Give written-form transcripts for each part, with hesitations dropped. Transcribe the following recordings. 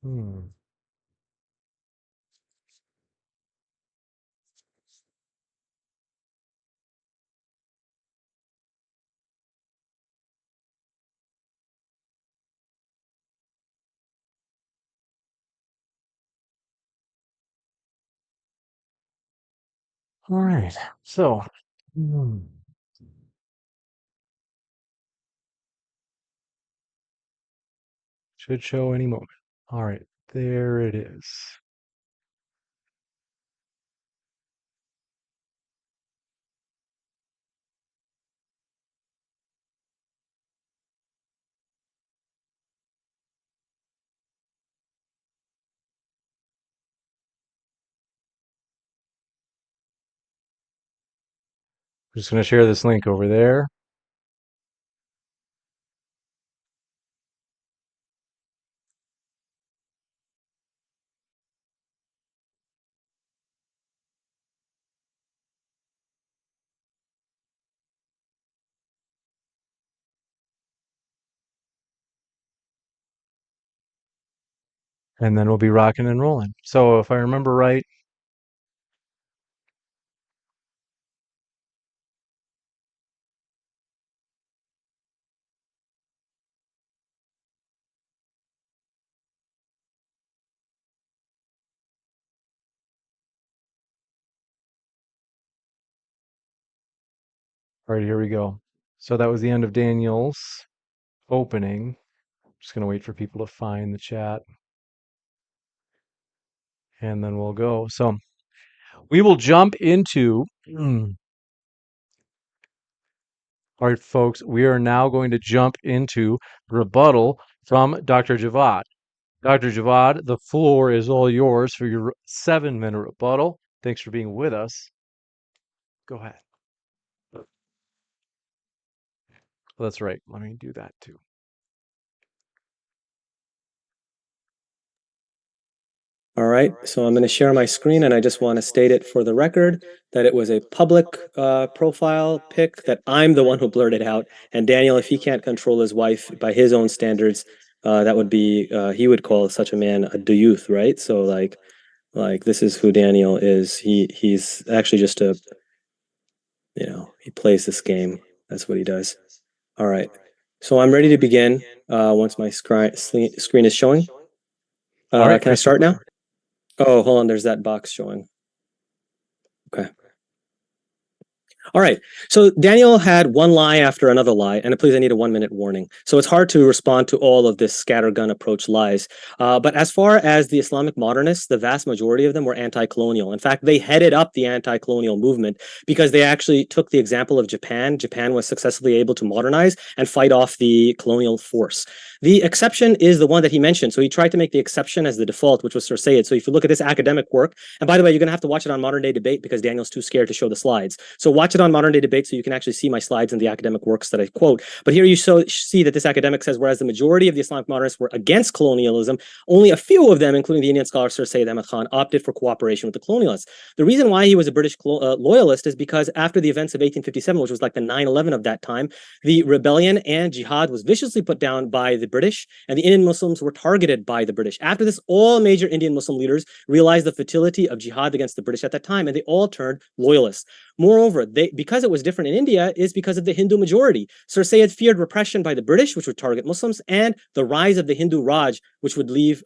Hmm. All right. So, hmm, should show any moment. All right. There it is. I'm just going to share this link over there. And then we'll be rocking and rolling. So if I remember right, all right, here we go. So that was the end of Daniel's opening. Just going to wait for people to find the chat and then we'll go. So we will jump into, all right, folks, we are now going to jump into rebuttal from Dr. Javad. Dr. Javad, the floor is all yours for your 7-minute rebuttal. Thanks for being with us. Go ahead. That's right. Let me do that too. All right, so I'm going to share my screen, and I just want to state it for the record that it was a public profile pic, that I'm the one who blurted out. And Daniel, if he can't control his wife by his own standards, that would be, he would call such a man a youth, right? So like this is who Daniel is. He's actually just a, he plays this game. That's what he does. All right, so I'm ready to begin once my screen is showing. All right, can I start now? Oh, hold on. There's that box showing. Okay. All right. So Daniel had one lie after another lie, and please, I need a 1-minute warning. So it's hard to respond to all of this scattergun approach lies. But as far as the Islamic modernists, the vast majority of them were anti-colonial. In fact, they headed up the anti-colonial movement because they actually took the example of Japan. Japan was successfully able to modernize and fight off the colonial force. The exception is the one that he mentioned. So he tried to make the exception as the default, which was Sir Sayed. So if you look at this academic work, and by the way, you're going to have to watch it on Modern Day Debate because Daniel's too scared to show the slides. So watch it on Modern Day Debate so you can actually see my slides and the academic works that I quote. But here you see that this academic says, whereas the majority of the Islamic modernists were against colonialism, only a few of them, including the Indian scholar Sir Syed Ahmad Khan, opted for cooperation with the colonialists. The reason why he was a British loyalist is because after the events of 1857, which was like the 9/11 of that time, the rebellion and jihad was viciously put down by the British, and the Indian Muslims were targeted by the British. After this, all major Indian Muslim leaders realized the futility of jihad against the British at that time, and they all turned loyalists. Moreover, because it was different in India, is because of the Hindu majority. Sir Syed feared repression by the British, which would target Muslims, and the rise of the Hindu Raj, which would leave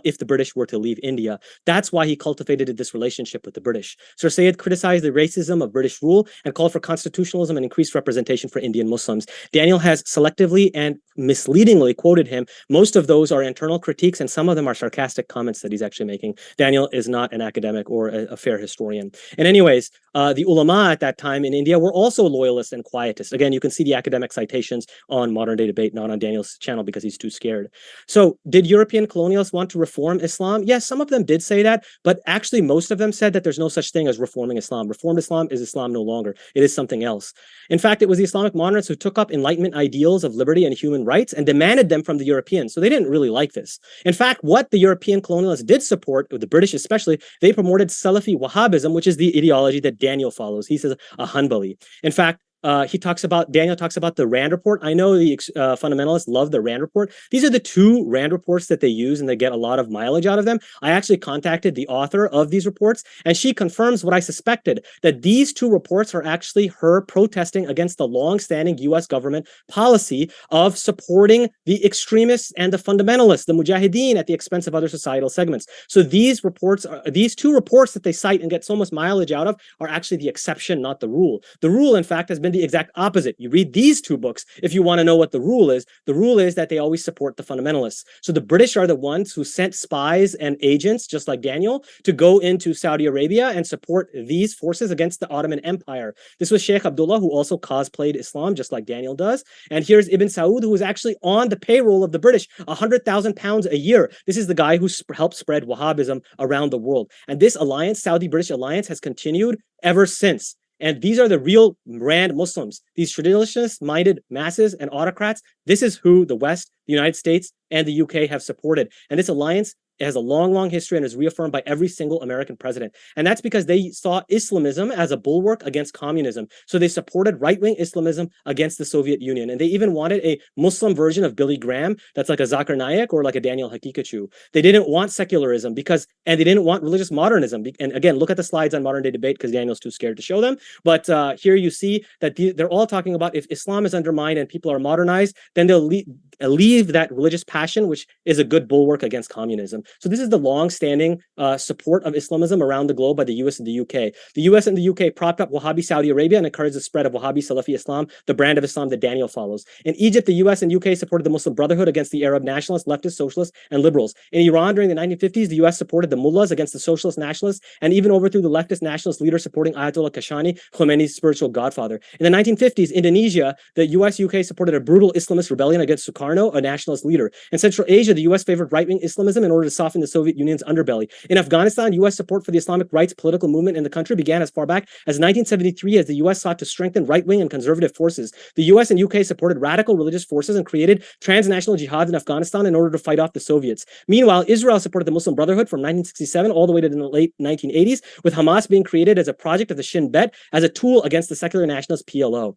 if the British were to leave India. That's why he cultivated this relationship with the British. Sir Syed criticized the racism of British rule and called for constitutionalism and increased representation for Indian Muslims. Daniel has selectively and misleadingly quoted him. Most of those are internal critiques, and some of them are sarcastic comments that he's actually making. Daniel is not an academic or a fair historian. And anyways, the ulama at that time in India were also loyalists and quietists. Again, you can see the academic citations on Modern Day Debate, not on Daniel's channel because he's too scared. So did European colonialists want to reform Islam? Yes, some of them did say that, but actually most of them said that there's no such thing as reforming Islam. Reformed Islam is Islam no longer. It is something else. In fact, it was the Islamic modernists who took up Enlightenment ideals of liberty and human rights and demanded them from the Europeans. So they didn't really like this. In fact, what the European colonialists did support, the British especially, they promoted Salafi Wahhabism, which is the ideology that Daniel follows. He says a Hanbali. In fact, Daniel talks about the Rand report. I know the fundamentalists love the Rand report. These are the two Rand reports that they use, and they get a lot of mileage out of them. I actually contacted the author of these reports, and she confirms what I suspected, that these two reports are actually her protesting against the long-standing US government policy of supporting the extremists and the fundamentalists, the mujahideen, at the expense of other societal segments. So these two reports that they cite and get so much mileage out of are actually the exception, not the rule. The rule, in fact, has been the exact opposite. You read these two books if you want to know what the rule is. The rule is that they always support the fundamentalists. So the British are the ones who sent spies and agents, just like Daniel, to go into Saudi Arabia and support these forces against the Ottoman Empire. This was Sheikh Abdullah, who also cosplayed Islam, just like Daniel does. And here's Ibn Saud, who was actually on the payroll of the British, £100,000 a year. This is the guy who helped spread Wahhabism around the world. And this alliance, Saudi-British alliance, has continued ever since. And these are the real Rand Muslims, these traditionalist-minded masses and autocrats. This is who the West, the United States, and the UK have supported. And this alliance has a long, long history and is reaffirmed by every single American president. And that's because they saw Islamism as a bulwark against communism. So they supported right-wing Islamism against the Soviet Union. And they even wanted a Muslim version of Billy Graham that's like a Zakir Naik or like a Daniel Haqiqatjou. They didn't want secularism and they didn't want religious modernism. And again, look at the slides on modern day debate because Daniel's too scared to show them. But here you see that they're all talking about if Islam is undermined and people are modernized, then they'll leave that religious passion, which is a good bulwark against communism. So this is the long-standing support of Islamism around the globe by the US and the UK. The US and the UK propped up Wahhabi Saudi Arabia and encouraged the spread of Wahhabi Salafi Islam, the brand of Islam that Daniel follows. In Egypt, the US and UK supported the Muslim Brotherhood against the Arab nationalists, leftists, socialists, and liberals. In Iran during the 1950s, the US supported the mullahs against the socialist nationalists and even overthrew the leftist nationalist leader supporting Ayatollah Kashani, Khomeini's spiritual godfather. In the 1950s, Indonesia, the US, UK supported a brutal Islamist rebellion against Sukarno, a nationalist leader. In Central Asia, the US favored right-wing Islamism in order to soften the Soviet Union's underbelly. In Afghanistan, US support for the Islamic rights political movement in the country began as far back as 1973 as the US sought to strengthen right-wing and conservative forces. The US and UK supported radical religious forces and created transnational jihad in Afghanistan in order to fight off the Soviets. Meanwhile, Israel supported the Muslim Brotherhood from 1967 all the way to the late 1980s, with Hamas being created as a project of the Shin Bet as a tool against the secular nationalist PLO.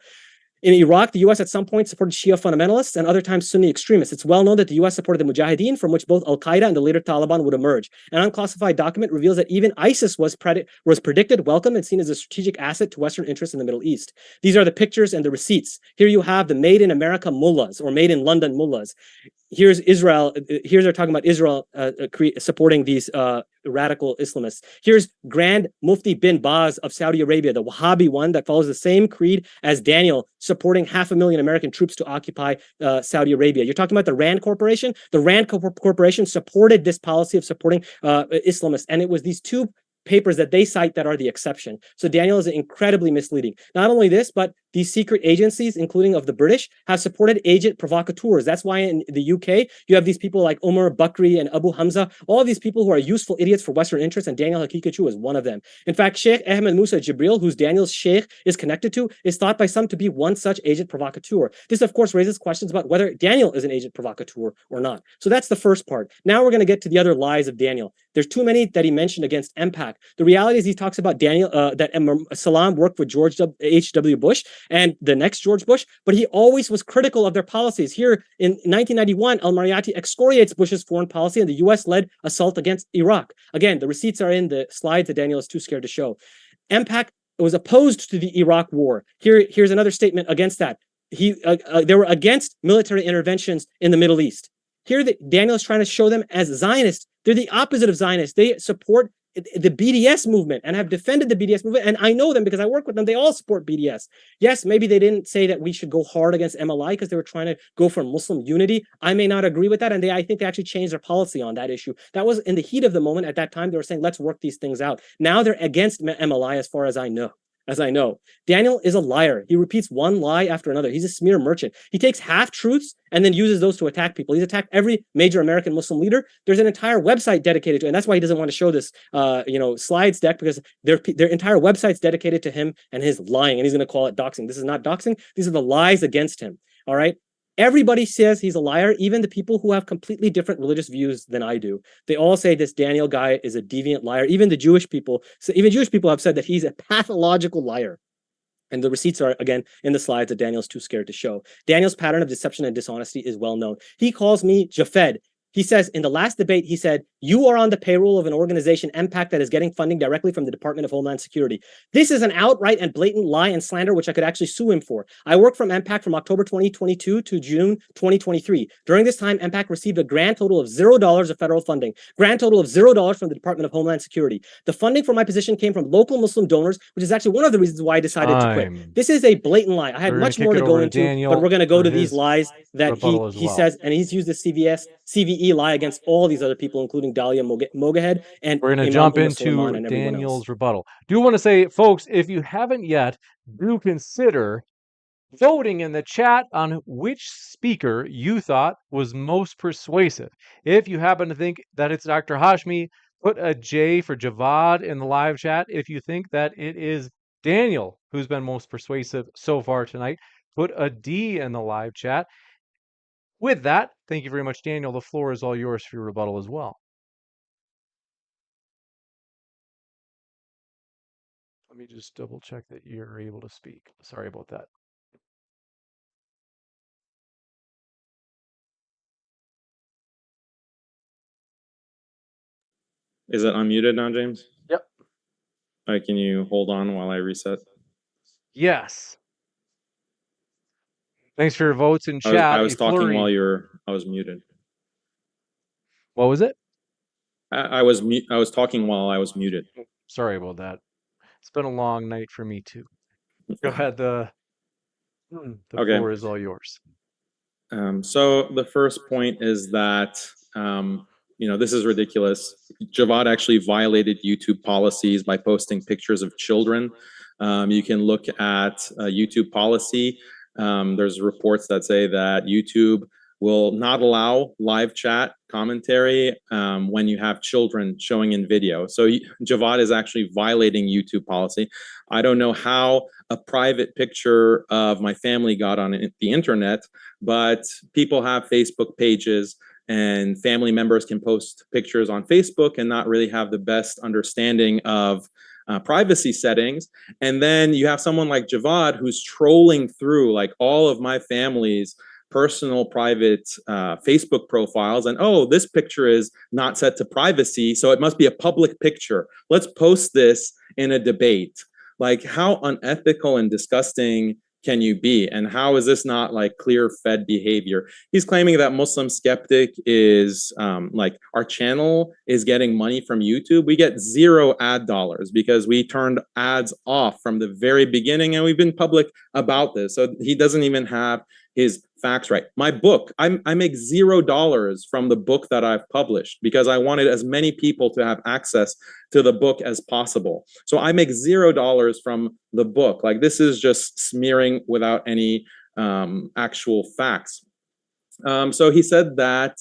In Iraq, the US at some point supported Shia fundamentalists and other times Sunni extremists. It's well known that the US supported the Mujahideen, from which both Al-Qaeda and the later Taliban would emerge. An unclassified document reveals that even ISIS was predicted, welcomed, and seen as a strategic asset to Western interests in the Middle East. These are the pictures and the receipts. Here you have the Made in America mullahs or Made in London mullahs. Here's Israel. Here's they're talking about Israel supporting these radical Islamists. Here's Grand Mufti bin Baz of Saudi Arabia, the Wahhabi one that follows the same creed as Daniel, supporting 500,000 American troops to occupy Saudi Arabia. You're talking about the Rand Corporation. The Rand Corporation supported this policy of supporting Islamists, and it was these two papers that they cite that are the exception. So Daniel is incredibly misleading. Not only this, but these secret agencies, including of the British, have supported agent provocateurs. That's why in the UK, you have these people like Umar Bakri and Abu Hamza, all of these people who are useful idiots for Western interests, and Daniel Haqiqatjou is one of them. In fact, Sheikh Ahmed Musa Jibril, who's Daniel's sheikh is connected to, is thought by some to be one such agent provocateur. This, of course, raises questions about whether Daniel is an agent provocateur or not. So that's the first part. Now we're going to get to the other lies of Daniel. There's too many that he mentioned against MPAC. The reality is he talks about Daniel that Salam worked with George H.W. Bush and the next George Bush, but he always was critical of their policies. Here in 1991, Al-Mariati excoriates Bush's foreign policy and the US-led assault against Iraq. Again, the receipts are in the slides that Daniel is too scared to show. MPAC was opposed to the Iraq war. Here's another statement against that. They were against military interventions in the Middle East. Here, Daniel is trying to show them as Zionists. They're the opposite of Zionists. They support the BDS movement and have defended the BDS movement. And I know them because I work with them. They all support BDS. Yes, maybe they didn't say that we should go hard against MLI because they were trying to go for Muslim unity. I may not agree with that. And I think they actually changed their policy on that issue. That was in the heat of the moment. At that time, they were saying, let's work these things out. Now they're against MLI as far as I know. Daniel is a liar. He repeats one lie after another. He's a smear merchant. He takes half-truths and then uses those to attack people. He's attacked every major American Muslim leader. There's an entire website dedicated to it, and that's why he doesn't want to show this slides deck, because their entire website's dedicated to him and his lying, and he's going to call it doxing. This is not doxing. These are the lies against him, all right? Everybody says he's a liar, even the people who have completely different religious views than I do. They all say this Daniel guy is a deviant liar. Even the Jewish people, so even Jewish people have said that he's a pathological liar. And the receipts are, again, in the slides that Daniel's too scared to show. Daniel's pattern of deception and dishonesty is well known. He calls me Jafed. He says, in the last debate, he said, you are on the payroll of an organization, MPAC, that is getting funding directly from the Department of Homeland Security. This is an outright and blatant lie and slander, which I could actually sue him for. I worked from MPAC from October 2022 to June 2023. During this time, MPAC received a grand total of $0 of federal funding, grand total of $0 from the Department of Homeland Security. The funding for my position came from local Muslim donors, which is actually one of the reasons why I decided to quit. This is a blatant lie. I had much more to go into, but we're going to go to these lies that he says, and he's used the CVE lie against all these other people, including Dahlia Mogahed, and we're going to jump into Daniel's rebuttal. Do want to say, folks, if you haven't yet, do consider voting in the chat on which speaker you thought was most persuasive. If you happen to think that it's Dr. Hashmi, put a J for Javad in the live chat. If you think that it is Daniel who's been most persuasive so far tonight, put a D in the live chat. With that, thank you very much, Daniel. The floor is all yours for your rebuttal as well. Let me just double check that you're able to speak. Sorry about that. Is it unmuted now, James? Yep. All right, can you hold on while I reset? Yes. Thanks for your votes in chat. I was talking while I was muted. What was it? I was talking while I was muted. Sorry about that. It's been a long night for me too. Go ahead. The floor is all yours. So the first point is that this is ridiculous. Javad actually violated YouTube policies by posting pictures of children. You can look at YouTube policy. There's reports that say that YouTube will not allow live chat commentary when you have children showing in video. So Javad is actually violating YouTube policy. I don't know how a private picture of my family got on the internet, but people have Facebook pages and family members can post pictures on Facebook and not really have the best understanding of privacy settings. And then you have someone like Javad who's trolling through like all of my family's personal private Facebook profiles, and oh, this picture is not set to privacy, so it must be a public picture. Let's post this in a debate. Like, how unethical and disgusting can you be? And how is this not like clear fed behavior? He's claiming that Muslim-Skeptic is like our channel is getting money from YouTube. We get $0 ad dollars because we turned ads off from the very beginning, and we've been public about this. So he doesn't even have his facts right. My book, I make $0 from the book that I've published because I wanted as many people to have access to the book as possible. So I make $0 from the book. Like, this is just smearing without any actual facts. So he said that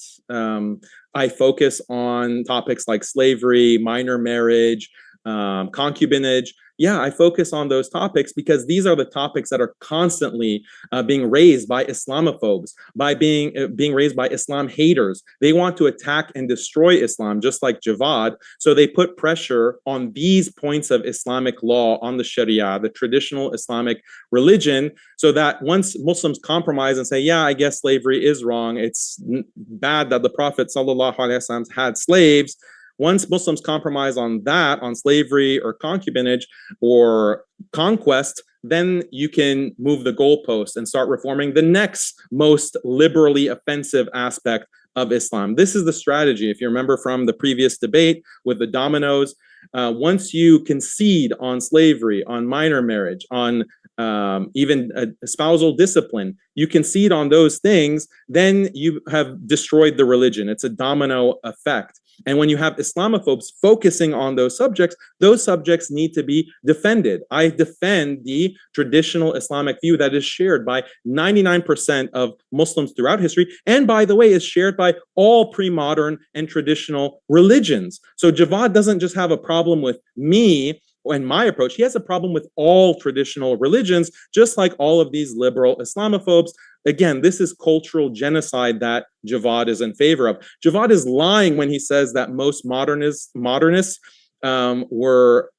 I focus on topics like slavery, minor marriage, concubinage. Yeah, I focus on those topics because these are the topics that are constantly being raised by Islamophobes, by being raised by Islam haters. They want to attack and destroy Islam, just like Javad. So they put pressure on these points of Islamic law, on the Sharia, the traditional Islamic religion, so that once Muslims compromise and say, yeah, I guess slavery is wrong, it's bad that the Prophet ﷺ had slaves. Once Muslims compromise on that, on slavery or concubinage or conquest, then you can move the goalpost and start reforming the next most liberally offensive aspect of Islam. This is the strategy. If you remember from the previous debate with the dominoes, once you concede on slavery, on minor marriage, on even spousal discipline, you concede on those things, then you have destroyed the religion. It's a domino effect. And when you have Islamophobes focusing on those subjects need to be defended. I defend the traditional Islamic view that is shared by 99% of Muslims throughout history, and by the way, is shared by all pre-modern and traditional religions. So Javad doesn't just have a problem with me and my approach, he has a problem with all traditional religions, just like all of these liberal Islamophobes. Again, this is cultural genocide that Javad is in favor of. Javad is lying when he says that most modernists were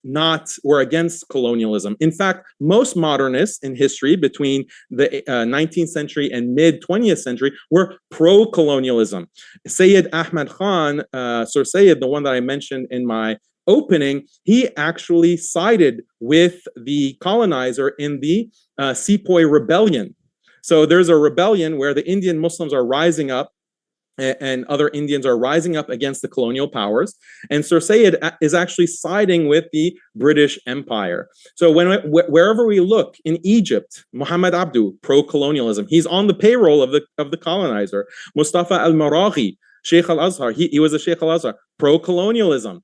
against colonialism. In fact, most modernists in history between the 19th century and mid 20th century were pro-colonialism. Sayyid Ahmad Khan, Sir Sayyid, the one that I mentioned in my opening, he actually sided with the colonizer in the Sepoy Rebellion. So there's a rebellion where the Indian Muslims are rising up and other Indians are rising up against the colonial powers. And Sir Sayyid is actually siding with the British Empire. So wherever we look in Egypt, Muhammad Abdu, pro-colonialism, he's on the payroll of the colonizer. Mustafa al-Maraghi, Sheikh al-Azhar, he was a Sheikh al-Azhar, pro-colonialism.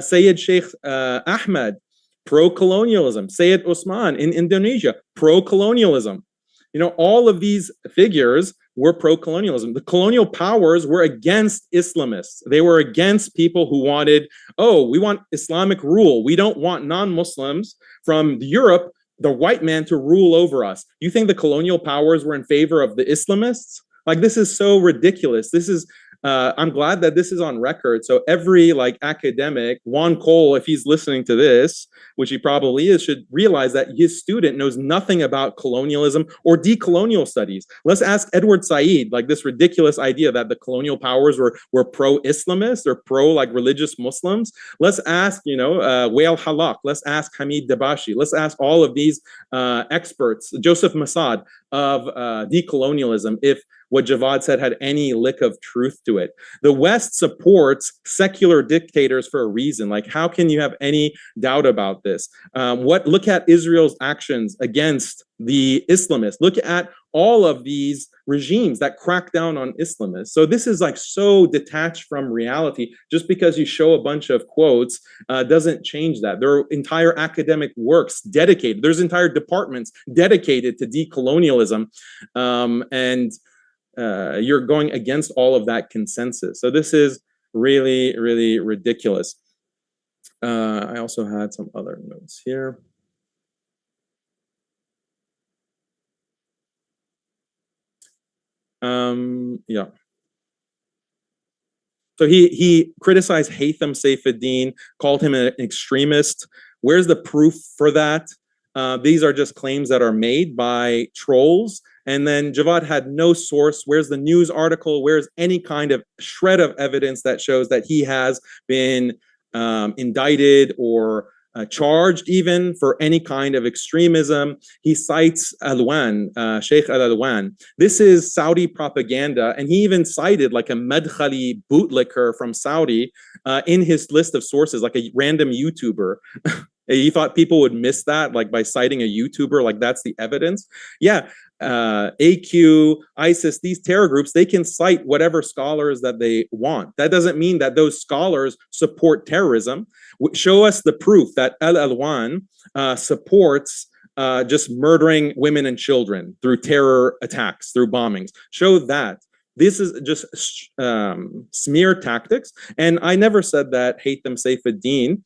Sayyid Sheikh Ahmed, pro-colonialism. Sayyid Osman in Indonesia, pro-colonialism. You know, all of these figures were pro-colonialism. The colonial powers were against Islamists. They were against people who wanted, oh, we want Islamic rule. We don't want non-Muslims from Europe, the white man, to rule over us. You think the colonial powers were in favor of the Islamists? Like, this is so ridiculous. This is, I'm glad that this is on record. So every academic, Juan Cole, if he's listening to this, which he probably is, should realize that his student knows nothing about colonialism or decolonial studies. Let's ask Edward Said, this ridiculous idea that the colonial powers were pro-Islamist or pro-religious Muslims. Let's ask, Wael Halak. Let's ask Hamid Dabashi. Let's ask all of these experts, Joseph Massad, of decolonialism, if what Javad said had any lick of truth to it. The West supports secular dictators for a reason. How can you have any doubt about this? Look at Israel's actions against the Islamists. Look at all of these regimes that crack down on Islamists. So this is so detached from reality. Just because you show a bunch of quotes doesn't change that. There are entire academic works dedicated. There's entire departments dedicated to decolonialism, and you're going against all of that consensus. So this is really, really ridiculous. I also had some other notes here. Yeah. So he criticized Haytham Saifuddin, called him an extremist. Where's the proof for that? These are just claims that are made by trolls. And then Javad had no source. Where's the news article? Where's any kind of shred of evidence that shows that he has been indicted or charged even for any kind of extremism? He cites Alwan, Sheikh Al-Alwan. This is Saudi propaganda, and he even cited a Madkhali bootlicker from Saudi in his list of sources, like a random YouTuber. You thought people would miss that, by citing a YouTuber, that's the evidence? Yeah. AQ, ISIS, these terror groups, they can cite whatever scholars that they want. That doesn't mean that those scholars support terrorism. Show us the proof that Al-Alwan supports just murdering women and children through terror attacks, through bombings. Show that. This is just smear tactics. And I never said that Haytham Saifuddin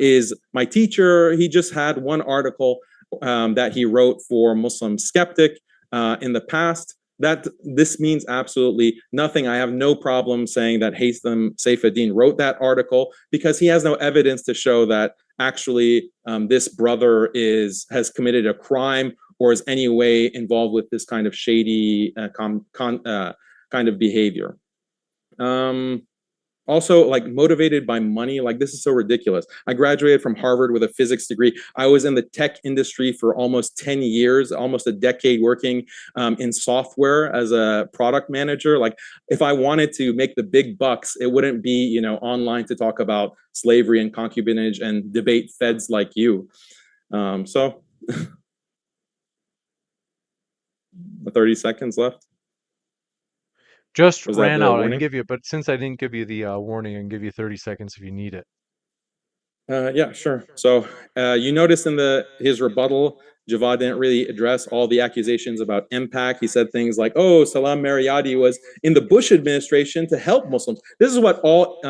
is my teacher. He just had one article that he wrote for Muslim-Skeptic in the past. That this means absolutely nothing. I have no problem saying that Haytham Saifuddin wrote that article, because he has no evidence to show that actually this brother has committed a crime or is any way involved with this kind of shady kind of behavior. Also, motivated by money, this is so ridiculous. I graduated from Harvard with a physics degree. I was in the tech industry for almost 10 years, almost a decade, working in software as a product manager. If I wanted to make the big bucks, it wouldn't be, online to talk about slavery and concubinage and debate feds like you. So, 30 seconds left. Just ran out. I can give you, but since I didn't give you the warning, I can give you 30 seconds if you need it. Yeah, sure. So you notice in his rebuttal, Javad didn't really address all the accusations about MPAC. He said things like, oh, Salam Mariyati was in the Bush administration to help Muslims. This is what all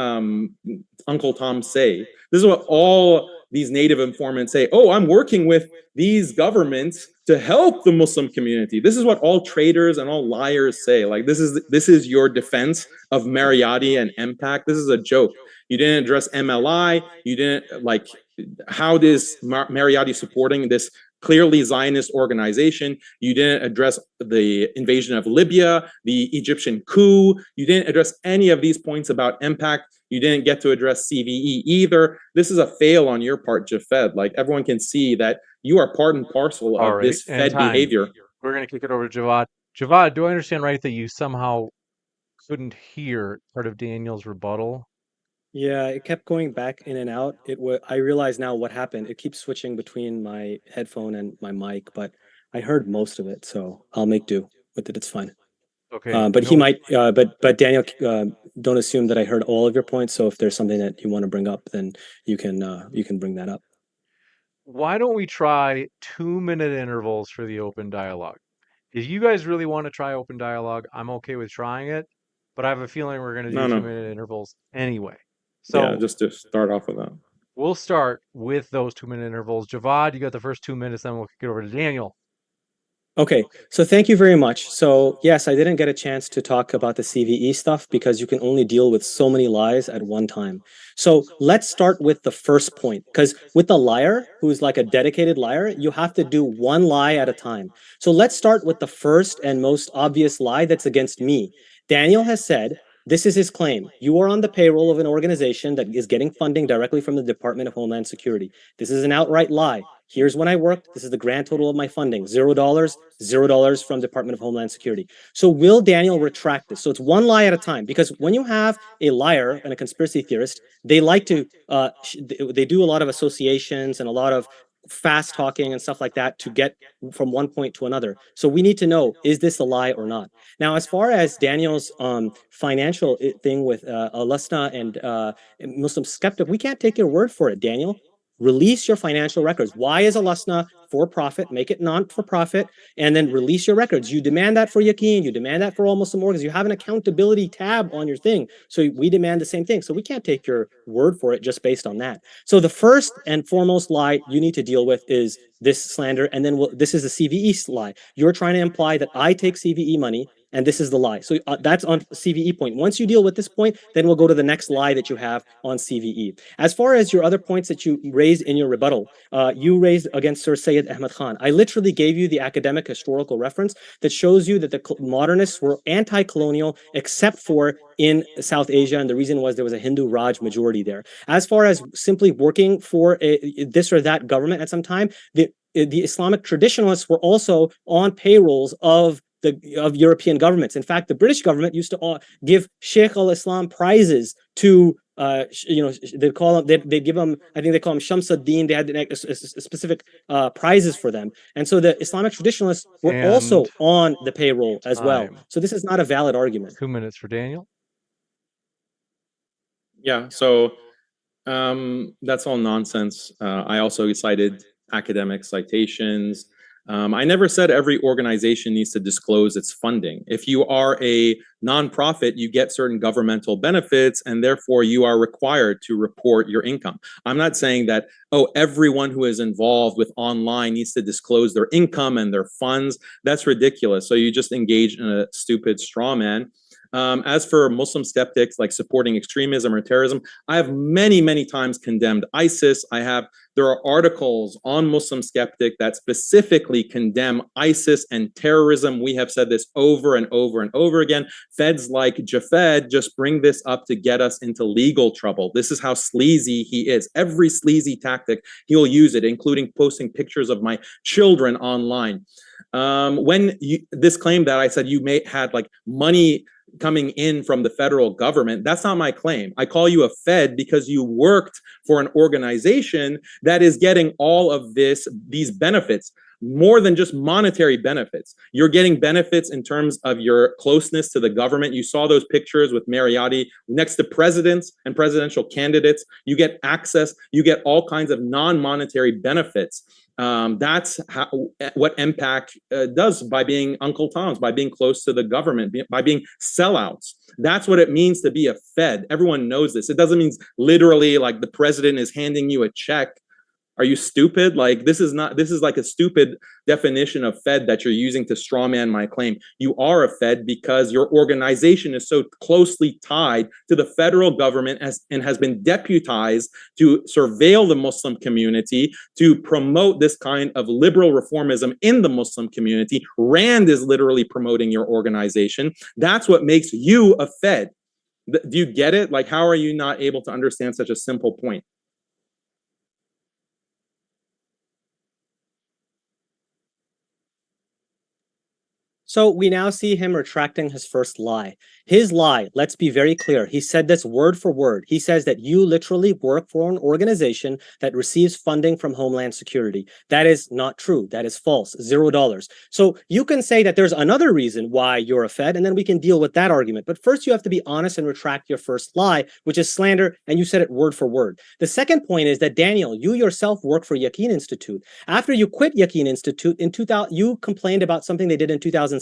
Uncle Tom say. This is what all these native informants say. Oh, I'm working with these governments to help the Muslim community. This is what all traitors and all liars say. Like, this is your defense of Mariyati and MPAC. This is a joke. You didn't address MLI. You didn't, like, how is Mariyati supporting this clearly Zionist organization? You didn't address the invasion of Libya, the Egyptian coup. You didn't address any of these points about MPAC. You didn't get to address CVE either. This is a fail on your part, Jafed. Like, everyone can see that you are part and parcel of this Fed behavior. We're going to kick it over to Javad. Javad, do I understand right that you somehow couldn't hear part of Daniel's rebuttal? Yeah, it kept going back in and out. I realize now what happened. It keeps switching between my headphone and my mic, but I heard most of it, so I'll make do with it. It's fine. Okay. But he might. But Daniel, don't assume that I heard all of your points. So if there's something that you want to bring up, then you can bring that up. Why don't we try 2-minute intervals for the open dialogue? If you guys really want to try open dialogue, I'm okay with trying it, but I have a feeling we're going to do 2-minute intervals anyway. So yeah, just to start off with that. We'll start with those 2-minute intervals. Javad, you got the first 2 minutes, then we'll kick it over to Daniel. Okay, so thank you very much. So yes, I didn't get a chance to talk about the CVE stuff because you can only deal with so many lies at one time. So let's start with the first point, because with the liar, who's like a dedicated liar, you have to do one lie at a time. So let's start with the first and most obvious lie that's against me. Daniel has said, this is his claim. You are on the payroll of an organization that is getting funding directly from the Department of Homeland Security. This is an outright lie. Here's when I worked. This is the grand total of my funding. $0, $0 from Department of Homeland Security. So will Daniel retract this? So it's one lie at a time, because when you have a liar and a conspiracy theorist, they like to, they do a lot of associations and a lot of fast talking and stuff like that to get from one point to another. So we need to know, is this a lie or not? Now, as far as Daniel's financial thing with Alasna and Muslim-Skeptic, we can't take your word for it, Daniel. Release your financial records. Why is Alasna for profit? Make it non-for-profit, and then release your records. You demand that for Yaqeen. You demand that for all Muslim organs. You have an accountability tab on your thing. So we demand the same thing. So we can't take your word for it just based on that. So the first and foremost lie you need to deal with is this slander. And then this is the CVE lie. You're trying to imply that I take CVE money, and this is the lie. So that's on CVE point. Once you deal with this point, then we'll go to the next lie that you have on CVE. As far as your other points that you raised in your rebuttal, you raised against Sir Syed Ahmad Khan. I literally gave you the academic historical reference that shows you that the modernists were anti-colonial except for in South Asia, and the reason was there was a Hindu Raj majority there. As far as simply working for this or that government at some time, the Islamic traditionalists were also on payrolls of European governments. In fact, the British government used to give Sheikh al-Islam prizes to, they call them, they give them, I think they call them Shamsuddin. They had specific prizes for them. And so the Islamic traditionalists were also on the payroll as well. So this is not a valid argument. 2 minutes for Daniel. Yeah, so that's all nonsense. I also cited academic citations. I never said every organization needs to disclose its funding. If you are a nonprofit, you get certain governmental benefits, and therefore you are required to report your income. I'm not saying that, oh, everyone who is involved with online needs to disclose their income and their funds. That's ridiculous. So you just engage in a stupid straw man. As for Muslim skeptics like supporting extremism or terrorism, I have many, many times condemned ISIS. There are articles on Muslim-Skeptic that specifically condemn ISIS and terrorism. We have said this over and over and over again. Feds like Jafed just bring this up to get us into legal trouble. This is how sleazy he is. Every sleazy tactic, he'll use it, including posting pictures of my children online. This claim that I said you had like money coming in from the federal government, that's not my claim. I call you a Fed because you worked for an organization that is getting all of these benefits, more than just monetary benefits. You're getting benefits in terms of your closeness to the government. You saw those pictures with Mariotti next to presidents and presidential candidates. You get access, you get all kinds of non-monetary benefits. That's what MPAC does by being Uncle Tom's, by being close to the government, by being sellouts. That's what it means to be a Fed. Everyone knows this. It doesn't mean literally like the president is handing you a check. Are you stupid? Like this is like a stupid definition of Fed that you're using to strawman my claim. You are a Fed because your organization is so closely tied to the federal government and has been deputized to surveil the Muslim community, to promote this kind of liberal reformism in the Muslim community. Rand is literally promoting your organization. That's what makes you a Fed. Do you get it? Like, how are you not able to understand such a simple point? So we now see him retracting his first lie. His lie, let's be very clear. He said this word for word. He says that you literally work for an organization that receives funding from Homeland Security. That is not true. That is false. $0. So you can say that there's another reason why you're a Fed, and then we can deal with that argument. But first, you have to be honest and retract your first lie, which is slander, and you said it word for word. The second point is that, Daniel, you yourself work for Yaqeen Institute. After you quit Yaqeen Institute in 2000, you complained about something they did in 2017.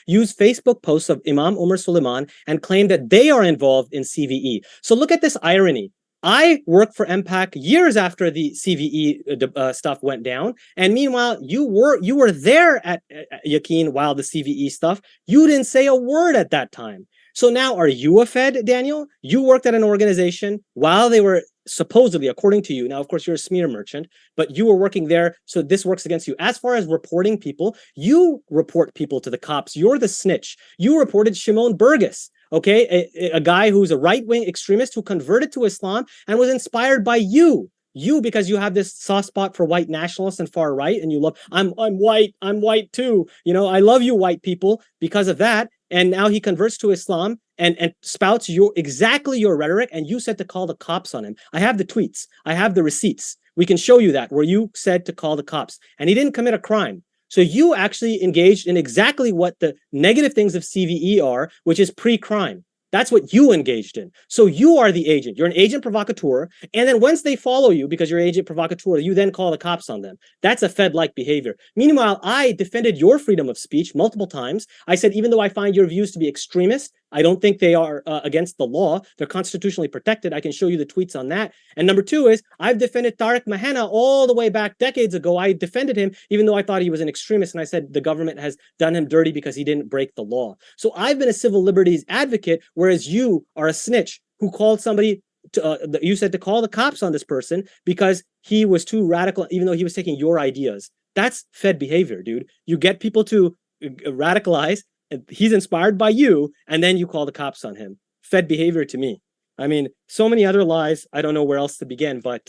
Used Facebook posts of Imam Umar Suleiman and claimed that they are involved in CVE. So look at this irony. I worked for MPAC years after the CVE stuff went down, and meanwhile, you were there at Yaqeen while the CVE stuff. You didn't say a word at that time. So now, are you a Fed, Daniel? You worked at an organization while they were supposedly, according to you. Now, of course, you're a smear merchant, but you were working there, so this works against you. As far as reporting people, you report people to the cops. You're the snitch. You reported Shimon Burgess, okay, a guy who's a right-wing extremist who converted to Islam and was inspired by you. You, because you have this soft spot for white nationalists and far right, and you love, I'm white too. You know, I love you white people because of that. And now he converts to Islam and spouts exactly your rhetoric, and you said to call the cops on him. I have the tweets. I have the receipts. We can show you that, where you said to call the cops. And he didn't commit a crime. So you actually engaged in exactly what the negative things of CVE are, which is pre-crime. That's what you engaged in. So you are the agent. You're an agent provocateur. And then once they follow you because you're agent provocateur, you then call the cops on them. That's a Fed-like behavior. Meanwhile, I defended your freedom of speech multiple times. I said, even though I find your views to be extremist, I don't think they are against the law. They're constitutionally protected. I can show you the tweets on that. And number two is, I've defended Tariq Mahana all the way back decades ago. I defended him, even though I thought he was an extremist. And I said the government has done him dirty because he didn't break the law. So I've been a civil liberties advocate, whereas you are a snitch who called somebody to, you said to call the cops on this person because he was too radical, even though he was taking your ideas. That's Fed behavior, dude. You get people to radicalize. He's inspired by you, and then you call the cops on him. Fed behavior to me. I mean, so many other lies. I don't know where else to begin, but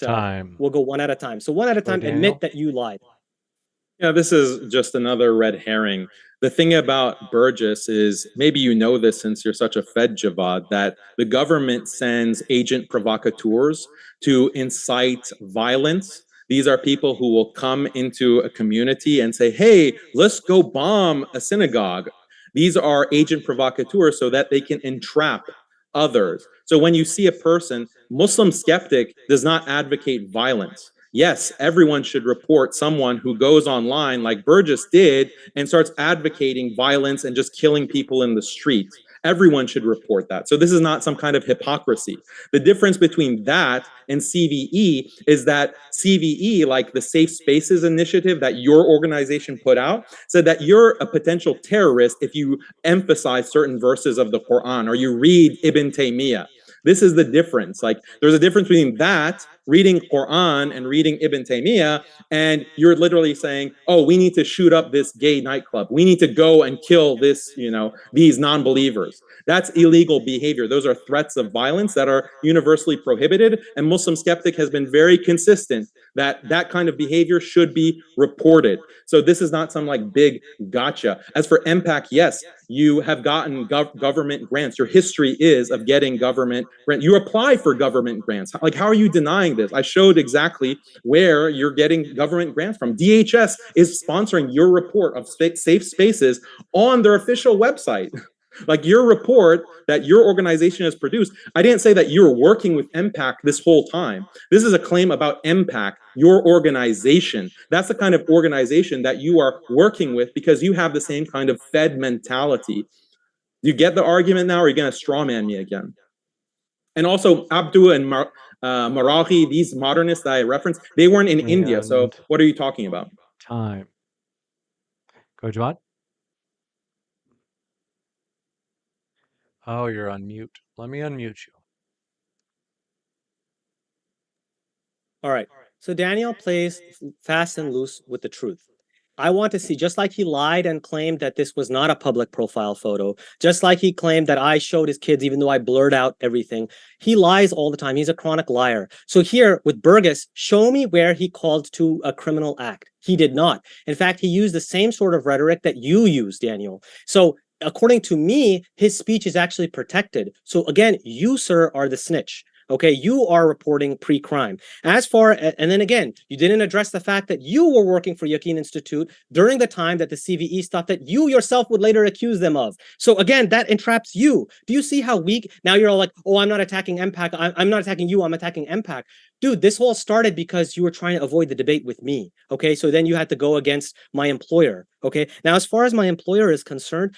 we'll go one at a time. So one at a time, admit that you lied. Yeah, this is just another red herring. The thing about Burgess is, maybe you know this since you're such a Fed, Javad, that the government sends agent provocateurs to incite violence. These are people who will come into a community and say, hey, let's go bomb a synagogue. These are agent provocateurs so that they can entrap others. So when you see a person, Muslim-Skeptic does not advocate violence. Yes, everyone should report someone who goes online like Burgess did and starts advocating violence and just killing people in the street. Everyone should report that. So this is not some kind of hypocrisy. The difference between that and CVE is that CVE, like the Safe Spaces initiative that your organization put out, said that you're a potential terrorist if you emphasize certain verses of the Quran or you read Ibn Taymiyyah. This is the difference. Like, there's a difference between that, reading Quran and reading Ibn Taymiyyah, and you're literally saying, oh, we need to shoot up this gay nightclub. We need to go and kill this, these non-believers. That's illegal behavior. Those are threats of violence that are universally prohibited. And Muslim-Skeptic has been very consistent that that kind of behavior should be reported. So this is not some like big gotcha. As for MPAC, yes, you have gotten government grants. Your history is of getting government grants. You apply for government grants. Like, how are you denying this? I showed exactly where you're getting government grants from. DHS is sponsoring your report of safe spaces on their official website. Like your report that your organization has produced, I didn't say that you're working with MPAC this whole time. This is a claim about MPAC, your organization. That's the kind of organization that you are working with because you have the same kind of Fed mentality. You get the argument now, or are you going to strawman me again? And also, Abdul and Marahi, these modernists that I referenced, they weren't in India. So what are you talking about? Time. Go, Jawad. Oh, you're on mute. Let me unmute you. All right. So Daniel plays fast and loose with the truth. I want to see, just like he lied and claimed that this was not a public profile photo, just like he claimed that I showed his kids, even though I blurred out everything. He lies all the time. He's a chronic liar. So here with Burgess, show me where he called to a criminal act. He did not. In fact, he used the same sort of rhetoric that you use, Daniel. So according to me, his speech is actually protected. So again, you, sir, are the snitch. Okay, you are reporting pre-crime. As far and then again, you didn't address the fact that you were working for Yaqeen Institute during the time that the CVE stuff that you yourself would later accuse them of. So again, that entraps you. Do you see how weak? Now you're all like, oh, I'm not attacking MPAC. I'm not attacking you. I'm attacking MPAC. Dude, this all started because you were trying to avoid the debate with me. Okay, so then you had to go against my employer. Okay, now as far as my employer is concerned,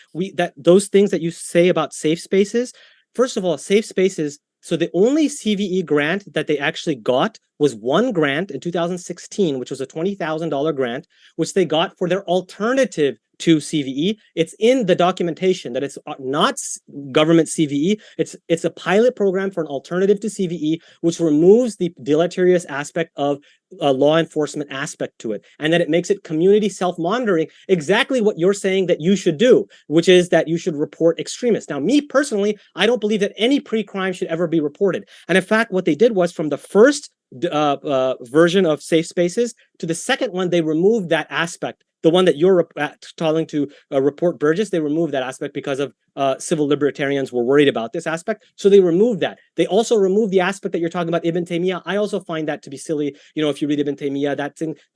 those things that you say about safe spaces. First of all, safe spaces. So the only CVE grant that they actually got was one grant in 2016, which was a $20,000 grant, which they got for their alternative to CVE. It's in the documentation that it's not government CVE. It's a pilot program for an alternative to CVE, which removes the deleterious aspect of a law enforcement aspect to it, and that it makes it community self-monitoring, exactly what you're saying that you should do, which is that you should report extremists. Now, me personally, I don't believe that any pre-crime should ever be reported. And in fact, what they did was from the first version of safe spaces to the second one, they removed that aspect. The one that you're telling to report Burgess, they removed that aspect because of civil libertarians were worried about this aspect. So they removed that. They also removed the aspect that you're talking about Ibn Taymiyyah. I also find that to be silly. You know, if you read Ibn Taymiyyah,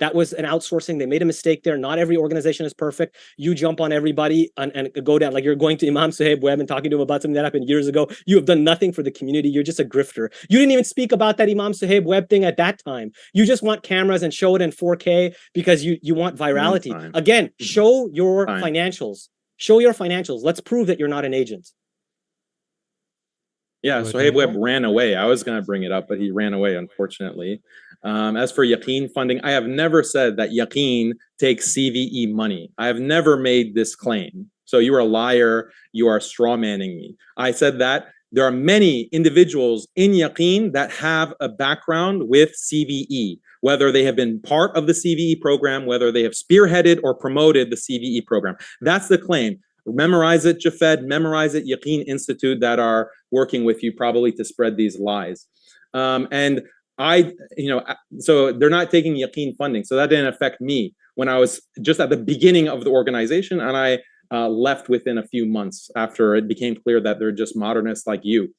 that was an outsourcing. They made a mistake there. Not every organization is perfect. You jump on everybody and go down. Like you're going to Imam Sahib Webb and talking to him about something that happened years ago. You have done nothing for the community. You're just a grifter. You didn't even speak about that Imam Sahib Webb thing at that time. You just want cameras and show it in 4K because you want virality. Again, show your financials. Show your financials. Let's prove that you're not an agent. Yeah, Sohaib Webb ran away. I was going to bring it up, but he ran away, unfortunately. As for Yaqeen funding, I have never said that Yaqeen takes CVE money. I have never made this claim. So you are a liar. You are strawmanning me. I said that there are many individuals in Yaqeen that have a background with CVE, whether they have been part of the CVE program, whether they have spearheaded or promoted the CVE program. That's the claim. Memorize it, Jafed, memorize it, Yaqeen Institute that are working with you probably to spread these lies. And so they're not taking Yaqeen funding. So that didn't affect me when I was just at the beginning of the organization, and I left within a few months after it became clear that they're just modernists like you.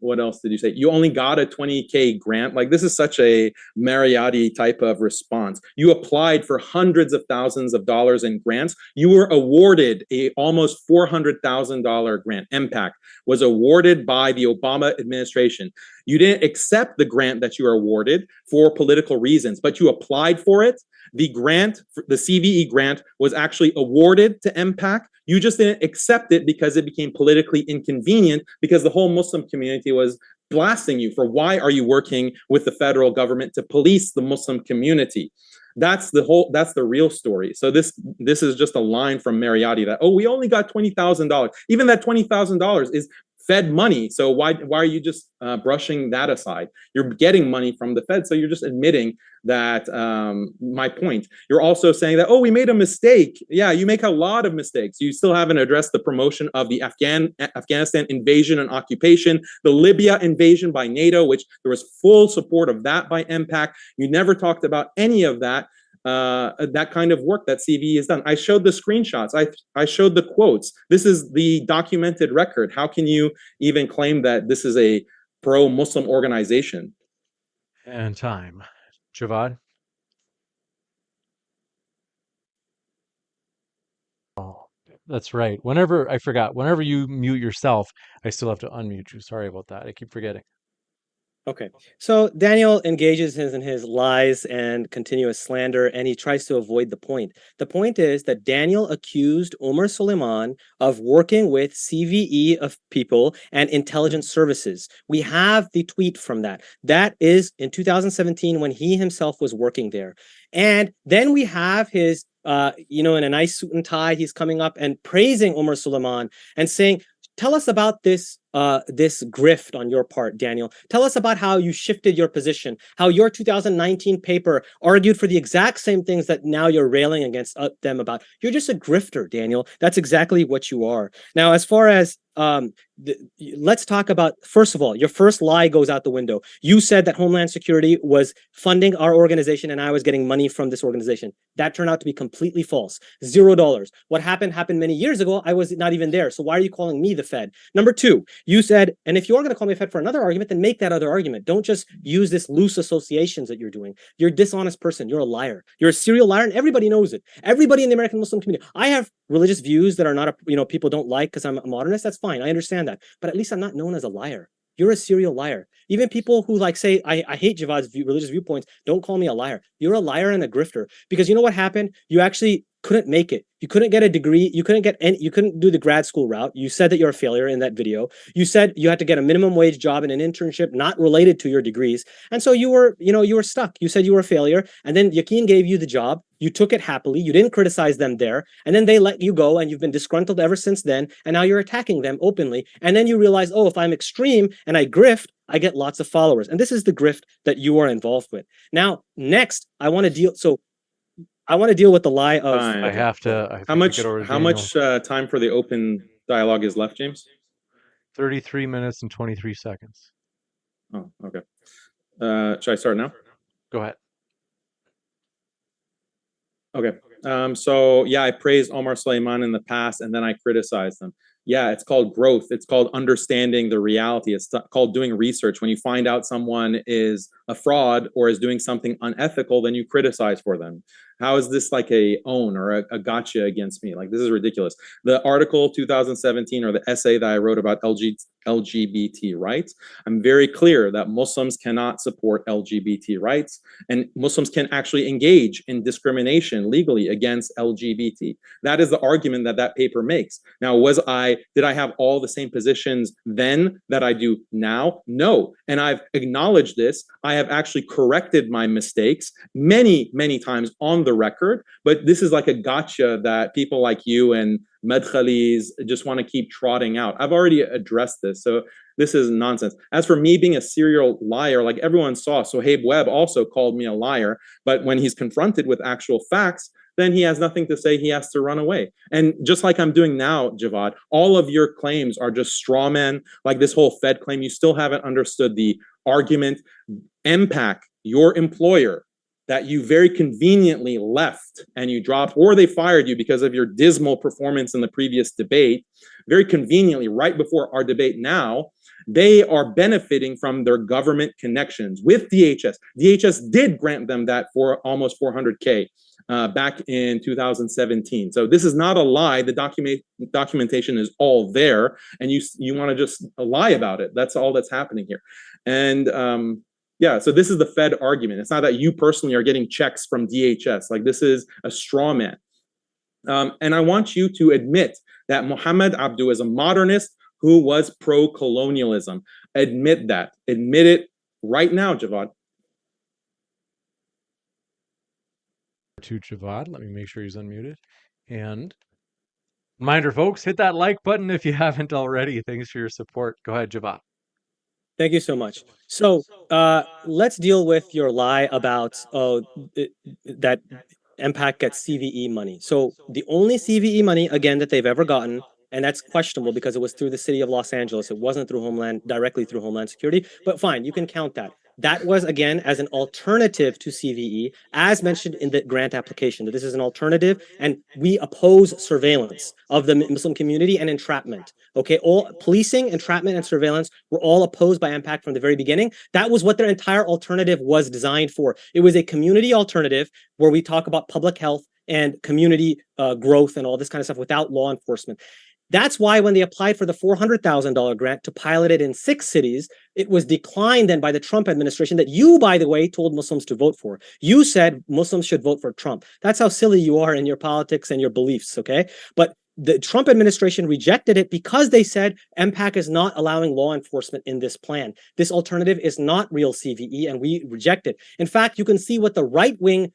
What else did you say? You only got a 20K grant. Like, this is such a Mariotti type of response. You applied for hundreds of thousands of dollars in grants. You were awarded a almost $400,000 grant. MPAC was awarded by the Obama administration. You didn't accept the grant that you were awarded for political reasons, but you applied for it. The grant, the CVE grant, was actually awarded to MPAC. You just didn't accept it because it became politically inconvenient, because the whole Muslim community was blasting you for why are you working with the federal government to police the Muslim community. That's the real story. So this is just a line from Mariotti that, oh, we only got $20,000. Even that $20,000 is Fed money. So why are you just brushing that aside? You're getting money from the Fed, so you're just admitting that my point. You're also saying that, oh, we made a mistake. Yeah, you make a lot of mistakes. You still haven't addressed the promotion of the Afghanistan invasion and occupation, the Libya invasion by NATO, which there was full support of that by MPAC. You never talked about any of that. That kind of work that CVE has done. I showed the screenshots. I showed the quotes. This is the documented record. How can you even claim that this is a pro-Muslim organization? And time. Javad? Oh, That's right. Whenever I forgot, whenever you mute yourself, I still have to unmute you. Sorry about that. I keep forgetting. Okay, so Daniel engages in his lies and continuous slander, and he tries to avoid the point. The point is that Daniel accused Omar Suleiman of working with CVE of people and intelligence services. We have the tweet from that. That is in 2017 when he himself was working there. And then we have his, in a nice suit and tie, he's coming up and praising Omar Suleiman and saying, tell us about this grift on your part, Daniel. Tell us about how you shifted your position, how your 2019 paper argued for the exact same things that now you're railing against them about. You're just a grifter, Daniel. That's exactly what you are. Now, as far as let's talk about, first of all, your first lie goes out the window. You said that Homeland Security was funding our organization and I was getting money from this organization. That turned out to be completely false. $0. What happened many years ago. I was not even there. So why are you calling me the Fed? Number two, you said, and if you are going to call me a Fed for another argument, then make that other argument. Don't just use this loose associations that you're doing. You're a dishonest person. You're a liar. You're a serial liar, and everybody knows it. Everybody in the American Muslim community. I have religious views that are not, people don't like because I'm a modernist. That's fine. I understand that. But at least I'm not known as a liar. You're a serial liar. Even people who say, I hate Javad's religious viewpoints, don't call me a liar. You're a liar and a grifter. Because you know what happened? You actually couldn't make it. You couldn't get a degree. You couldn't do the grad school route. You said that you're a failure in that video. You said you had to get a minimum wage job and an internship not related to your degrees. And so you were stuck. You said you were a failure. And then Yaqeen gave you the job. You took it happily. You didn't criticize them there. And then they let you go and you've been disgruntled ever since then. And now you're attacking them openly. And then you realize, oh, if I'm extreme and I grift, I get lots of followers. And this is the grift that you are involved with. Now, next, I want to deal with the lie of. Fine. I have to. How much time for the open dialogue is left, James? 33 minutes and 23 seconds. Oh, okay. Should I start now? Go ahead. Okay. So yeah, I praised Omar Suleiman in the past, and then I criticized them. Yeah, it's called growth. It's called understanding the reality. It's called doing research. When you find out someone is a fraud or is doing something unethical, then you criticize for them. How is this like a own or a gotcha against me? Like, this is ridiculous. The article 2017 or the essay that I wrote about LGBT rights, I'm very clear that Muslims cannot support LGBT rights, and Muslims can actually engage in discrimination legally against LGBT. That is the argument that paper makes. Now, did I have all the same positions then that I do now? No. And I've acknowledged this. I have actually corrected my mistakes many, many times on the record, but this is like a gotcha that people like you and Madkhalis just want to keep trotting out. I've already addressed this, so this is nonsense. As for me being a serial liar, like everyone saw, Sohaib Webb also called me a liar, but when he's confronted with actual facts, then he has nothing to say. He has to run away. And just like I'm doing now, Javad, all of your claims are just straw men, like this whole Fed claim. You still haven't understood the argument. MPAC, your employer, that you very conveniently left and you dropped, or they fired you because of your dismal performance in the previous debate, very conveniently right before our debate now, they are benefiting from their government connections with DHS. DHS did grant them that for almost 400K back in 2017. So this is not a lie. The documentation is all there, and you want to just lie about it. That's all that's happening here. And yeah, so this is the Fed argument. It's not that you personally are getting checks from DHS. Like, this is a straw man. And I want you to admit that Muhammad Abdu is a modernist who was pro-colonialism. Admit that. Admit it right now, Javad. To Javad, let me make sure he's unmuted. And reminder, folks, hit that like button if you haven't already. Thanks for your support. Go ahead, Javad. Thank you so much. So let's deal with your lie about that MPAC gets CVE money. So the only CVE money, again, that they've ever gotten, and that's questionable because it was through the city of Los Angeles. It wasn't directly through Homeland Security, but fine, you can count that. That was, again, as an alternative to CVE, as mentioned in the grant application, that this is an alternative, and we oppose surveillance of the Muslim community and entrapment. Okay, all policing, entrapment, and surveillance were all opposed by MPAC from the very beginning. That was what their entire alternative was designed for. It was a community alternative where we talk about public health and community growth and all this kind of stuff without law enforcement. That's why when they applied for the $400,000 grant to pilot it in 6 cities, it was declined then by the Trump administration that you, by the way, told Muslims to vote for. You said Muslims should vote for Trump. That's how silly you are in your politics and your beliefs, okay? But the Trump administration rejected it because they said MPAC is not allowing law enforcement in this plan. This alternative is not real CVE, and we reject it. In fact, you can see what the right-wing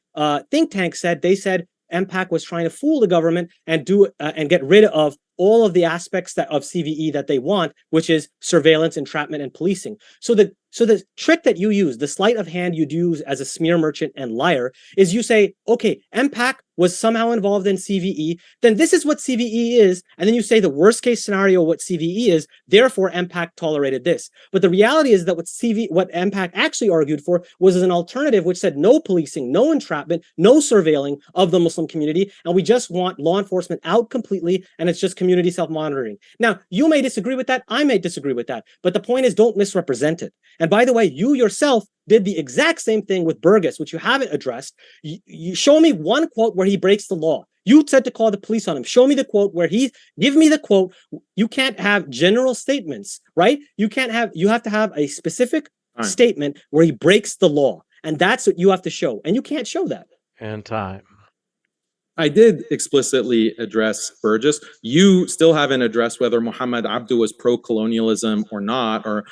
think tank said. They said MPAC was trying to fool the government and get rid of all of the aspects of CVE that they want, which is surveillance, entrapment, and policing. So the trick that you use, the sleight of hand you'd use as a smear merchant and liar, is you say, okay, MPAC was somehow involved in CVE, then this is what CVE is, and then you say the worst case scenario what CVE is, therefore MPAC tolerated this. But the reality is that what MPAC actually argued for was an alternative which said no policing, no entrapment, no surveilling of the Muslim community, and we just want law enforcement out completely, and it's just community self-monitoring. Now, you may disagree with that, I may disagree with that, but the point is don't misrepresent it. And by the way, you yourself did the exact same thing with Burgess, which you haven't addressed. You show me one quote where he breaks the law. You said to call the police on him. Show me the quote where give me the quote. You can't have general statements, right? You have to have a specific statement where he breaks the law. And that's what you have to show. And you can't show that. And time. I did explicitly address Burgess. You still haven't addressed whether Muhammad Abdu was pro-colonialism or not, or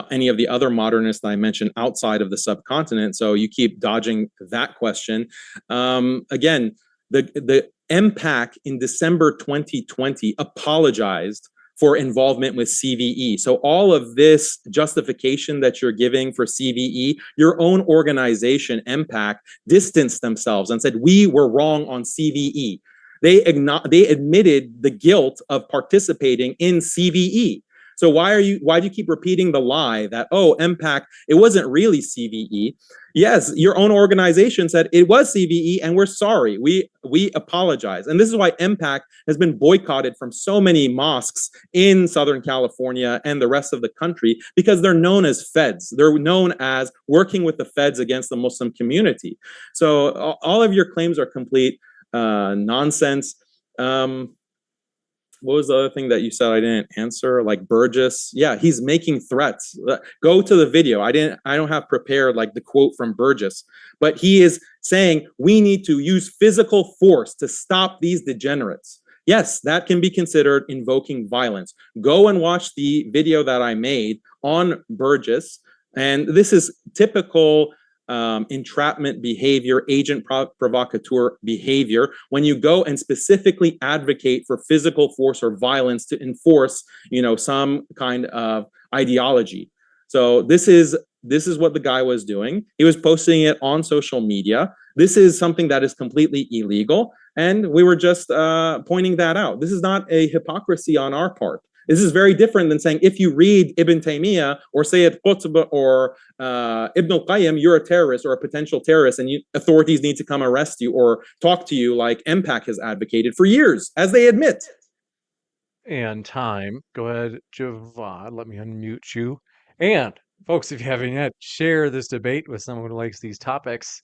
any of the other modernists that I mentioned outside of the subcontinent. So you keep dodging that question. Again, the MPAC in December 2020 apologized for involvement with CVE. So all of this justification that you're giving for CVE, your own organization, MPAC, distanced themselves and said, we were wrong on CVE. They admitted the guilt of participating in CVE. So why do you keep repeating the lie that, oh, MPAC, it wasn't really CVE? Yes, your own organization said it was CVE and we're sorry. We apologize. And this is why MPAC has been boycotted from so many mosques in Southern California and the rest of the country because they're known as feds. They're known as working with the feds against the Muslim community. So all of your claims are complete nonsense. What was the other thing that you said I didn't answer? Like Burgess. Yeah, he's making threats. Go to the video. I don't have prepared like the quote from Burgess, but he is saying we need to use physical force to stop these degenerates. Yes, that can be considered invoking violence. Go and watch the video that I made on Burgess. And this is typical entrapment behavior, agent provocateur behavior, when you go and specifically advocate for physical force or violence to enforce, some kind of ideology. So this is what the guy was doing. He was posting it on social media. This is something that is completely illegal. And we were just pointing that out. This is not a hypocrisy on our part. This is very different than saying if you read Ibn Taymiyyah or Sayyid Qutb or Ibn al-Qayyim, you're a terrorist or a potential terrorist, and authorities need to come arrest you or talk to you like MPAC has advocated for years, as they admit. And time. Go ahead, Javad. Let me unmute you. And folks, if you haven't yet, share this debate with someone who likes these topics.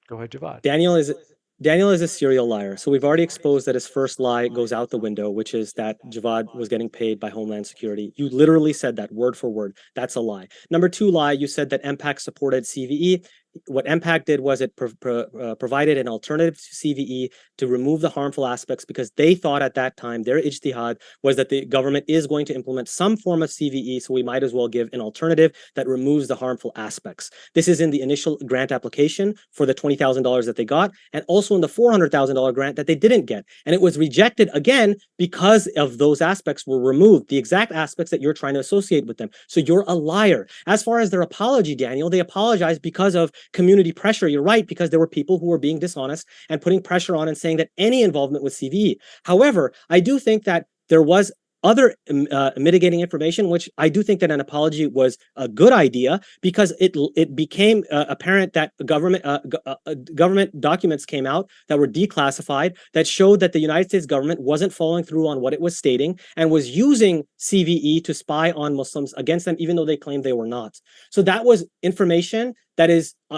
Go ahead, Javad. Daniel is a serial liar. So we've already exposed that his first lie goes out the window, which is that Javad was getting paid by Homeland Security. You literally said that word for word. That's a lie. Number 2 lie, you said that MPAC supported CVE. What MPAC did was it provided an alternative to CVE to remove the harmful aspects because they thought at that time, their ijtihad was that the government is going to implement some form of CVE, so we might as well give an alternative that removes the harmful aspects. This is in the initial grant application for the $20,000 that they got, and also in the $400,000 grant that they didn't get. And it was rejected again because of those aspects were removed, the exact aspects that you're trying to associate with them. So you're a liar. As far as their apology, Daniel, they apologized because of community pressure. You're right, because there were people who were being dishonest and putting pressure on and saying that any involvement with CVE. However, I do think that there was other mitigating information, which I do think that an apology was a good idea because it became apparent that government documents came out that were declassified that showed that the United States government wasn't following through on what it was stating and was using CVE to spy on Muslims against them, even though they claimed they were not. So that was information that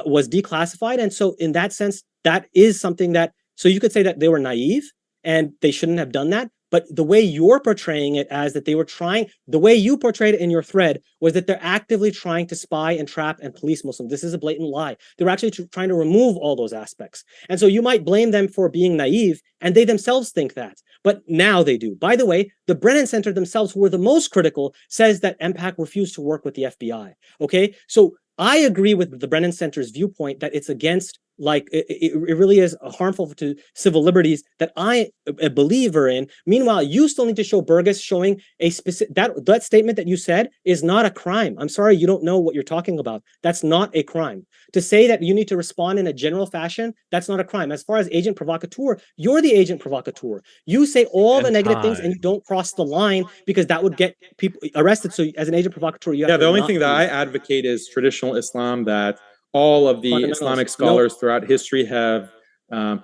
was declassified, and so in that sense, that is something that So you could say that they were naive and they shouldn't have done that. But the way you're portraying it as that they were trying, the way you portrayed it in your thread was that they're actively trying to spy and trap and police Muslims. This is a blatant lie. They're actually trying to remove all those aspects. And so you might blame them for being naive, and they themselves think that. But now they do. By the way, the Brennan Center themselves, who were the most critical, says that MPAC refused to work with the FBI. Okay, so I agree with the Brennan Center's viewpoint that it's against, like, it really is harmful to civil liberties that I a believer in. Meanwhile, you still need to show Burgess showing a specific, that statement that you said is not a crime. I'm sorry, you don't know what you're talking about. That's not a crime. To say that you need to respond in a general fashion, that's not a crime. As far as agent provocateur, you're the agent provocateur. You say all the negative things and you don't cross the line because that would get people arrested. So as an agent provocateur, you have to the only thing that I advocate is traditional Islam, that all of the Islamic scholars throughout history have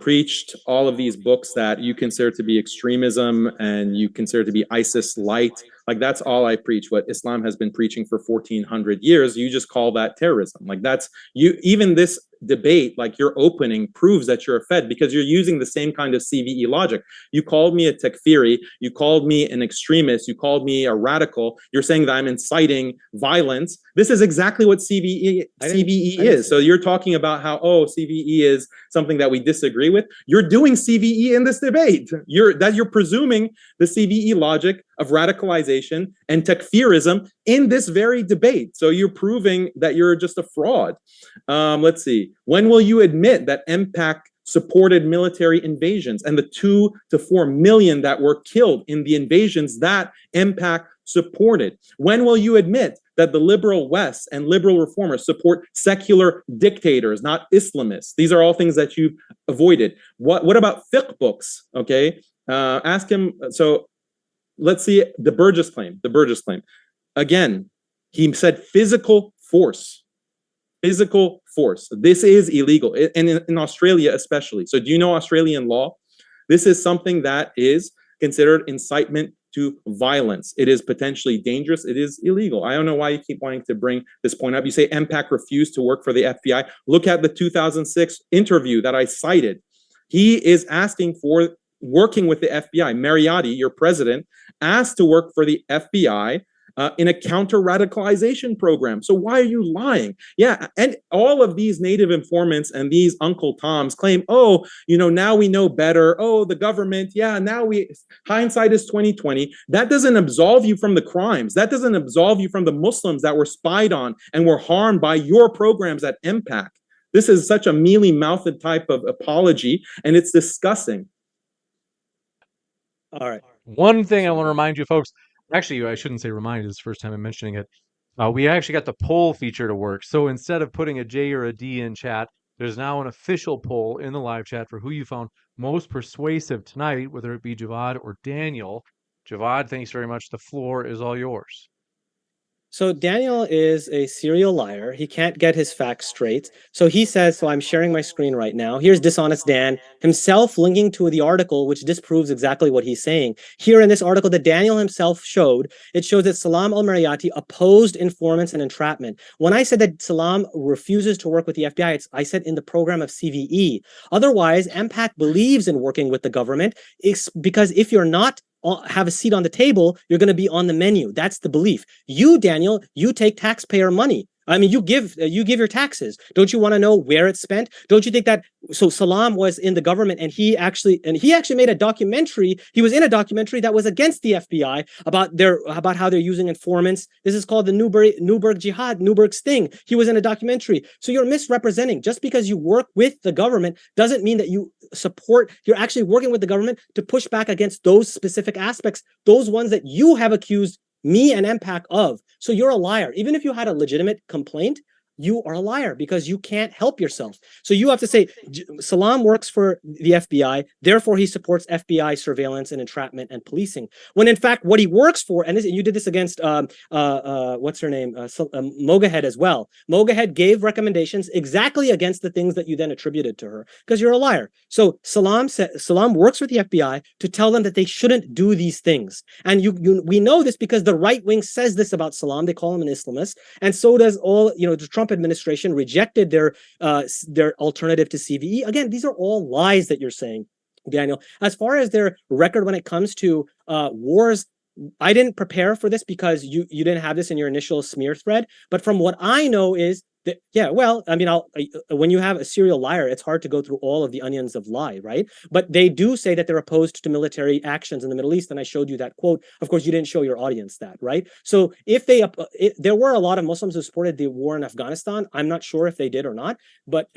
preached, all of these books that you consider to be extremism and you consider to be ISIS light. Like, that's all I preach. What Islam has been preaching for 1400 years, you just call that terrorism. Like, that's you. Even this debate, like your opening, proves that you're a Fed because you're using the same kind of CVE logic. You called me a takfiri, you called me an extremist, you called me a radical. You're saying that I'm inciting violence. This is exactly what CVE is. So you're talking about how, oh, CVE is something that we disagree with. You're doing CVE in this debate. You're presuming the CVE logic of radicalization and takfirism in this very debate. So you're proving that you're just a fraud. Let's see. When will you admit that MPAC supported military invasions and the 2 to 4 million that were killed in the invasions that MPAC supported? When will you admit that the liberal West and liberal reformers support secular dictators, not Islamists? These are all things that you've avoided. What about fiqh books? Okay, ask him. So let's see the Burgess claim. Again, he said physical force. Physical force. This is illegal, and in Australia especially. So do you know Australian law? This is something that is considered incitement to violence. It is potentially dangerous. It is illegal. I don't know why you keep wanting to bring this point up. You say MPAC refused to work for the FBI. Look at the 2006 interview that I cited. He is asking for working with the FBI. Mariotti, your president, asked to work for the FBI in a counter-radicalization program. So why are you lying? Yeah, and all of these native informants and these Uncle Toms claim, oh, now we know better. Oh, the government, yeah, hindsight is 2020. That doesn't absolve you from the crimes. That doesn't absolve you from the Muslims that were spied on and were harmed by your programs at MPAC. This is such a mealy-mouthed type of apology, and it's disgusting. All right. One thing I want to remind you folks, actually, I shouldn't say remind, it's the first time I'm mentioning it. We actually got the poll feature to work. So instead of putting a J or a D in chat, there's now an official poll in the live chat for who you found most persuasive tonight, whether it be Javad or Daniel. Javad, thanks very much. The floor is all yours. So Daniel is a serial liar. He can't get his facts straight. So he says, so I'm sharing my screen right now. Here's Dishonest Dan himself linking to the article, which disproves exactly what he's saying. Here in this article that Daniel himself showed, it shows that Salam al-Mariyati opposed informants and entrapment. When I said that Salam refuses to work with the FBI, I said in the program of CVE. Otherwise, MPAC believes in working with the government. It's because if you're not have a seat on the table, you're going to be on the menu. That's the belief. You, Daniel, you take taxpayer money. I mean, you give your taxes. Don't you want to know where it's spent? Don't you think that? So Salam was in the government, and he actually made a documentary. He was in a documentary that was against the FBI about how they're using informants. This is called the Newburgh Jihad, Newburgh Sting. He was in a documentary. So you're misrepresenting. Just because you work with the government doesn't mean that you support. You're actually working with the government to push back against those specific aspects, those ones that you have accused me and MPAC of. So you're a liar. Even if you had a legitimate complaint, you are a liar because you can't help yourself. So you have to say, Salam works for the FBI, therefore he supports FBI surveillance and entrapment and policing. When in fact, what he works for, and you did this against, what's her name? Mogahed as well. Mogahed gave recommendations exactly against the things that you then attributed to her because you're a liar. So Salam works with the FBI to tell them that they shouldn't do these things. And we know this because the right wing says this about Salam. They call him an Islamist. And so does all, the Trump Trump administration rejected their alternative to CVE. Again, these are all lies that you're saying, Daniel. As far as their record when it comes to wars, I didn't prepare for this because you didn't have this in your initial smear thread. But from what I know is that, yeah, well, I mean, when you have a serial liar, it's hard to go through all of the onions of lie, right? But they do say that they're opposed to military actions in the Middle East, and I showed you that quote. Of course, you didn't show your audience that, right? So if there were a lot of Muslims who supported the war in Afghanistan. I'm not sure if they did or not, but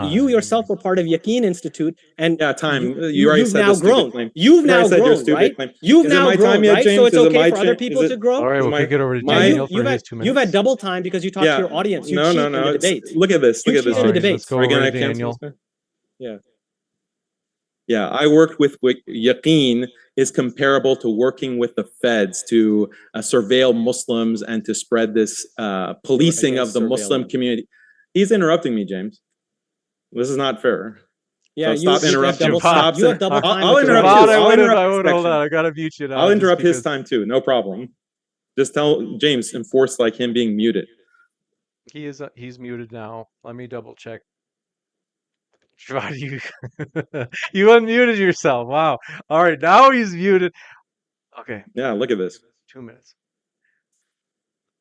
you yourself were part of Yaqeen Institute, and you already you've said now the grown. claim. You've now grown, right? You've now grown, right? So it's okay for other people to grow. All right, we'll kick it over to Daniel for his 2 minutes. You've had double time because you talked to your audience. You cheat in the debate. Look at this. Look at this. In the debate. Let's go over to Daniel. Yeah, I worked with Yaqeen is comparable to working with the feds to surveil Muslims and to spread this policing of the Muslim community. He's interrupting me, James. This is not fair. Yeah, so stop interrupting. You have double time. I'll interrupt you. Hold on, I gotta mute you now. I'll interrupt his time too. No problem. Just tell James, enforce like him being muted. He's muted now. Let me double check. You unmuted yourself. Wow. All right, now he's muted. Okay. Yeah, look at this. 2 minutes.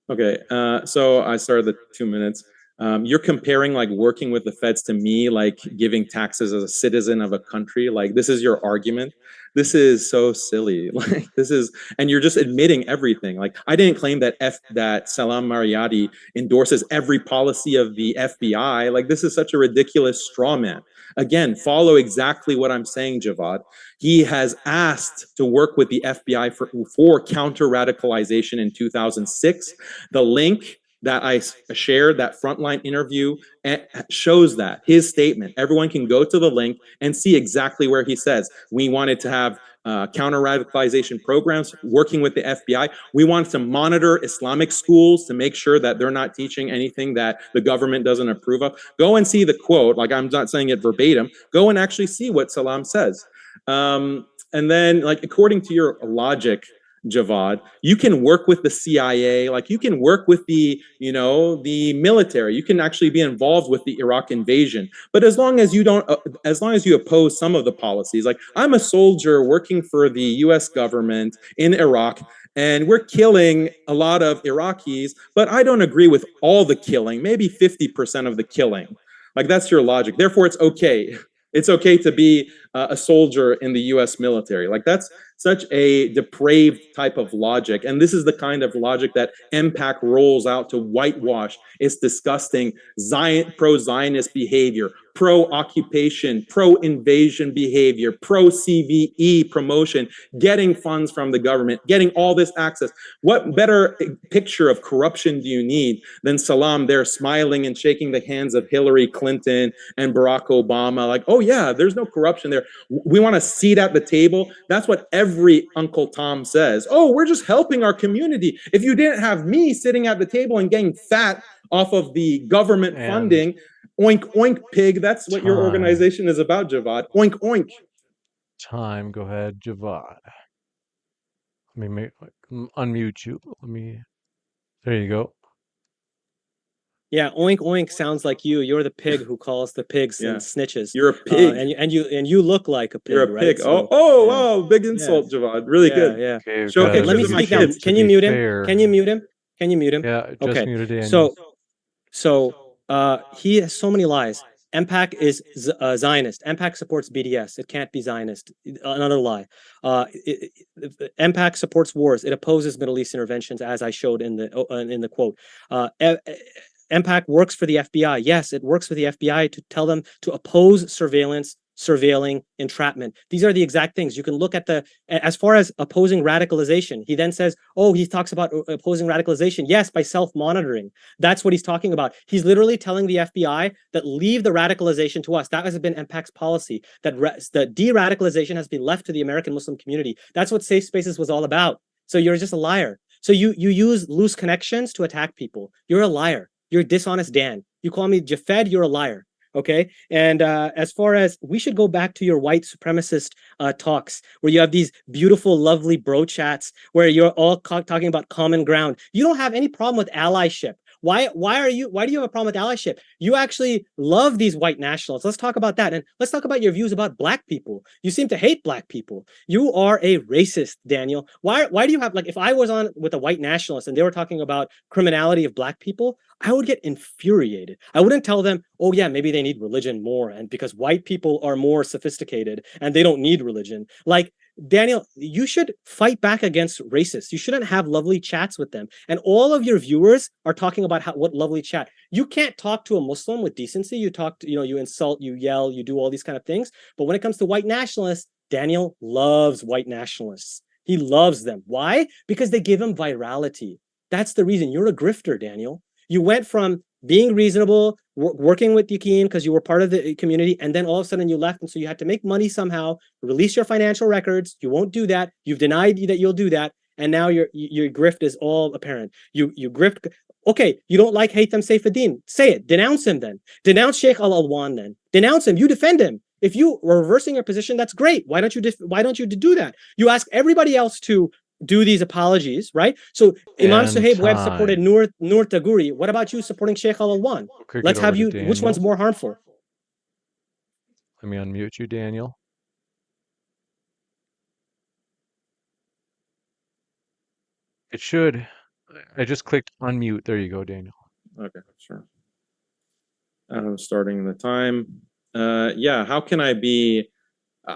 Okay, so I started the 2 minutes. You're comparing like working with the feds to me, like giving taxes as a citizen of a country. Like this is your argument. This is so silly. Like this is, and you're just admitting everything. Like I didn't claim that Salam Mariyati endorses every policy of the FBI. Like this is such a ridiculous straw man. Again, follow exactly what I'm saying, Javad. He has asked to work with the FBI for counter-radicalization in 2006. The link that I shared, that frontline interview, shows that, his statement. Everyone can go to the link and see exactly where he says, we wanted to have counter-radicalization programs, working with the FBI. We wanted to monitor Islamic schools to make sure that they're not teaching anything that the government doesn't approve of. Go and see the quote, like I'm not saying it verbatim, go and actually see what Salam says. And then, like, according to your logic, Javad, you can work with the CIA, like you can work with the, the military. You can actually be involved with the Iraq invasion. But as long as you don't, as long as you oppose some of the policies, like I'm a soldier working for the US government in Iraq, and we're killing a lot of Iraqis, but I don't agree with all the killing, maybe 50% of the killing. Like that's your logic. Therefore, it's okay. It's okay to be a soldier in the US military. Like that's such a depraved type of logic. And this is the kind of logic that MPAC rolls out to whitewash. It's disgusting pro-Zionist behavior, pro-occupation, pro-invasion behavior, pro-CVE promotion, getting funds from the government, getting all this access. What better picture of corruption do you need than Salam there smiling and shaking the hands of Hillary Clinton and Barack Obama? Like, oh yeah, there's no corruption there. We want a seat at the table. That's what every Uncle Tom says. Oh, we're just helping our community. If you didn't have me sitting at the table and getting fat off of the government funding, oink, oink, pig. That's what your organization is about, Javad. Oink, oink. Time. Go ahead, Javad. Let me unmute you. There you go. Yeah, oink oink sounds like you. You're the pig who calls the pigs and snitches. You're a pig, and you look like a pig. You're a pig. Right? So, wow, big insult, Javad. Really good. Yeah. Okay, let me speak now. Can you mute him? Can you mute him? Can you mute him? Yeah, just muted in. So he has so many lies. MPAC is Zionist. MPAC supports BDS. It can't be Zionist. Another lie. MPAC supports wars. It opposes Middle East interventions, as I showed in the quote. MPAC works for the FBI. Yes, it works for the FBI to tell them to oppose surveillance, surveilling, entrapment. These are the exact things. You can look at as far as opposing radicalization. He then says, he talks about opposing radicalization. Yes, by self-monitoring. That's what he's talking about. He's literally telling the FBI that leave the radicalization to us. That has been MPAC's policy, that the de-radicalization has been left to the American Muslim community. That's what Safe Spaces was all about. So you're just a liar. So you use loose connections to attack people. You're a liar. You're dishonest Dan. You call me Jafed, you're a liar. Okay. And as far as we should go back to your white supremacist talks, where you have these beautiful, lovely bro chats where you're all talking about common ground. You don't have any problem with allyship. Why do you have a problem with allyship? You actually love these white nationalists. Let's talk about that. And let's talk about your views about black people. You seem to hate black people. You are a racist, Daniel. Why do you have, like, if I was on with a white nationalist and they were talking about criminality of black people, I would get infuriated. I wouldn't tell them, oh yeah, maybe they need religion more, and because white people are more sophisticated and they don't need religion. Like, Daniel, you should fight back against racists. You shouldn't have lovely chats with them. And all of your viewers are talking about what lovely chat. You can't talk to a Muslim with decency. You talk to, you insult, you yell, you do all these kind of things. But when it comes to white nationalists, Daniel loves white nationalists. He loves them. Why? Because they give him virality. That's the reason. You're a grifter, Daniel. You went from being reasonable, working with Yaqeen because you were part of the community, and then all of a sudden you left, and so you had to make money somehow, release your financial records. You won't do that. You've denied that you'll do that, and now your grift is all apparent. You grift. Okay, you don't like Haytham Saifuddin. Say it. Denounce him then. Denounce Sheikh Al-Alwan then. Denounce him. You defend him. If you were reversing your position, that's great. Why don't you do that? You ask everybody else to do these apologies, right? So Imam Suhaib Webb supported Noor Taguri. What about you supporting Sheikh Al-Alwan? Let's have you. Which one's more harmful? Let me unmute you, Daniel. It should. I just clicked unmute. There you go, Daniel. Okay, sure. Starting the time. Yeah, how can I be?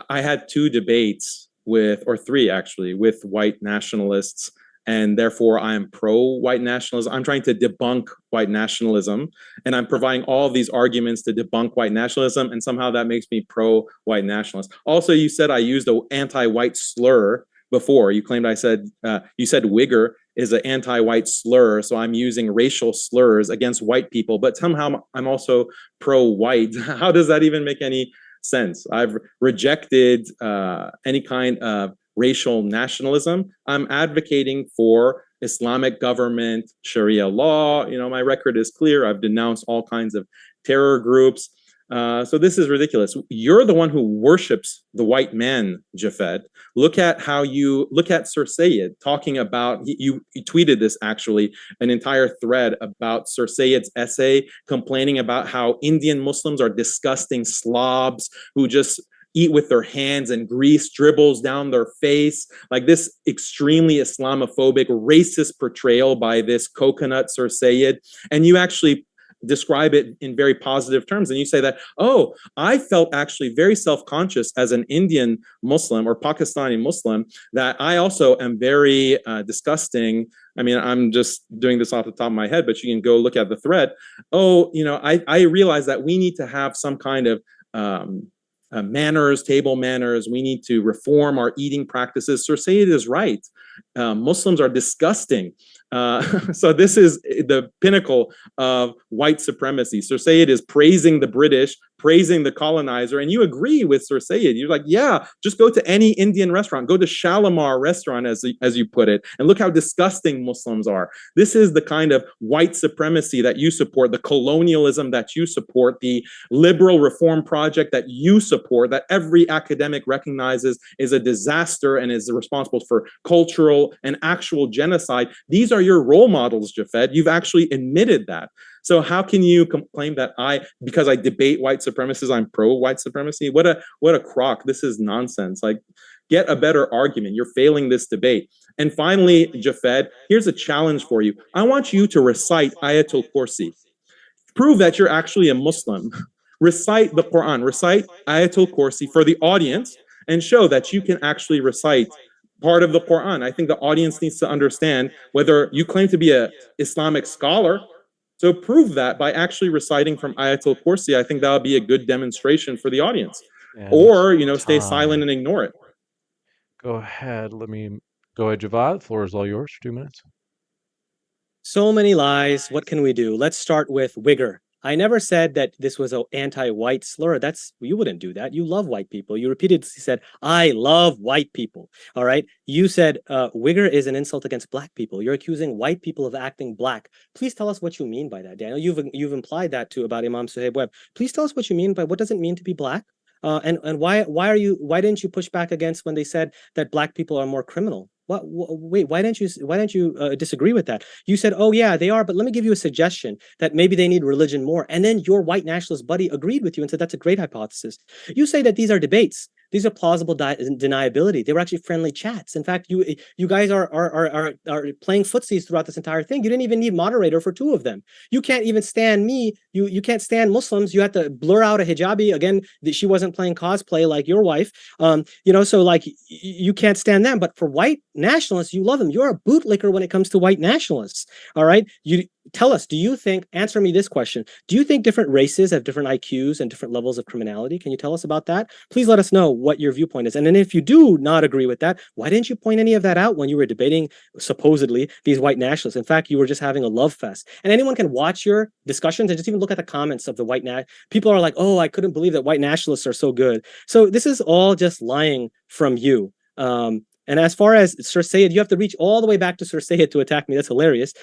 I had 2 debates or 3 actually, with white nationalists, and therefore I am pro-white nationalism. I'm trying to debunk white nationalism, and I'm providing all these arguments to debunk white nationalism, and somehow that makes me pro-white nationalist. Also, you said I used an anti-white slur before. You claimed you said wigger is an anti-white slur, so I'm using racial slurs against white people, but somehow I'm also pro-white. How does that even make any sense? I've rejected any kind of racial nationalism. I'm advocating for Islamic government, Sharia law. My record is clear. I've denounced all kinds of terror groups. So this is ridiculous. You're the one who worships the white man, Jafed. Look at Sir Sayyid talking about, you tweeted this actually, an entire thread about Sir Sayyid's essay complaining about how Indian Muslims are disgusting slobs who just eat with their hands and grease dribbles down their face. Like this extremely Islamophobic, racist portrayal by this coconut Sir Sayyid. And you actually describe it in very positive terms. And you say that, oh, I felt actually very self-conscious as an Indian Muslim or Pakistani Muslim, that I also am very disgusting. I mean, I'm just doing this off the top of my head, but you can go look at the thread. Oh, I realize that we need to have some kind of manners, table manners. We need to reform our eating practices. Sir Sayyid is right. Muslims are disgusting. So this is the pinnacle of white supremacy. Sir Sayyid is praising the British, praising the colonizer, and you agree with Sir Sayyid. You're like, yeah, just go to any Indian restaurant, go to Shalimar restaurant, as you put it, and look how disgusting Muslims are. This is the kind of white supremacy that you support, the colonialism that you support, the liberal reform project that you support, that every academic recognizes is a disaster and is responsible for cultural and actual genocide. These are your role models, Jafed. You've actually admitted that. So how can you claim that because I debate white supremacists, I'm pro-white supremacy? What a crock. This is nonsense. Like, get a better argument. You're failing this debate. And finally, Jafed, here's a challenge for you. I want you to recite Ayatul Kursi. Prove that you're actually a Muslim. Recite the Quran, recite Ayatul Kursi for the audience, and show that you can actually recite part of the Quran. I think the audience needs to understand whether you claim to be an Islamic scholar. So prove that by actually reciting from Ayatul Kursi. I think that would be a good demonstration for the audience. And Or, stay silent and ignore it. Go ahead. Go ahead, Javad. The floor is all yours for 2 minutes. So many lies. What can we do? Let's start with wigger. I never said that this was an anti-white slur. You wouldn't do that. You love white people. You repeatedly said, I love white people. All right. You said wigger is an insult against black people. You're accusing white people of acting black. Please tell us what you mean by that, Daniel. You've implied that too about Imam Suhaib Webb. Please tell us what you mean by what does it mean to be black? And why didn't you push back against when they said that black people are more criminal? Wait, why didn't you disagree with that? You said, oh yeah, they are, but let me give you a suggestion that maybe they need religion more. And then your white nationalist buddy agreed with you and said that's a great hypothesis. You say that these are debates. These are plausible deniability. They were actually friendly chats. In fact, you guys are playing footsies throughout this entire thing. You didn't even need moderator for 2 of them. You can't even stand me. You can't stand Muslims. You have to blur out a hijabi again. She wasn't playing cosplay like your wife. So like you can't stand them. But for white nationalists, you love them. You're a bootlicker when it comes to white nationalists. All right. You tell us, answer me this question. Do you think different races have different IQs and different levels of criminality? Can you tell us about that? Please let us know what your viewpoint is. And then if you do not agree with that, why didn't you point any of that out when you were debating supposedly these white nationalists? In fact, you were just having a love fest. And anyone can watch your discussions and just even look at the comments of the people are like, oh, I couldn't believe that white nationalists are so good. So this is all just lying from you. And as far as Sir Sayed, you have to reach all the way back to Sir Sayed to attack me. That's hilarious.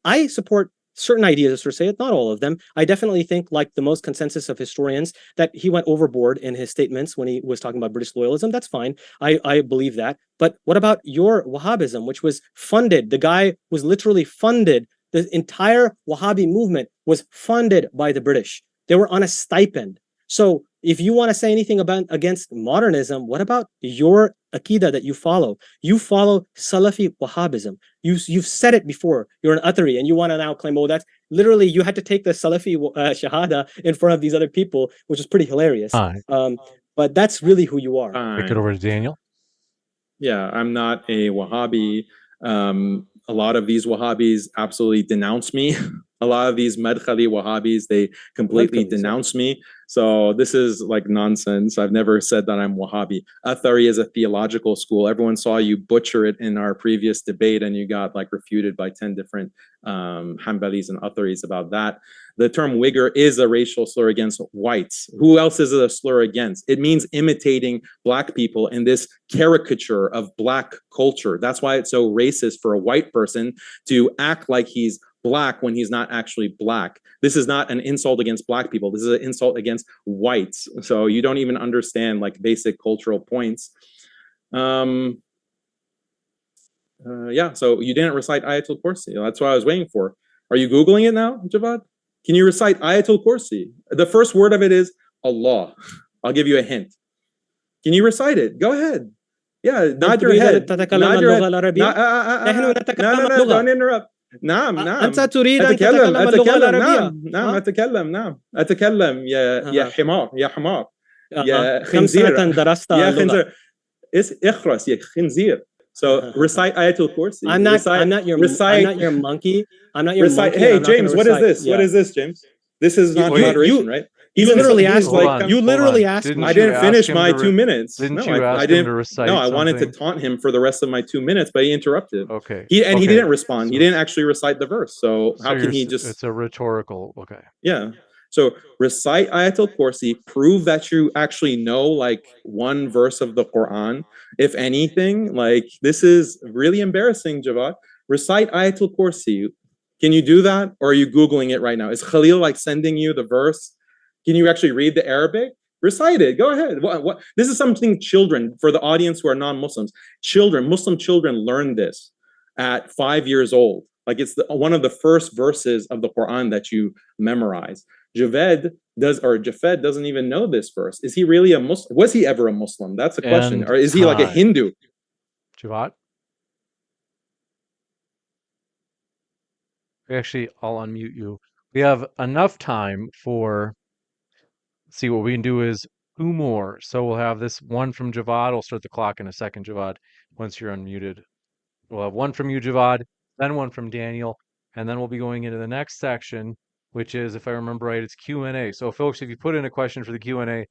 I support certain ideas of Sir Sayed, not all of them. I definitely think, like the most consensus of historians, that he went overboard in his statements when he was talking about British loyalism. That's fine. I believe that. But what about your Wahhabism, which was funded? The guy was literally funded. The entire Wahhabi movement was funded by the British. They were on a stipend. So if you want to say anything against modernism, what about your Aqidah that you follow? You follow Salafi Wahhabism. You've said it before. You're an Athari, and you want to now claim, oh, that's literally, you had to take the Salafi Shahada in front of these other people, which is pretty hilarious. But that's really who you are. Take it over to Daniel. Yeah, I'm not a Wahhabi. A lot of these Wahhabis absolutely denounce me. A lot of these Madkhali Wahhabis, they completely denounce me. So this is like nonsense. I've never said that I'm Wahhabi. Athari is a theological school. Everyone saw you butcher it in our previous debate, and you got like refuted by 10 different Hanbalis and Atharis about that. The term Uyghur is a racial slur against whites. Who else is it a slur against? It means imitating black people in this caricature of black culture. That's why it's so racist for a white person to act like he's black when he's not actually black. This is not an insult against black people. This is an insult against whites. So you don't even understand like basic cultural points. Yeah, so you didn't recite Ayatul Kursi. That's what I was waiting for. Are you Googling it now, Javad? Can you recite Ayatul Kursi? The first word of it is Allah. I'll give you a hint. Can you recite it? Go ahead. Yeah, nod your head. Nod your head. No, don't interrupt. نعم أنت تريد أن تتكلم اللغة العربية. نعم أتكلم يا حمار يا خنزير كم سنة درست يا خنزير اخرس يا خنزير. So recite Ayatul Kursi. I'm not your monkey. I'm not your monkey. Hey James, what is this? What is this, James? This is not moderation, right? You literally asked. I didn't finish my 2 minutes. Didn't you ask him to recite? No, I wanted to taunt him for the rest of my 2 minutes, but he interrupted. Okay. He didn't respond. He didn't actually recite the verse. So how can he just? It's a rhetorical. Okay. Yeah. So recite Ayatul Kursi. Prove that you actually know like one verse of the Quran, if anything. Like this is really embarrassing, Javad. Recite Ayatul Kursi. Can you do that, or are you Googling it right now? Is Khalil like sending you the verse? Can you actually read the Arabic? Recite it. Go ahead. What? This is something children, for the audience who are non-Muslims, Muslim children learn this at 5 years old. Like it's one of the first verses of the Quran that you memorize. Jafed doesn't even know this verse. Is he really a Muslim? Was he ever a Muslim? That's the question. Or is he like a Hindu? Javad? Actually, I'll unmute you. We have enough time for, see, what we can do is 2 more. So we'll have this one from Javad. I'll start the clock in a second, Javad, once you're unmuted. We'll have one from you, Javad, then one from Daniel, and then we'll be going into the next section, which is, if I remember right, it's Q&A. So folks, if you put in a question for the Q&A,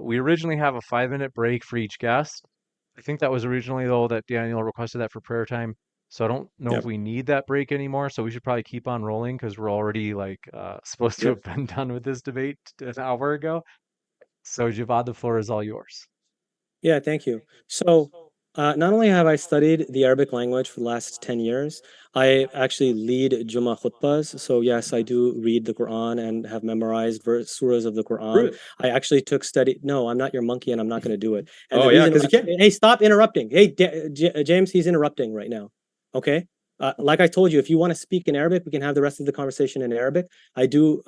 we originally have a 5-minute break for each guest. I think that was originally, though, that Daniel requested that for prayer time. So I don't know if we need that break anymore. So we should probably keep on rolling because we're already like supposed to have been done with this debate an hour ago. So Javad, the floor is all yours. Yeah, thank you. So Not only have I studied the Arabic language for the last 10 years, I actually lead Jummah khutbahs. So yes, I do read the Quran and have memorized surahs of the Quran. Prove it. I actually took study. No, I'm not your monkey and I'm not going to do it. And Oh the yeah, reason because you can't. hey, stop interrupting. Hey, James, he's interrupting right now. Okay. Like I told you, if you want to speak in Arabic, we can have the rest of the conversation in Arabic. I do.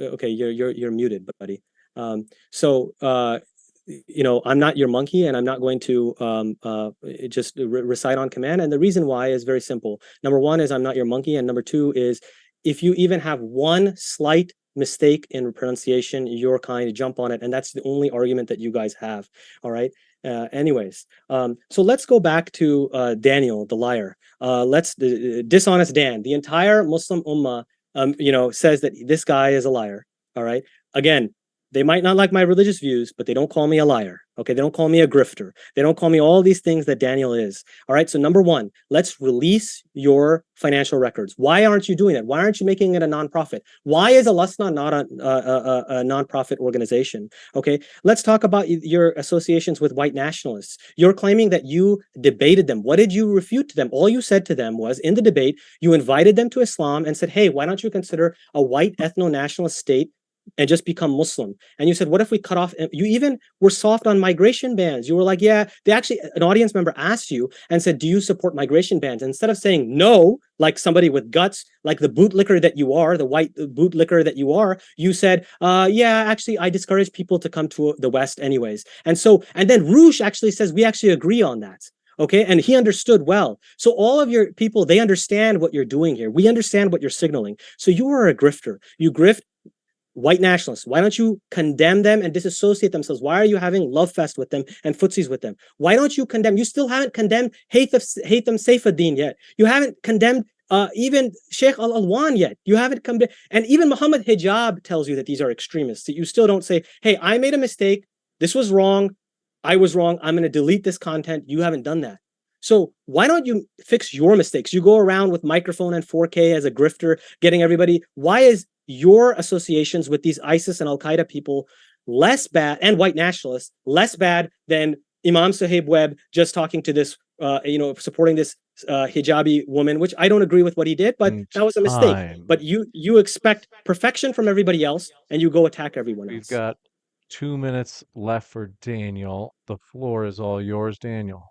Okay, you're muted, buddy. So I'm not your monkey and I'm not going to just recite on command. And the reason why is very simple. Number one is I'm not your monkey. And number two is if you even have one slight mistake in pronunciation, you're kind of jump on it. And that's the only argument that you guys have. All right. Anyways, so let's go back to Daniel, the liar. Let's dishonest Dan. The entire Muslim Ummah, says that this guy is a liar. All right. Again, they might not like my religious views, but they don't call me a liar. Okay, they don't call me a grifter. They don't call me all these things that Daniel is. All right, so number one, let's release your financial records. Why aren't you doing that? Why aren't you making it a nonprofit? Why is Alasna not a nonprofit organization? Okay, let's talk about your associations with white nationalists. You're claiming that you debated them. What did you refute to them? All you said to them was in the debate, you invited them to Islam and said, hey, why don't you consider a white ethno-nationalist state and just become Muslim? And you said, what if we cut off? You even were soft on migration bans. You were like, yeah, they actually, an audience member asked you and said, do you support migration bans? And instead of saying no, like somebody with guts, like the bootlicker that you are, the white bootlicker that you are, you said, yeah, actually, I discourage people to come to the West anyways. And then Roosh actually says, we actually agree on that. Okay, and he understood well. So all of your people, they understand what you're doing here. We understand what you're signaling. So you are a grifter. You grift white nationalists. Why don't you condemn them and disassociate themselves? Why are you having love fest with them and footsies with them? Why don't you condemn? You still haven't condemned Haytham Saifuddin yet. You haven't condemned even Sheikh Al-Alwan yet. You haven't condemned, and even Muhammad Hijab tells you that these are extremists. You still don't say, hey, I made a mistake. This was wrong. I was wrong. I'm going to delete this content. You haven't done that. So why don't you fix your mistakes? You go around with microphone and 4K as a grifter, getting everybody. Why is your associations with these ISIS and Al-Qaeda people less bad, and white nationalists, less bad than Imam Sahib Webb just talking to this, supporting this hijabi woman, which I don't agree with what he did, but that was a mistake. But you expect perfection from everybody else, and you go attack everyone else. We've got 2 minutes left for Daniel. The floor is all yours, Daniel.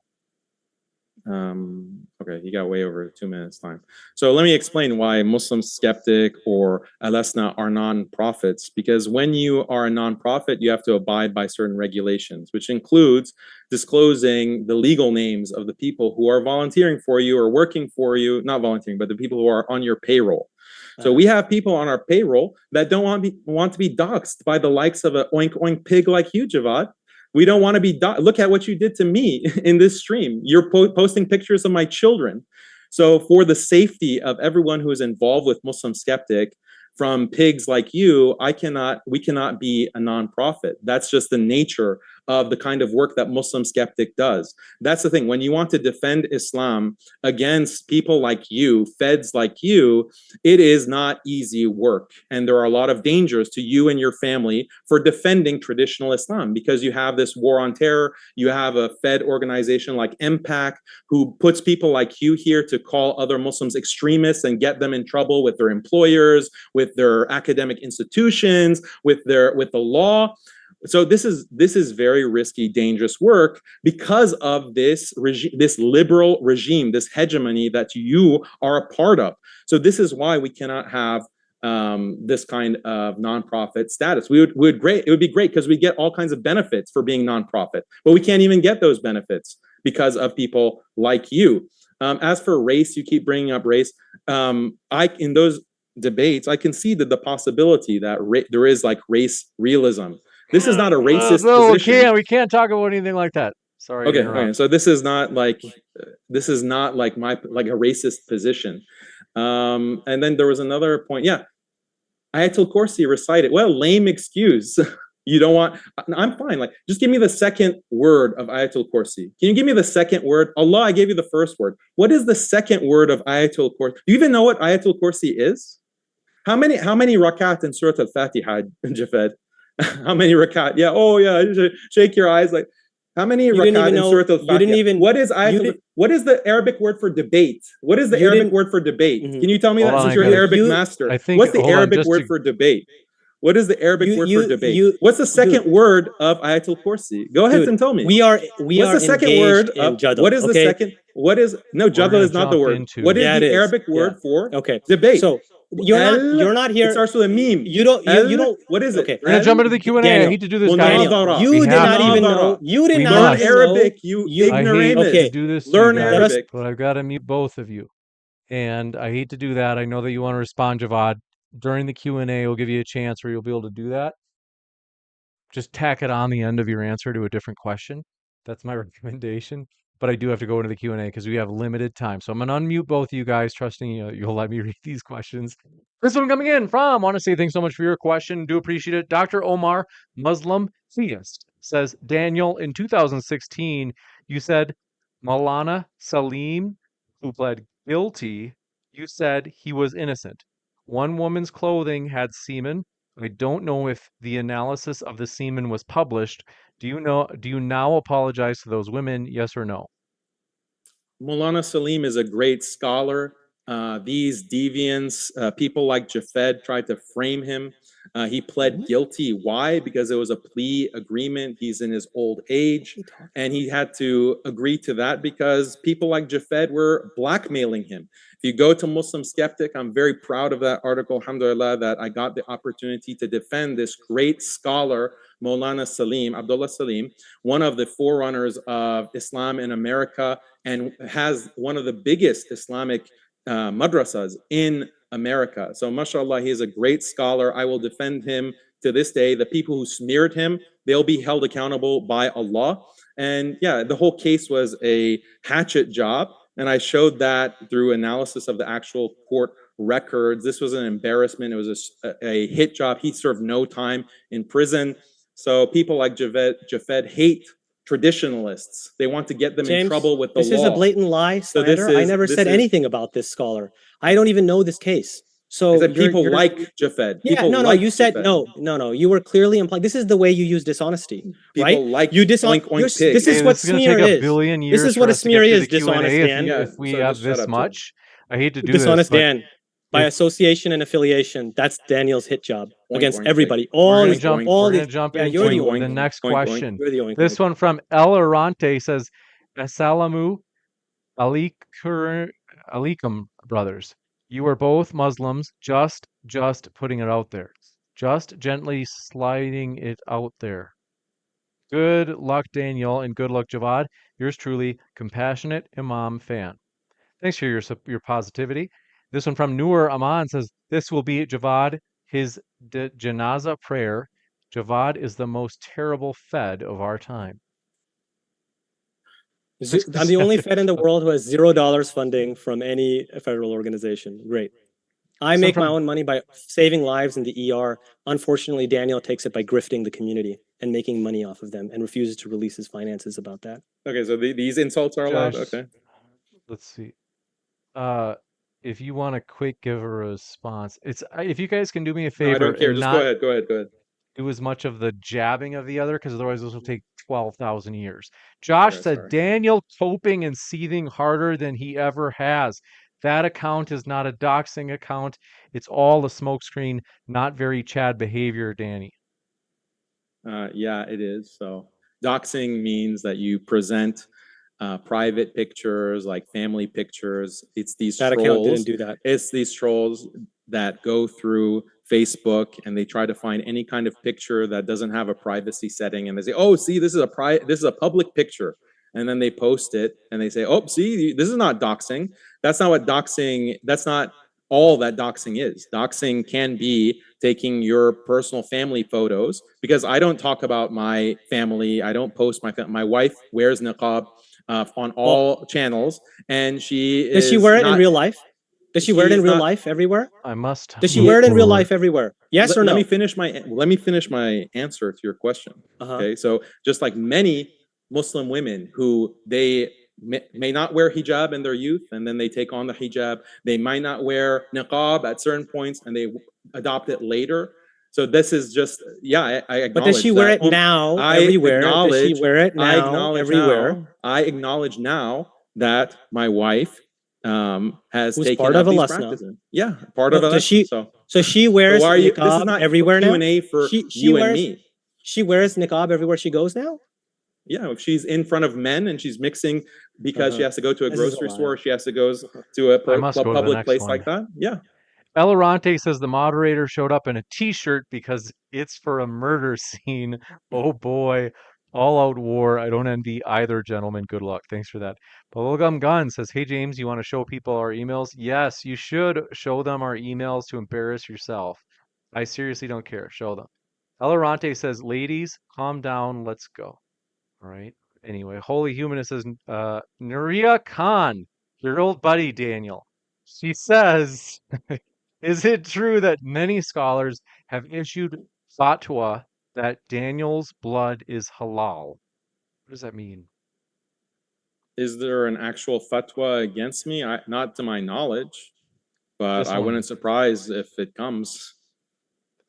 Okay, you got way over 2 minutes time. So let me explain why Muslim-Skeptic or Alasna are non-profits. Because when you are a non-profit, you have to abide by certain regulations, which includes disclosing the legal names of the people who are volunteering for you or working for you, not volunteering, but the people who are on your payroll. So we have people on our payroll that don't want to be doxxed by the likes of an oink oink pig like you, Javad. We don't want to be, look at what you did to me in this stream. You're posting pictures of my children. So for the safety of everyone who is involved with Muslim-Skeptic, from pigs like you, we cannot be a nonprofit. That's just the nature of the kind of work that Muslim-Skeptic does. That's the thing. When you want to defend Islam against people like you, feds like you, it is not easy work. And there are a lot of dangers to you and your family for defending traditional Islam, because you have this war on terror. You have a Fed organization like MPAC who puts people like you here to call other Muslims extremists and get them in trouble with their employers, with their academic institutions, with the law. So this is very risky, dangerous work because of this liberal regime, this hegemony that you are a part of. So this is why we cannot have this kind of nonprofit status. It would be great because we get all kinds of benefits for being nonprofit, but we can't even get those benefits because of people like you. As for race, you keep bringing up race. In those debates, I conceded the possibility that there is like race realism. This is not a racist position. We can't talk about anything like that. Sorry. Okay. So this is not like my a racist position. And then there was another point. Yeah, Ayatul Kursi recited. Well, lame excuse. You don't want. I'm fine. Like, just give me the second word of Ayatul Kursi. Can you give me the second word? Allah, I gave you the first word. What is the second word of Ayatul Kursi? Do you even know what Ayatul Kursi is? How many rakat in Surah Al-Fatiha, Jafed? How many rakat? Yeah. Oh, yeah. Shake your eyes. Like, How many You didn't rakat even in know. Surah You didn't Al-Fatiha? even. What is You ayatul? did, What is the Arabic word for debate? What is the You Arabic didn't- word for debate? Mhm. Can you tell me Hold that on, since I you're an gotta- Arabic You- master? I think- What's the hold on, Arabic just word to- for debate? What is the Arabic You- word you- for debate? you- What's the second dude. word of Ayatul Kursi? Go ahead Dude, and tell me. we are What's the second engaged word in of jadal, what is the okay? second? What is no jadal gonna is not the jump word. into- What is Yeah, it the is. Arabic word Yeah. for Okay. debate? So you're not here. It starts with a meme. You don't. You don't. What is it? Okay. We're gonna jump into the Q&A. I Daniel, hate to do this, Daniel, guys. Munadara. you We did have not to. even Munadara. know. You did We not must. even know. Arabic, you I hate ignoramus. to do this to Learn you guys, Arabic. but I've got to mute both of you. And I hate to do that. I know that you want to respond, Javad. During the Q&A, we'll give you a chance where you'll be able to do that. Just tack it on the end of your answer to a different question. That's my recommendation. But I do have to go into the Q&A because we have limited time. So I'm going to unmute both of you guys, trusting you'll let me read these questions. This one coming in from, want to say thanks so much for your question. Do appreciate it. Dr. Omar, Muslim theist, says, Daniel, in 2016, you said Maulana Salim, who pled guilty, you said he was innocent. One woman's clothing had semen. I don't know if the analysis of the semen was published. Do you now apologize to those women? Yes or no? Maulana Salim is a great scholar. These deviants, people like Jafed, tried to frame him. He pled guilty. Why? Because it was a plea agreement. He's in his old age, and he had to agree to that because people like Jafed were blackmailing him. If you go to Muslim-Skeptic, I'm very proud of that article, alhamdulillah, that I got the opportunity to defend this great scholar, Maulana Salim, Abdullah Salim, one of the forerunners of Islam in America, and has one of the biggest Islamic madrasas in America. So mashallah, he is a great scholar. I will defend him to this day. The people who smeared him, they'll be held accountable by Allah. And yeah, the whole case was a hatchet job. And I showed that through analysis of the actual court records. This was an embarrassment. It was a hit job. He served no time in prison. So people like Jafed hate traditionalists. They want to get them in trouble with the law. This is a blatant lie, slander. I never said anything about this scholar. I don't even know this case. So that people like Jafed. Yeah, people no, like you said Jafed. no. You were clearly implying. This is the way you use dishonesty, right? People like You oink oink pig. This is Hey, what this is gonna smear take a is. billion years This is for what a us to smear get through is. the Q&A Dishonest Dan. if we so have just shut this up, much. I hate to do Dishonest this, but Dan. By association and affiliation, that's Daniel's hit job Oink, against oink, everybody. pig. All we're gonna these, jump. all We're these. gonna jump Yeah, you're the into oink, the oink. next oink, oink. question. You're the oink. This one from El Arante says, Assalamu alaikum, brothers. You are both Muslims, just putting it out there. Just gently sliding it out there. Good luck, Daniel, and good luck, Javad. Yours truly, compassionate Imam fan. Thanks for your positivity. This one from Noor Aman says, this will be Javad, his janaza prayer. Javad is the most terrible Fed of our time. I'm the only Fed in the world who has $0 funding from any federal organization. Great. I make my own money by saving lives in the ER. Unfortunately, Daniel takes it by grifting the community and making money off of them and refuses to release his finances about that. Okay, so these insults are allowed? Okay. Let's see. If you want to quick give a response, if you guys can do me a favor. No, I don't care. Just go ahead. Go ahead. Do as much of the jabbing of the other, because otherwise this will take 12,000 years. Josh said, Daniel coping and seething harder than he ever has. That account is not a doxing account. It's all a smokescreen, not very Chad behavior, Danny. Yeah, it is. So doxing means that you present private pictures, like family pictures. It's these that trolls. Account didn't do that. It's these trolls that go through Facebook and they try to find any kind of picture that doesn't have a privacy setting, and they say, "Oh, see, this is a public picture," and then they post it and they say, "Oh, see, this is not doxing." That's not what doxing. That's not all that doxing is. Doxing can be taking your personal family photos, because I don't talk about my family. I don't post my wife wears niqab on all channels, and does she wear it in real life? Does she wear it in real life everywhere? I must. Does she wear it in real life everywhere? Yes or no? Let me finish my answer to your question. Okay, so just like many Muslim women who they may not wear hijab in their youth, and then they take on the hijab. They might not wear niqab at certain points, and they adopt it later. So this is just, I acknowledge But does she wear that. it now I everywhere? Does she acknowledge, wear it I now acknowledge everywhere? now, I acknowledge now that my wife has Who's taken part up of these Alasna. practices. Yeah, part No, of does Alasna. she? So she wears why are you? This is niqab not everywhere now. Q&A for She you and wears me. she wears niqab everywhere she goes now. Yeah, if she's in front of men and she's mixing because she has to go to a This is a grocery lie. store, or she has to go to a I must go to the public next place one. like that. Yeah. Elorante says the moderator showed up in a t-shirt because it's for a murder scene. Oh boy. All out war. I don't envy either gentleman. Good luck. Thanks for that. Bubblegum Gun says, hey James, you want to show people our emails? Yes, you should show them our emails to embarrass yourself. I seriously don't care. Show them. Elorante says, ladies, calm down. Let's go. All right. Anyway, Holy Humanist says, Nuria Khan, your old buddy Daniel. She says, is it true that many scholars have issued fatwa that Daniel's blood is halal? What does that mean? Is there an actual fatwa against me? Not to my knowledge, but This I one. wouldn't surprise if it comes.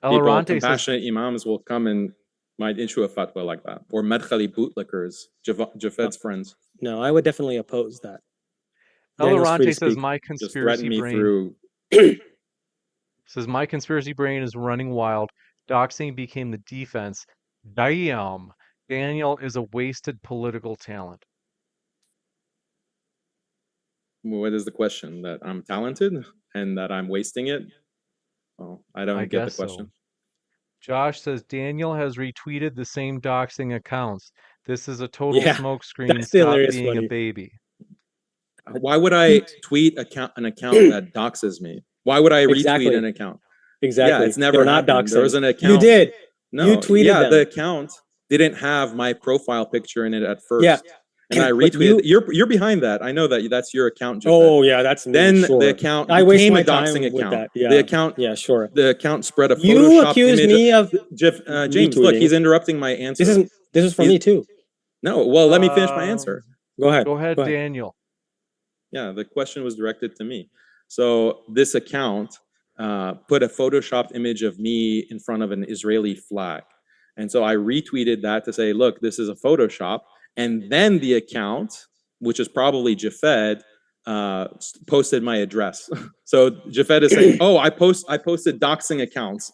People, Elorante says, compassionate imams will come and might issue a fatwa like that. Or Madkhali bootlickers, Jafed's friends. No, I would definitely oppose that. Daniel's free to Elorante says, speak. my Just threaten conspiracy me brain through. says, my conspiracy brain is running wild. Doxing became the defense. Damn. Daniel is a wasted political talent. What is the question? That I'm talented and that I'm wasting it? Oh, I don't get the guess so. question. Josh says Daniel has retweeted the same doxing accounts. This is a total Yeah, smokescreen. that's Stop hilarious being funny. a baby. Why would I tweet an account that doxes me? Why would I retweet Exactly. an account? Exactly. Yeah, it's never They're not happened. There doxing. was an account. You did. No, You tweeted yeah, them. the account didn't have my profile picture in it at first. Yeah. And I But retweeted. You're behind that. I know that that's your account. Jafed. Oh yeah, that's me. Then Sure. the account I waste became my a doxing time with account. that. Yeah. The account. Yeah, sure. The account spread a You Photoshop accused image. me of James, look, retweeting. he's interrupting my answer. This is for me too. No, well, let me finish my answer. Go ahead. Go ahead, Daniel. Yeah, the question was directed to me. So this account put a photoshopped image of me in front of an Israeli flag. And so I retweeted that to say, look, this is a Photoshop. And then the account, which is probably Jafed, posted my address. So Jafed is saying, oh, I posted doxing accounts.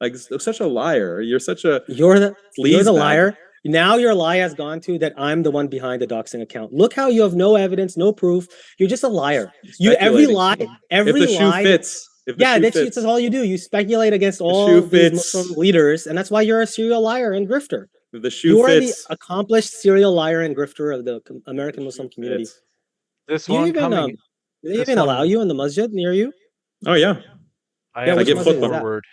Like, such a liar. You're the liar. Now your lie has gone to that I'm the one behind the doxing account. Look how you have no evidence, no proof. You're just a liar. Every lie. If the shoe fits. That's all you do. You speculate against all these Muslim leaders, and that's why you're a serial liar and grifter. If the shoe you are fits. the accomplished serial liar and grifter of the American Muslim community. This one coming. Do they even allow you in the masjid near you? Oh yeah. I give khutbah. word.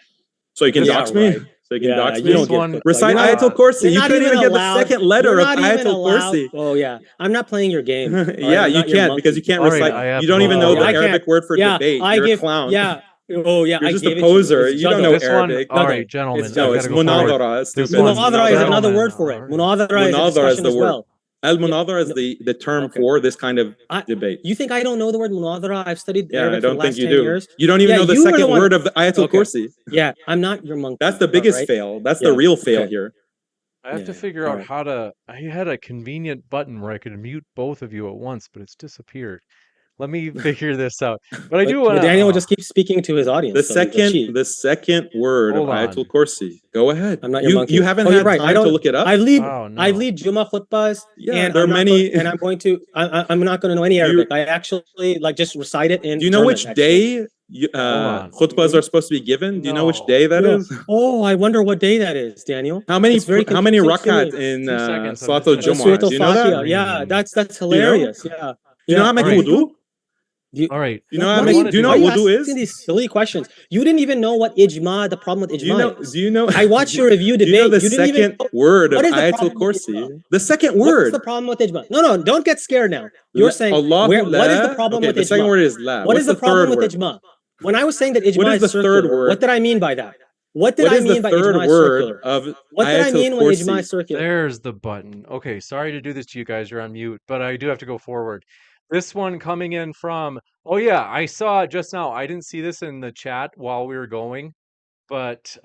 So you can dox me? Right. So you can dox me? This one, recite Ayatul Kursi. You couldn't even get the second letter of Ayatul Kursi. Oh yeah. I'm not playing your game. Yeah, you can't because you can't recite. You don't even know the Arabic word for debate. You're a clown. Yeah. Oh yeah. You're just a poser. You don't know Arabic. All right, gentlemen. It's munadara. Munadara is another word for it. Munadara is a discussion as well. Al-munadara is the term for this kind of debate. You think I don't know the word munadara? I've studied I Arabic don't for the think last you 10 do. years. You don't even know the second word of the Ayatul Kursi. Yeah, I'm not your monkey. That's the biggest fail. That's the real fail here. I have to figure out how to. I had a convenient button where I could mute both of you at once, but it's disappeared. Let me figure this out. But I do want to. Daniel will just keep speaking to his audience. The second word of Ayatul Kursi. Go ahead. I'm not your monkey. You haven't had time to look it up. I lead Jummah khutbahs. Yeah, there are many. And I'm going to. I'm not going to know any Arabic. I actually just recite it in. Do you know which day khutbahs are supposed to be given? Do you know which day that is? Oh, I wonder what day that is, Daniel. How many rakat in Salatul Jumu'ah? Do you know that? Yeah, that's hilarious. Yeah. Do you know how many wudu? All right. Do you know what wudu is? These silly questions. You didn't even know what ijma, the problem with ijma is. Do you know? I watched your review debate. Do you know the you didn't second even word of Ayatul Kursi? The second word. What's the problem with ijma? No, don't get scared now. You're saying what is the problem with ijma? The second word is la. What is the problem with ijma? When I was saying that ijma is circular, what did I mean by that? What did I mean by ijma is circular? What did I mean when ijma is circular? There's the button. Okay, sorry to do this to you guys. You're on mute, but I do have to go forward. This one coming in from, oh yeah, I saw it just now. I didn't see this in the chat while we were going. but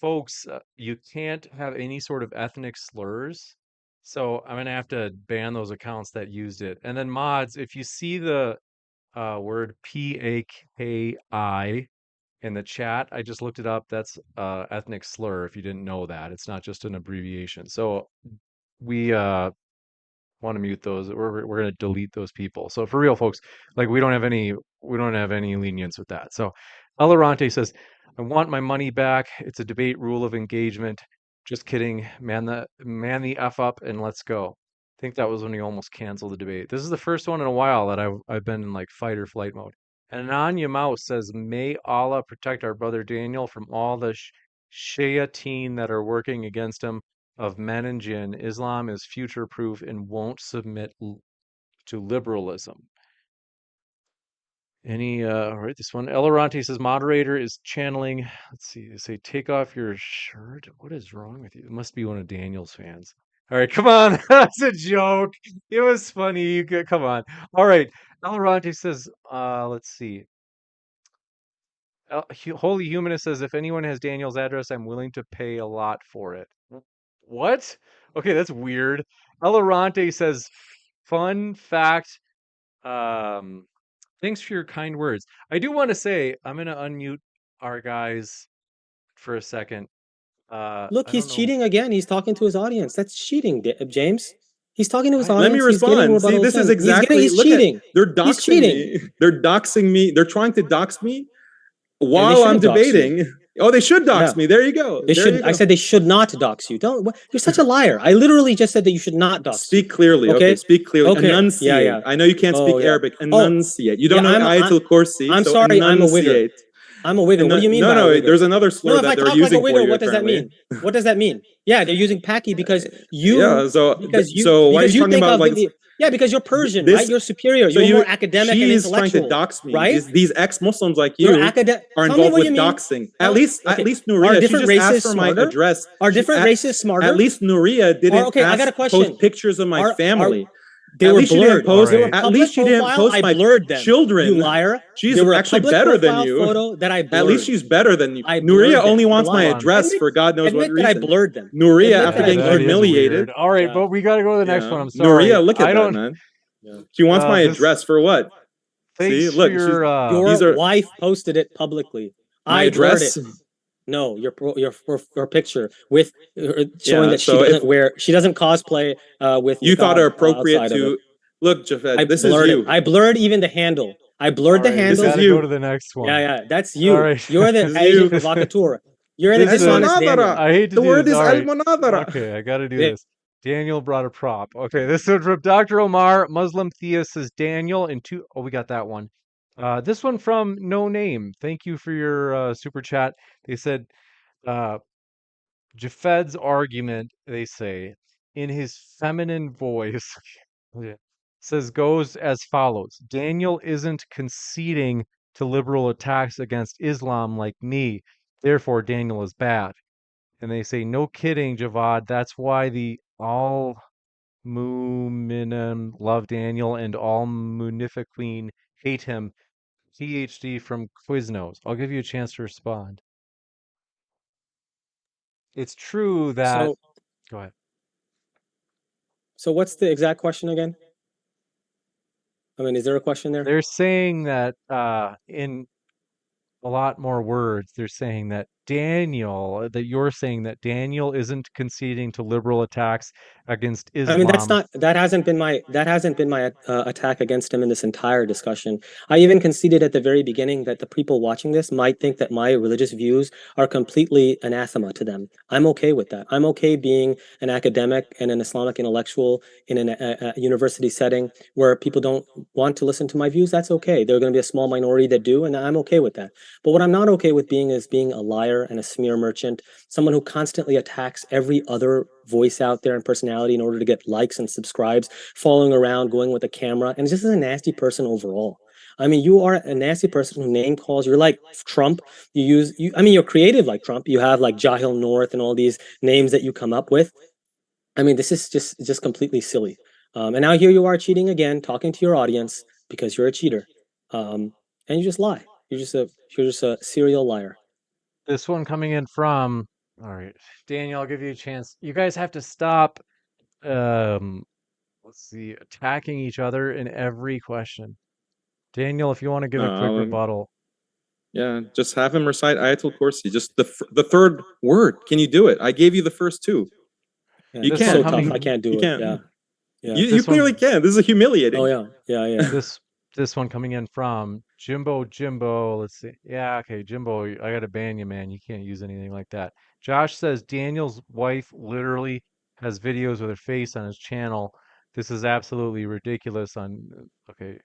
folks, you can't have any sort of ethnic slurs. So I'm gonna have to ban those accounts that used it. And then mods, if you see the word PAKI in the chat, I just looked it up. That's ethnic slur. If you didn't know that, it's not just an abbreviation. So we want to mute those. We're going to delete those people. So for real, folks, like we don't have any lenience with that. So Alarante says, I want my money back. It's a debate rule of engagement. Just kidding. Man the F up and let's go. I think that was when he almost canceled the debate. This is the first one in a while that I've been in like fight or flight mode. And Anya Mouse says, may Allah protect our brother Daniel from all the shayateen that are working against him of men and jinn. Islam is future proof and won't submit to liberalism. All right, this one. Elorante says moderator is channeling. Let's see. They say take off your shirt. What is wrong with you? It must be one of Daniel's fans. All right, come on. That's a joke. It was funny. Come on. All right. Elorante says, let's see. Holy Humanist says, if anyone has Daniel's address, I'm willing to pay a lot for it. What? Okay, that's weird. Elorante says, fun fact. Thanks for your kind words. I do want to say, I'm going to unmute our guys for a second. Look, I he's don't know. cheating again. He's talking to his audience. That's cheating, James. He's talking to his Let me audience. He's getting respond. See, rebuttals this is in. exactly. He's Look cheating. at they're He's doxing cheating. me. They're doxing me. They're trying to dox me while I'm shouldn't dox you. debating. Oh, they should dox Yeah. me. There you go. They There should. you go. I said they should not dox you. Don't. You're such a liar. I literally just said that you should not dox you. Speak clearly. Okay, speak clearly. Okay. Enunciate. Yeah. I know you can't speak Arabic. Enunciate. You don't know Ayatul Kursi. I'm so sorry. I'm a wigger. enunciate. I'm a wigger. What do you mean by a wigger? There's another slur No, if that I they're talk using like a for wigger, you. what does that apparently. mean? What does that mean? Yeah, they're using Paki because you. Yeah. So why are you talking think about of like? Yeah, because you're Persian, right? You're superior. So you're more academic and she's intellectual. trying to dox me. Right? These ex-Muslims like you are involved with doxing. At least Nuria, she just asked for my address. Are different races smarter? At least Nuria didn't post pictures of my family. They were blurred. At least she didn't post my children. You liar. She's actually better than you. Photo that I blurred. At least she's better than you. Nuria only wants my address for God knows what reason. I blurred them. Nuria, after getting humiliated. All right, but we got to go to the next one. I'm sorry. Nuria, look at that, man. She wants my address for what? See, look, your wife posted it publicly. My address. No, your picture with showing that she doesn't cosplay with. You thought it appropriate to look, Jafed. This is you. I blurred even the handle. I blurred the handle. This is you. Go to the next one. Yeah, that's you. All right. You're the Asian provocateur. You're the dishonest Daniel. I hate to the do word this. is al-munadara. Okay, I got to do this. Daniel brought a prop. Okay, this is from Dr. Omar. Muslim theist says Daniel and two. Oh, we got that one. This one from No Name. Thank you for your super chat. They said, Jafed's argument, they say, in his feminine voice, goes as follows. Daniel isn't conceding to liberal attacks against Islam like me. Therefore, Daniel is bad. And they say, no kidding, Javad. That's why the all Mu'minim love Daniel and all Munifiqeen hate him. PhD from Quiznos. I'll give you a chance to respond. It's true that... Go ahead. So what's the exact question again? I mean, is there a question there? They're saying that in a lot more words, they're saying that you're saying that Daniel isn't conceding to liberal attacks against Islam. I mean, that hasn't been my attack against him in this entire discussion. I even conceded at the very beginning that the people watching this might think that my religious views are completely anathema to them. I'm okay with that. I'm okay being an academic and an Islamic intellectual in a university setting where people don't want to listen to my views. That's okay. There are going to be a small minority that do, and I'm okay with that. But what I'm not okay with is being a liar and a smear merchant, someone who constantly attacks every other voice out there and personality in order to get likes and subscribes, following around, going with a camera, and just a nasty person overall. I mean, you are a nasty person who name calls. You're like Trump. You're creative like Trump. You have like Jahil North and all these names that you come up with. I mean, this is just completely silly. And now here you are cheating again, talking to your audience because you're a cheater, and you just lie. You're just a serial liar. This one coming in from, all right, Daniel, I'll give you a chance. You guys have to stop, um, let's see, attacking each other in every question. Daniel, if you want to give No, a quick rebuttal. yeah, just have him recite Ayatul Kursi. Just the third word. Can you do it? I gave you the first two. Yeah, You it's can't. so How tough. many- I can't do You it. can't. Yeah. Yeah. You This clearly one- can. This is humiliating. Oh yeah. Yeah. Yeah. This one coming in from Jimbo. Let's see. Yeah, okay, Jimbo, I gotta ban you, man. You can't use anything like that. Josh says Daniel's wife literally has videos with her face on his channel. This is absolutely ridiculous. Okay,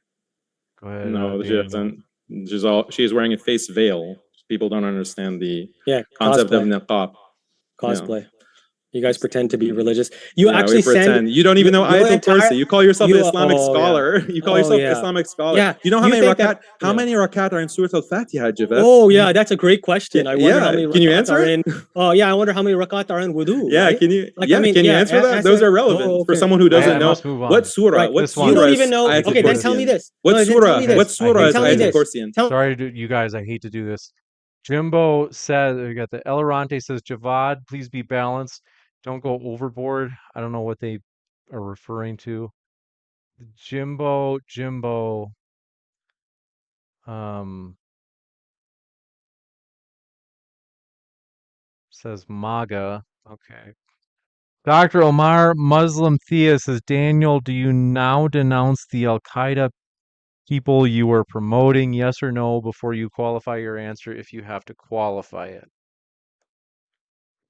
go ahead, No, she Daniel. doesn't. She's wearing a face veil. People don't understand the Yeah. concept of Cosplay. niqab. Cosplay. You guys pretend to be religious. You Yeah, actually we pretend. send. You don't even know your Ayatul entire- Kursi. You call yourself an you- Islamic oh, yeah. scholar. You call Oh, yourself yeah. Islamic scholar. Yeah. You know how You many think rakat? that- How yeah. many rakat are in Surah Al-Fatiha, Javed? Oh yeah, that's a great question. I wonder Yeah, how many can you rakat answer are it? in. Oh yeah, I wonder how many rakat are in wudu. Yeah, right? can you? Like, yeah, I mean, can you yeah, answer that? answer Those it. are relevant Oh, for okay. someone who doesn't I know must move on. what surah. Right. What This surah one. You don't is even know. Ayatul Okay, then Kursi tell me in? this. What No, then surah? tell me this. What surah hate is to Tell me Ayatul this. Kursi in? Tell Sorry to you guys, I hate to do this. Jimbo says, we got the Elarante says, Javad, please be balanced. Don't go overboard. I don't know what they are referring to. Jimbo, says MAGA. Okay. Dr. Omar, Muslim theist, says, Daniel, do you now denounce the Al Qaeda people you were promoting? Yes or no before you qualify your answer if you have to qualify it.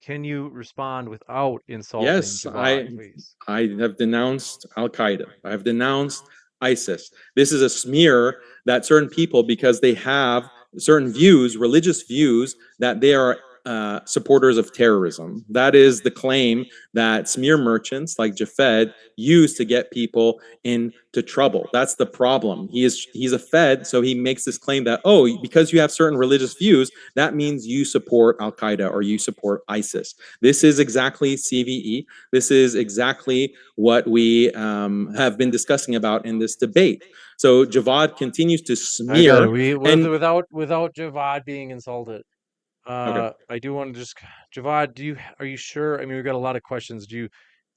Can you respond without insulting Yes, Javad, please? I have denounced Al Qaeda. I have denounced ISIS. This is a smear that certain people, because they have certain views, religious views, that they are supporters of terrorism. That is the claim that smear merchants like Jafed use to get people into trouble. That's the problem. He's a Fed, so he makes this claim that, oh, because you have certain religious views, that means you support Al Qaeda or you support ISIS. This is exactly CVE. This is exactly what we have been discussing about in this debate. So Javad continues to smear. I got it. Without Javad being insulted. Okay. I do want to just Javad, are you sure? I mean, we've got a lot of questions. Do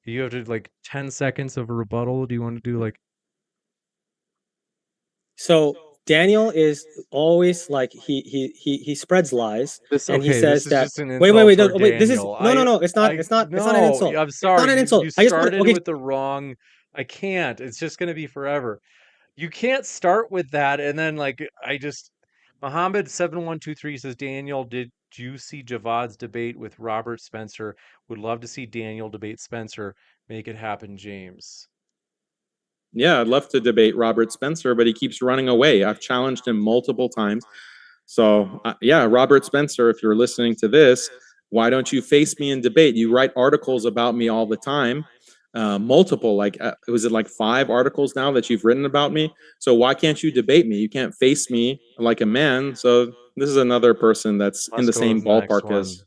you have to like 10 seconds of a rebuttal? Do you want to do like So Daniel is always like he spreads lies this? and he Okay, says this is that just an wait insult toward wait this is Daniel. no it's not it's not an No, insult. I'm It's not sorry. an insult. You I just want started okay. with the wrong. I can't. It's just gonna be forever. You can't start with that and then like Muhammad 7123 says, Daniel, did you see Javad's debate with Robert Spencer? Would love to see Daniel debate Spencer. Make it happen, James. Yeah, I'd love to debate Robert Spencer, but he keeps running away. I've challenged him multiple times. So, yeah, Robert Spencer, if you're listening to this, why don't you face me in debate? You write articles about me all the time, multiple, like, was it like 5 articles now that you've written about me? So why can't you debate me? You can't face me like a man. So this is another person that's in the same ballpark as.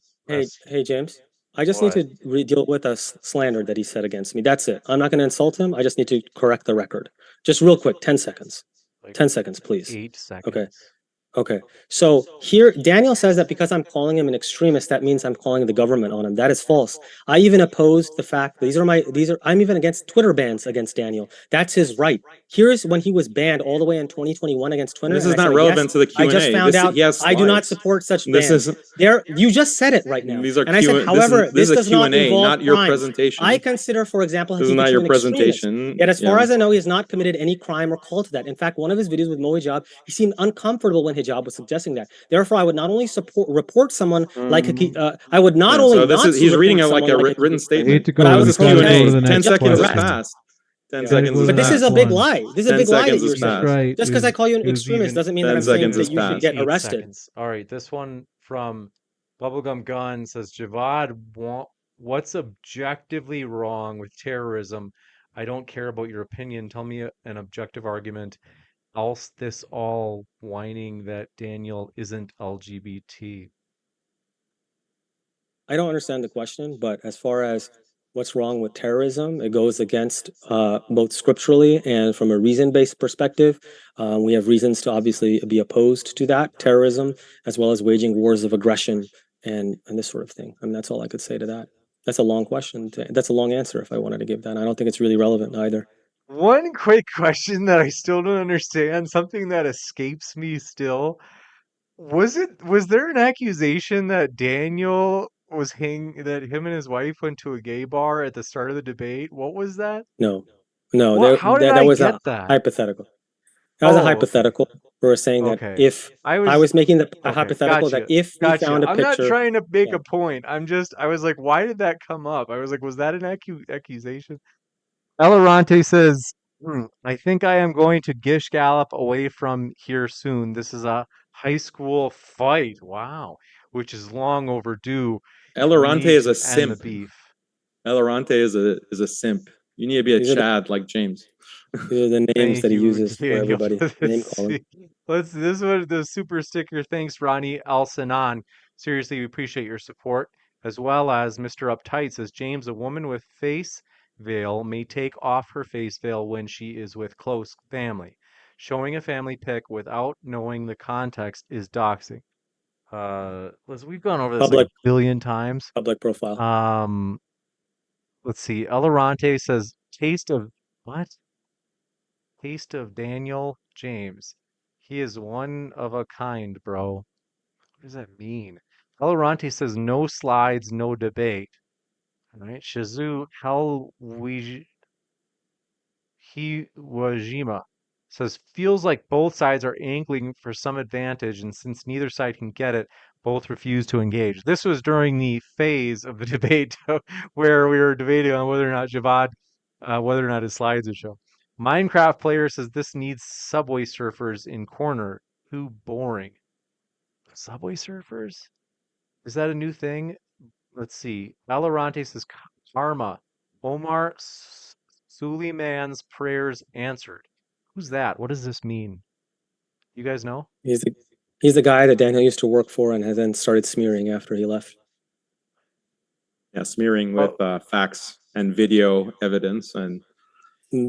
Hey James, I just need to deal with a slander that he said against me. That's it. I'm not going to insult him. I just need to correct the record. Just real quick, 10 seconds. 10 seconds, please. 8 seconds. Okay. Okay. So here, Daniel says that because I'm calling him an extremist, that means I'm calling the government on him. That is false. I even opposed the fact that I'm even against Twitter bans against Daniel. That's his right. Here's when he was banned all the way in 2021 against Twitter. This is not relevant to the Q&A. I just found out I do not support such bans. You just said it right now. These are and I said, however, this does not involve not your crimes. presentation. I consider, for example, this is not your presentation. Yet as far as I know, he has not committed any crime or call to that. In fact, one of his videos with Mo Hijab, he seemed uncomfortable when Hijab was suggesting that. Therefore, I would not only report someone like I would not only he's reading it like a written statement. But I would Q&A. 10 seconds is passed. 10 seconds is But this is a big lie. This is a big lie that you're saying. saying. Just because I call you an extremist doesn't mean that I'm saying that you should get arrested. All right, this one from Bubblegum Gun says, Javad, what's objectively wrong with terrorism? I don't care about your opinion. Tell me an objective argument. Else this all whining that Daniel isn't LGBT. I don't understand the question, but as far as what's wrong with terrorism. It goes against both scripturally and from a reason-based perspective. We have reasons to obviously be opposed to that terrorism, as well as waging wars of aggression and this sort of thing. I mean, that's all I could say to that. That's a long question. That's a long answer if I wanted to give that. I don't think it's really relevant either. One quick question that I still don't understand, something that escapes me still. Was there an accusation that Daniel was that him and his wife went to a gay bar at the start of the debate? What was that? No, no, What, how did that I was get a that? hypothetical. That was a Oh, okay. hypothetical. We were saying that Okay. if I I was was making a okay, hypothetical that gotcha. if we Gotcha. found a I'm not picture, trying to make yeah, a point. I was like, why did that come up? I was like, was that an accusation? Elorante says, I think I am going to Gish Gallop away from here soon. This is a high school fight. Wow. Which is long overdue. We Elorante need is a to end the simp. beef. Elorante is a simp. You need to be a these are the, Chad like James. these are the names Thank that he you, uses for Daniel, everybody. for Name this. calling. This one, the super sticker. Thanks, Ronnie Al Sanan. Seriously, we appreciate your support. As well as Mr. Uptight says, James, a woman with face veil may take off her face veil when she is with close family. Showing a family pic without knowing the context is doxing. We've gone over this like a Public billion times. public profile. Um, let's see. Elorante says, taste of what? Taste of Daniel James. He is one of a kind, bro. What does that mean? Elorante says no slides, no debate. All right. Shizu Hiwajima says feels like both sides are angling for some advantage, and since neither side can get it, both refuse to engage. This was during the phase of the debate where we were debating on whether or not whether or not his slides would show. Minecraft player says this needs Subway Surfers in corner. Too boring. Subway Surfers? Is that a new thing? Let's see. Valorante says karma. Omar Suleiman's prayers answered. Who's that? What does this mean? You guys know? He's the he's the guy that Daniel used to work for and has then started smearing after he left. Yeah, smearing with Oh, facts and video evidence. And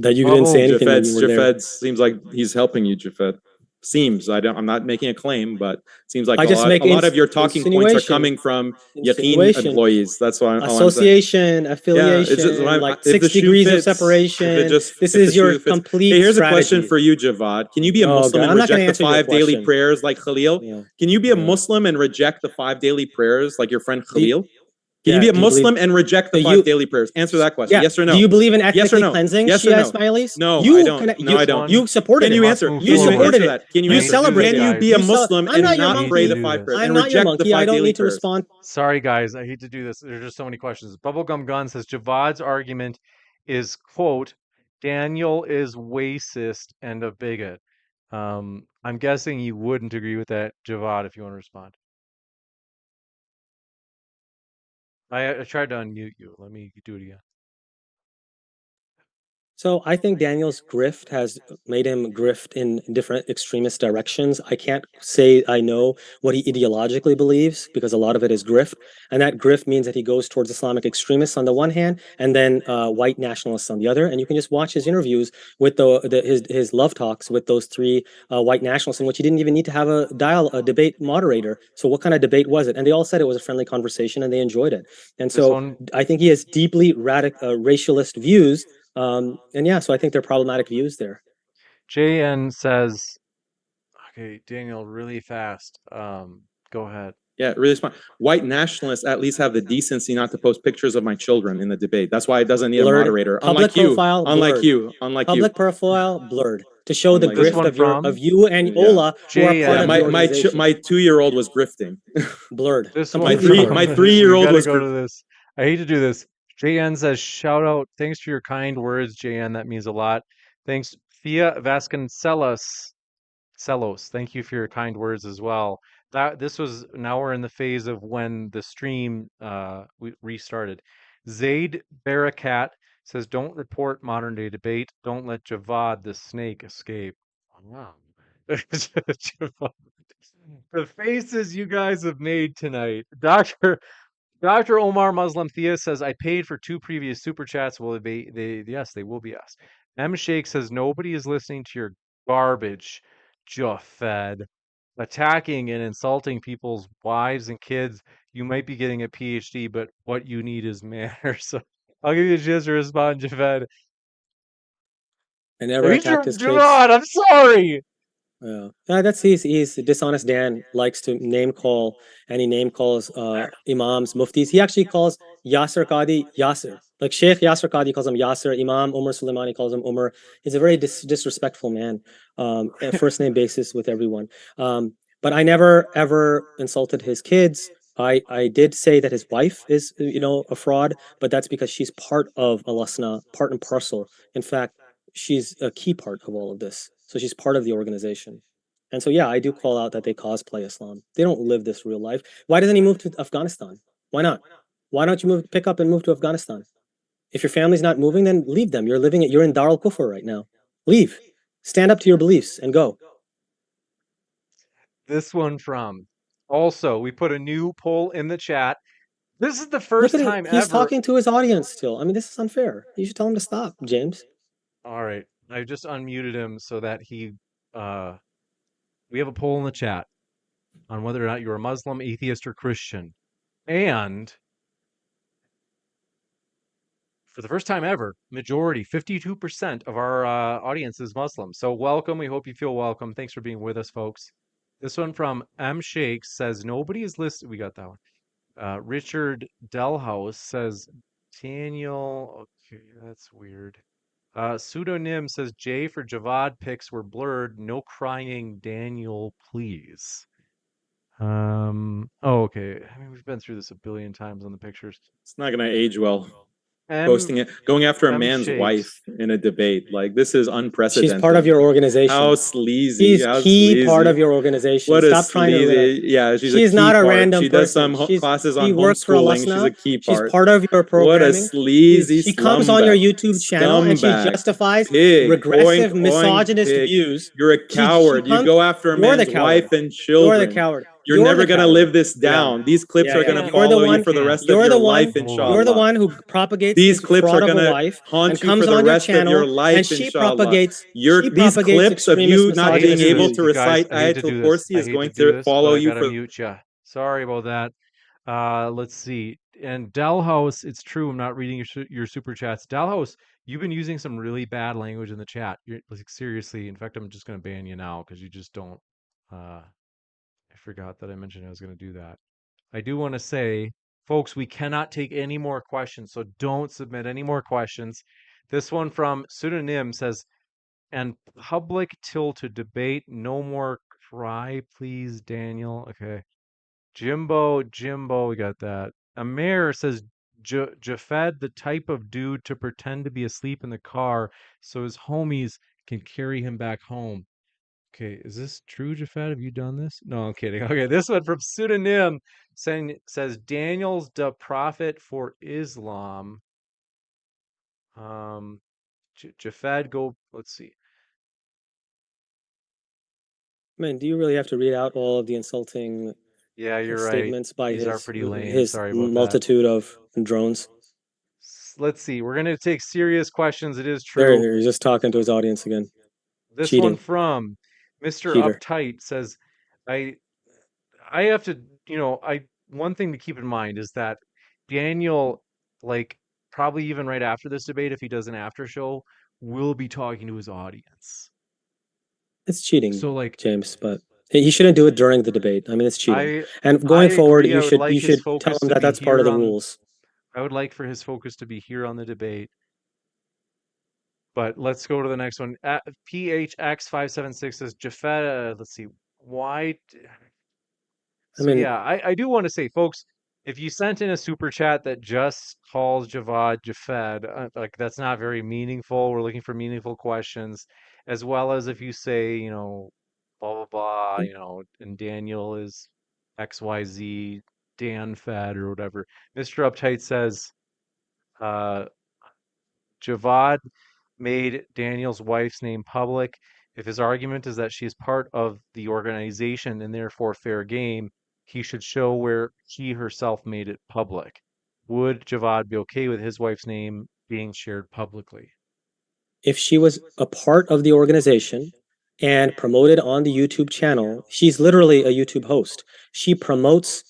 That you didn't say Bubble. anything when you were there. Jafed seems like he's helping you, Jafed. Seems. I'm not making a claim, but seems like I just make a lot of your talking points are insinuation, coming from Yaqeen insinuation, employees. That's why all I'm saying. association, Yeah, it's just affiliation, like if the six shoe degrees of fits, separation. This if the is your shoe fits. Hey, complete here's a question strategy. for you, Javad. Can you be a Oh Muslim God, and I'm not going to reject the answer your 5 daily question. prayers like Khalil? Yeah, Can you be a yeah. Muslim and reject the 5 daily prayers like your friend Do you, Khalil? Can you yeah, be a do you believe? Muslim and reject the So five you, daily prayers? Answer that question. yeah. Yes or Do no? you believe in Yes or ethnically no? cleansing Yes or Shia no? Ismailis? No, I You don't. can No, I This don't. one, you supported Can it. you we must answer? move You Can you forward. supported answer it. that? Can you I You hate answer? to do this, celebrated Can you it. be a guys. Muslim I'm and not your I not hate pray to monkey. the do five this. prayers I'm and not your reject the monkey. I five don't daily need to prayers? respond. Sorry, guys. I hate to do this. There's just so many questions. Bubblegum Gun says Javad's argument is, quote, Daniel is racist and a bigot. I'm guessing you wouldn't agree with that, Javad, if you want to respond. I tried to unmute you. Let me do it again. So I think Daniel's grift has made him grift in different extremist directions. I can't say I know what he ideologically believes because a lot of it is grift, and that grift means that he goes towards Islamic extremists on the one hand, and then white nationalists on the other. And you can just watch his interviews with his love talks with those three white nationalists, in which he didn't even need to have a debate moderator. So what kind of debate was it? And they all said it was a friendly conversation, and they enjoyed it. And This so one, I think he has deeply racialist views, and yeah, so I think they're problematic views there. JN says, okay, Daniel, really fast. Go ahead. Yeah, really smart. White nationalists at least have the decency not to post pictures of my children in the debate. That's why it doesn't need a Blurred. moderator. Public profile, blurred. Unlike you, Public profile, blurred. To show the unlike This you. grift one of from you and Yeah, Ola, who are part yeah. of JN. the organization. My 2-year-old was grifting. Blurred. This one Completely blurred. My from, we 3-year-old got to was go to this. I hate to do this. JN says, shout out. Thanks for your kind words, JN. That means a lot. Thanks, Fia Vasconcelos. Thank you for your kind words as well. Now we're in the phase of when the stream we restarted. Zaid Barakat says, don't report modern day debate. Don't let Javad the snake escape. Wow. Javad. The faces you guys have made tonight. Doctor Dr. Omar Muslim Theist says, I paid for 2 previous super chats. Will they yes, they will be asked. M Shake says, nobody is listening to your garbage, Juffed. Attacking and insulting people's wives and kids. You might be getting a PhD, but what you need is manners. So I'll give you a chance to respond, Javed. I never attacked his kids. Javad, I'm sorry. Yeah, that's he's dishonest. Dan likes to name call, and he name calls imams, muftis. He actually calls Yasser Qadi Yasser. Like Sheikh Yasser Qadi calls him Yasser. Imam Umar Suleimani calls him Umar. He's a very disrespectful man, at first name basis with everyone. But I never ever insulted his kids. I did say that his wife is a fraud, but that's because she's part of Alasna, part and parcel. In fact, she's a key part of all of this. So she's part of the organization. And so, yeah, I do call out that they cosplay Islam. They don't live this real life. Why doesn't he move to Afghanistan? Why not? Why don't you pick up and move to Afghanistan? If your family's not moving, then leave them. You're in Darul Kufr right now. Leave. Stand up to your beliefs and go. This one from. Also, we put a new poll in the chat. This is the Look first at time it. He's ever. talking to his audience still. I mean, this is unfair. You should tell him to stop, James. All right. I just unmuted him so that we have a poll in the chat on whether or not you're a Muslim, atheist, or Christian. And for the first time ever, majority, 52% of our audience is Muslim. So welcome. We hope you feel welcome. Thanks for being with us, folks. This one from M. Shakes says, nobody is listening. We got that one. Richard Delhouse says, Daniel. Okay, that's weird. Pseudonym says, J for Javad pics were blurred. No crying, Daniel, please. Oh, okay. I mean, we've been through this a billion times on the pictures. It's not going to age well. M, Posting it, going after a M man's Shakes. wife in a debate. Like, this is unprecedented. She's part of your organization. How sleazy. She's how key sleazy. part of your organization. What Stop a trying to sleazy. Yeah, she's a key not a part. random She does person. some classes on She works for homeschooling. She's Alasna. a key part. She's part of your programming. What a sleazy She comes on your slumbag. YouTube channel and she Scumbag. justifies Pig. regressive, Oink, oink, misogynist pig. views. You're a coward. You go after a You're the man's coward. wife and You're children. the coward. You're never going to live this Yeah. down. These clips are going to yeah. follow You're you for the rest of You're your the one. life, inshallah. You're the one who propagates These this clips fraud are of going a to wife haunt and you comes for the on your rest of channel your life, and she inshallah. propagates These clips of you not I hate to being do able this, to you guys. recite I hate to do Ayatul this. Kursi I is hate going to do to this, follow but I you gotta for mute you. Sorry about that. Let's see. And Dalhouse, it's true. I'm not reading your super chats. Dalhouse, you've been using some really bad language in the chat. You're like seriously. In fact, I'm just gonna ban you now because you just don't. I forgot that I mentioned I was gonna do that. I do want to say, folks, we cannot take any more questions, so don't submit any more questions. This one from Pseudonym says, and public till to debate, no more cry, please, Daniel. Okay. Jimbo, we got that. Amir says, Jafed, the type of dude to pretend to be asleep in the car so his homies can carry him back home. Okay, is this true, Jafet? Have you done this? No, I'm kidding. Okay, this one from Pseudonym says Daniel's the prophet for Islam. Jafed, go. Let's see. Man, do you really have to read out all of the insulting Yeah, you're statements right. by These are pretty lame. his Sorry about multitude of drones? Let's see. We're gonna take serious questions. It is There, true. he's just talking to his audience again. This Cheating. one from Mr. Cheater. Uptight says, I have to, one thing to keep in mind is that Daniel, like, probably even right after this debate, if he does an after show, will be talking to his audience. It's cheating, So, like, James, but he shouldn't do it during the debate. I mean, it's cheating. And I going forward, agree. I would like you his should tell focus him to that be that's part of here the on. rules. I would like for his focus to be here on the debate. But let's go to the next one. PHX576 says, Jafeta, let's see, why? So, yeah, I do want to say, folks, if you sent in a super chat that just calls Javad Jafed, like that's not very meaningful. We're looking for meaningful questions, as well as if you say, blah blah blah, and Daniel is XYZ, Dan Fed or whatever. Mr. Uptight says, uh, Javad made Daniel's wife's name public. If his argument is that she is part of the organization and therefore fair game, he should show where she herself made it public. Would Javad be okay with his wife's name being shared publicly? If she was a part of the organization and promoted on the YouTube channel, she's literally a YouTube host. She promotes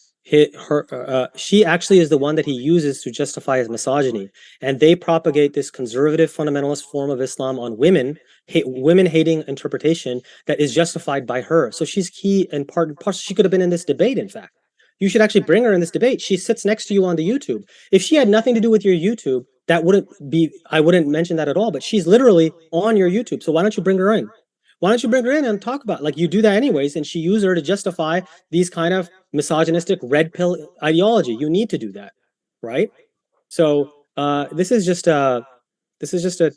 she actually is the one that he uses to justify his misogyny. And they propagate this conservative fundamentalist form of Islam on women, women hating interpretation that is justified by her. So she's key and part, she could have been in this debate, in fact. You should actually bring her in this debate. She sits next to you on the YouTube. If she had nothing to do with your YouTube, that wouldn't be, I wouldn't mention that at all, but she's literally on your YouTube. So why don't you bring her in? Why don't you bring her in and talk about, like, you do that anyways, and she used her to justify these kind of misogynistic red pill ideology. You need to do that, right? So this is just a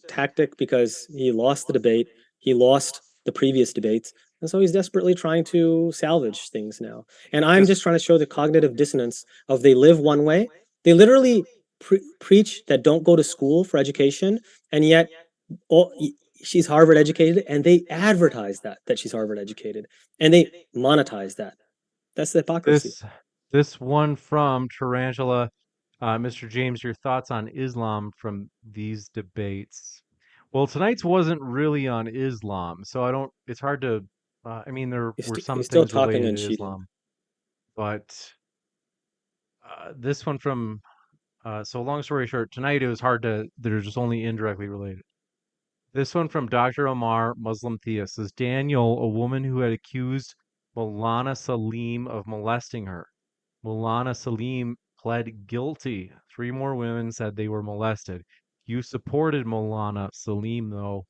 tactic because he lost the debate. He lost the previous debates. And so he's desperately trying to salvage things now. And I'm just trying to show the cognitive dissonance of they live one way. They literally preach that don't go to school for education, and yet she's Harvard educated, and they advertise that she's Harvard educated, and they monetize that. That's the hypocrisy. This one from Tarantula, Mr. James, your thoughts on Islam from these debates? Well, tonight's wasn't really on Islam, so I don't. It's hard to. I mean, there were some still things talking related and to cheating. Islam, but this one from. So long story short, tonight it was hard to. They're just only indirectly related. This one from Dr. Omar, Muslim theist, says Daniel, a woman who had accused Maulana Salim of molesting her. Maulana Salim pled guilty. 3 more women said they were molested. You supported Maulana Salim, though.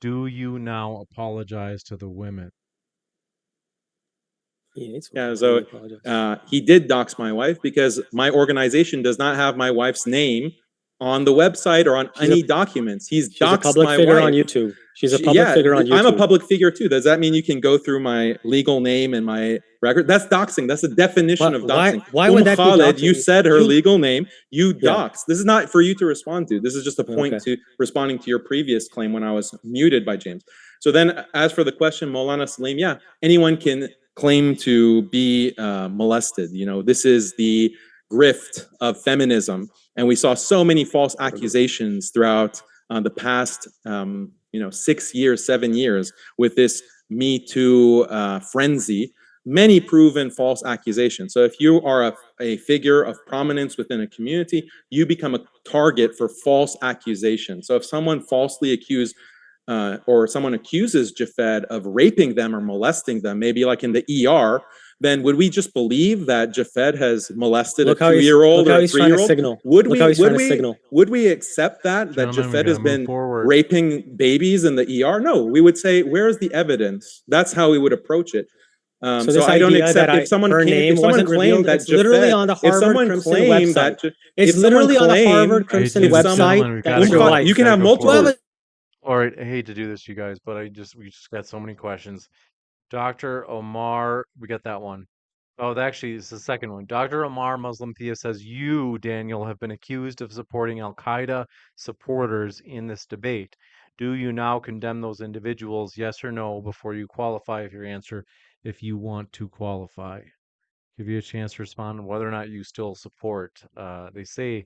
Do you now apologize to the women? Yeah, so he did dox my wife because my organization does not have my wife's name on the website or on any documents. He's doxed a public my figure wife on YouTube. She's a public figure on YouTube. I'm a public figure too. Does that mean you can go through my legal name and my record? That's doxing. That's the definition of doxing. Why would that be doxing? You said her legal name. You doxed. This is not for you to respond to. This is just a point to responding to your previous claim when I was muted by James. So then, as for the question, Maulana Salim, yeah, anyone can claim to be molested. You know, this is the grift of feminism. And we saw so many false accusations throughout the past, 6 years, 7 years with this Me Too frenzy, many proven false accusations. So if you are a figure of prominence within a community, you become a target for false accusations. So if someone falsely accused or someone accuses Jafed of raping them or molesting them, maybe like in the ER, then would we just believe that Jafed has molested a 2-year-old or a 3-year-old? Would we accept that Jafed has been raping babies in the ER? No, we would say, where's the evidence? That's how we would approach it. So I don't accept if someone claimed that Jafed, literally on the Harvard Crimson website. It's literally on the Harvard Crimson website. You can have multiple. All right, I hate to do this, you guys, but we just got so many questions. Dr. Omar, we got that one. Oh, actually, it's the second one. Dr. Omar, Muslim theist, says you, Daniel, have been accused of supporting Al-Qaeda supporters in this debate. Do you now condemn those individuals, yes or no, before you qualify if your answer, if you want to qualify? Give you a chance to respond on whether or not you still support. They say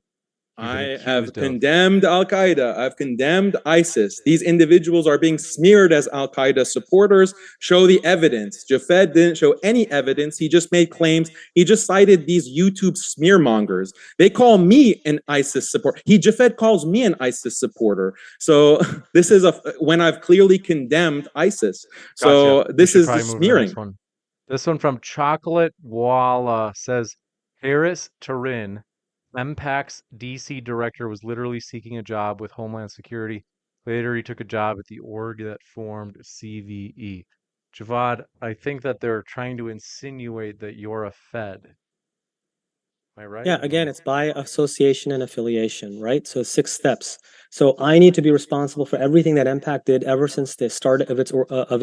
I have condemned Al-Qaeda. I've condemned ISIS. These individuals are being smeared as Al-Qaeda supporters. Show the evidence. Jafed didn't show any evidence. He just made claims. He just cited these YouTube smearmongers. They call me an ISIS supporter. Jafed calls me an ISIS supporter. So this is when I've clearly condemned ISIS. So this is the smearing. This one from Chocolate Walla says, Harris Turin, MPAC's DC director, was literally seeking a job with Homeland Security. Later, he took a job at the org that formed CVE. Javad, I think that they're trying to insinuate that you're a Fed. Am I right? Yeah, again, it's by association and affiliation, right? So 6 steps. So I need to be responsible for everything that MPAC did ever since the start of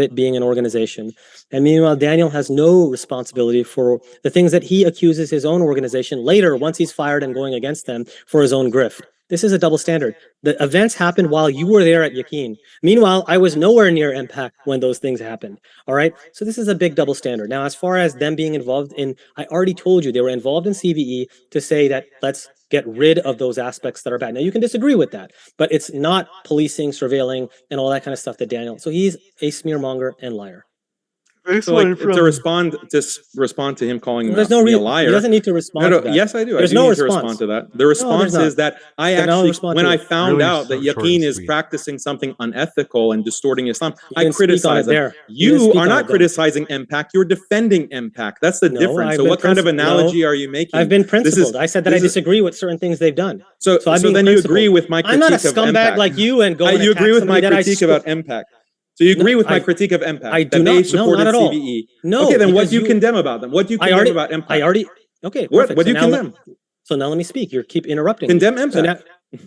it being an organization. And meanwhile, Daniel has no responsibility for the things that he accuses his own organization later, once he's fired and going against them, for his own grift. This is a double standard. The events happened while you were there at Yakin. Meanwhile, I was nowhere near MPAC when those things happened. All right. So this is a big double standard. Now, as far as them being involved in, I already told you they were involved in CVE to say that let's get rid of those aspects that are bad. Now, you can disagree with that, but it's not policing, surveilling, and all that kind of stuff that Daniel. So he's a smearmonger and liar. So like to respond to him calling There's no me a reason. liar. He doesn't need to respond to that. Yes, I do. There's I do no need to response. respond to that. The response not. is that I Then I'll actually, respond when to I it. found Really out that short and Yaqeen is sweet. practicing something unethical and distorting Islam, You I didn't speak on criticize it him. there. You didn't You speak are on not it then. criticizing MPAC. You're defending MPAC. That's the No, difference. I've So been what kind of principled. analogy No, are you making? I've been This is principled. I said that I this is disagree with certain things they've done. so I'm so being then you agree principled. with my I'm not a critique of scumbag MPAC. like you and go and You attack agree with my somebody that critique about MPAC. So you agree with my critique of MPAC I do that they not. No, supported not at all. CVE. No, Okay, then what because do you condemn about them? What do you I condemn already, about MPAC? I already. Okay, What perfect. do you So now condemn? So now let me speak. You keep interrupting me. Condemn So MPAC. now,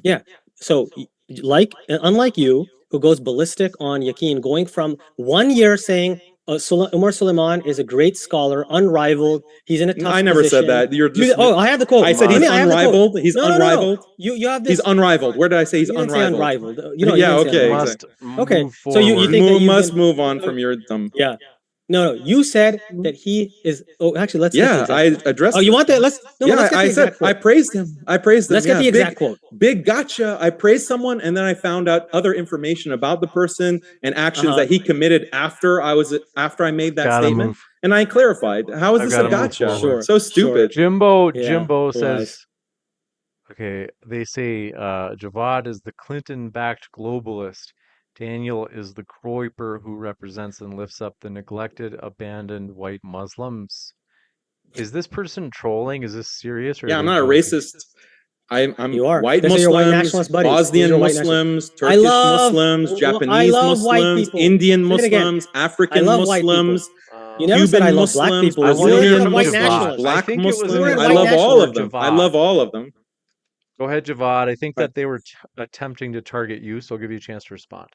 yeah. So unlike you, who goes ballistic on Yaqeen, going from 1 year saying Umar Suleiman is a great scholar, unrivaled. He's in a tough I never said position. that. You're just. I have the quote. I said he's I have the quote. unrivaled. He's No. unrivaled. You have this. He's unrivaled. Where did I say he's You didn't say unrivaled? unrivaled. Yeah, you didn't say okay, unrivaled. Must Okay, move so you forward. think that you must move on from your dumb. Yeah. No. You said that he is. Oh, actually, let's get the Yeah, exact I quote. addressed. Oh, you want that? Let's get the I exact said quote. I praised him. Let's get the exact quote. Big gotcha. I praised someone, and then I found out other information about the person and actions that he committed after I made that Gotta statement, move. and I clarified. How is I've this a gotta move gotcha? forward. So stupid. Jimbo Yeah, says, lies. okay, they say Javad is the Clinton-backed globalist. Daniel is the Groyper who represents and lifts up the neglected, abandoned white Muslims. Is this person trolling? Is this serious? Or Yeah, are I'm they not a joking? racist. I'm You are. white These are your white Muslims, nationalist buddies. These are Bosnian white nationalists. Muslims, I Turkish love- Muslims, I Japanese love white Muslims, people. Indian Say it again. Muslims, I African love white people. Muslims, You never said Cuban I love black Muslims, people. I wanna hear You're a from white Javad. nationalist. I Black think it was Muslims. You're a I white love all nationalist of them. Javad. I love all of them. Go ahead, Javad. I think Right. that they were attempting to target you, so I'll give you a chance to respond.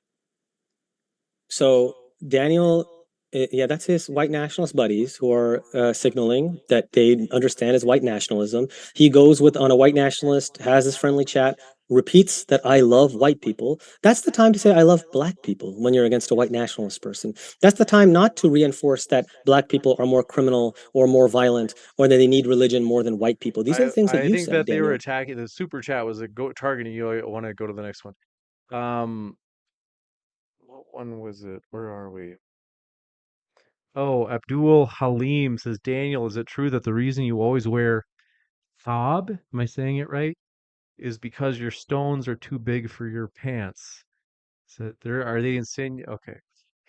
So Daniel, yeah, that's his white nationalist buddies who are signaling that they understand his white nationalism. He goes on a white nationalist, has his friendly chat, repeats that I love white people. That's the time to say I love black people when you're against a white nationalist person. That's the time not to reinforce that black people are more criminal or more violent or that they need religion more than white people. These are the things that I you think said, that they were Daniel. attacking. The super chat was targeting you. I want to go to the next one. What one was it? Where are we? Oh, Abdul Halim says, Daniel, is it true that the reason you always wear fob, am I saying it right, is because your stones are too big for your pants? So are they insane? Okay.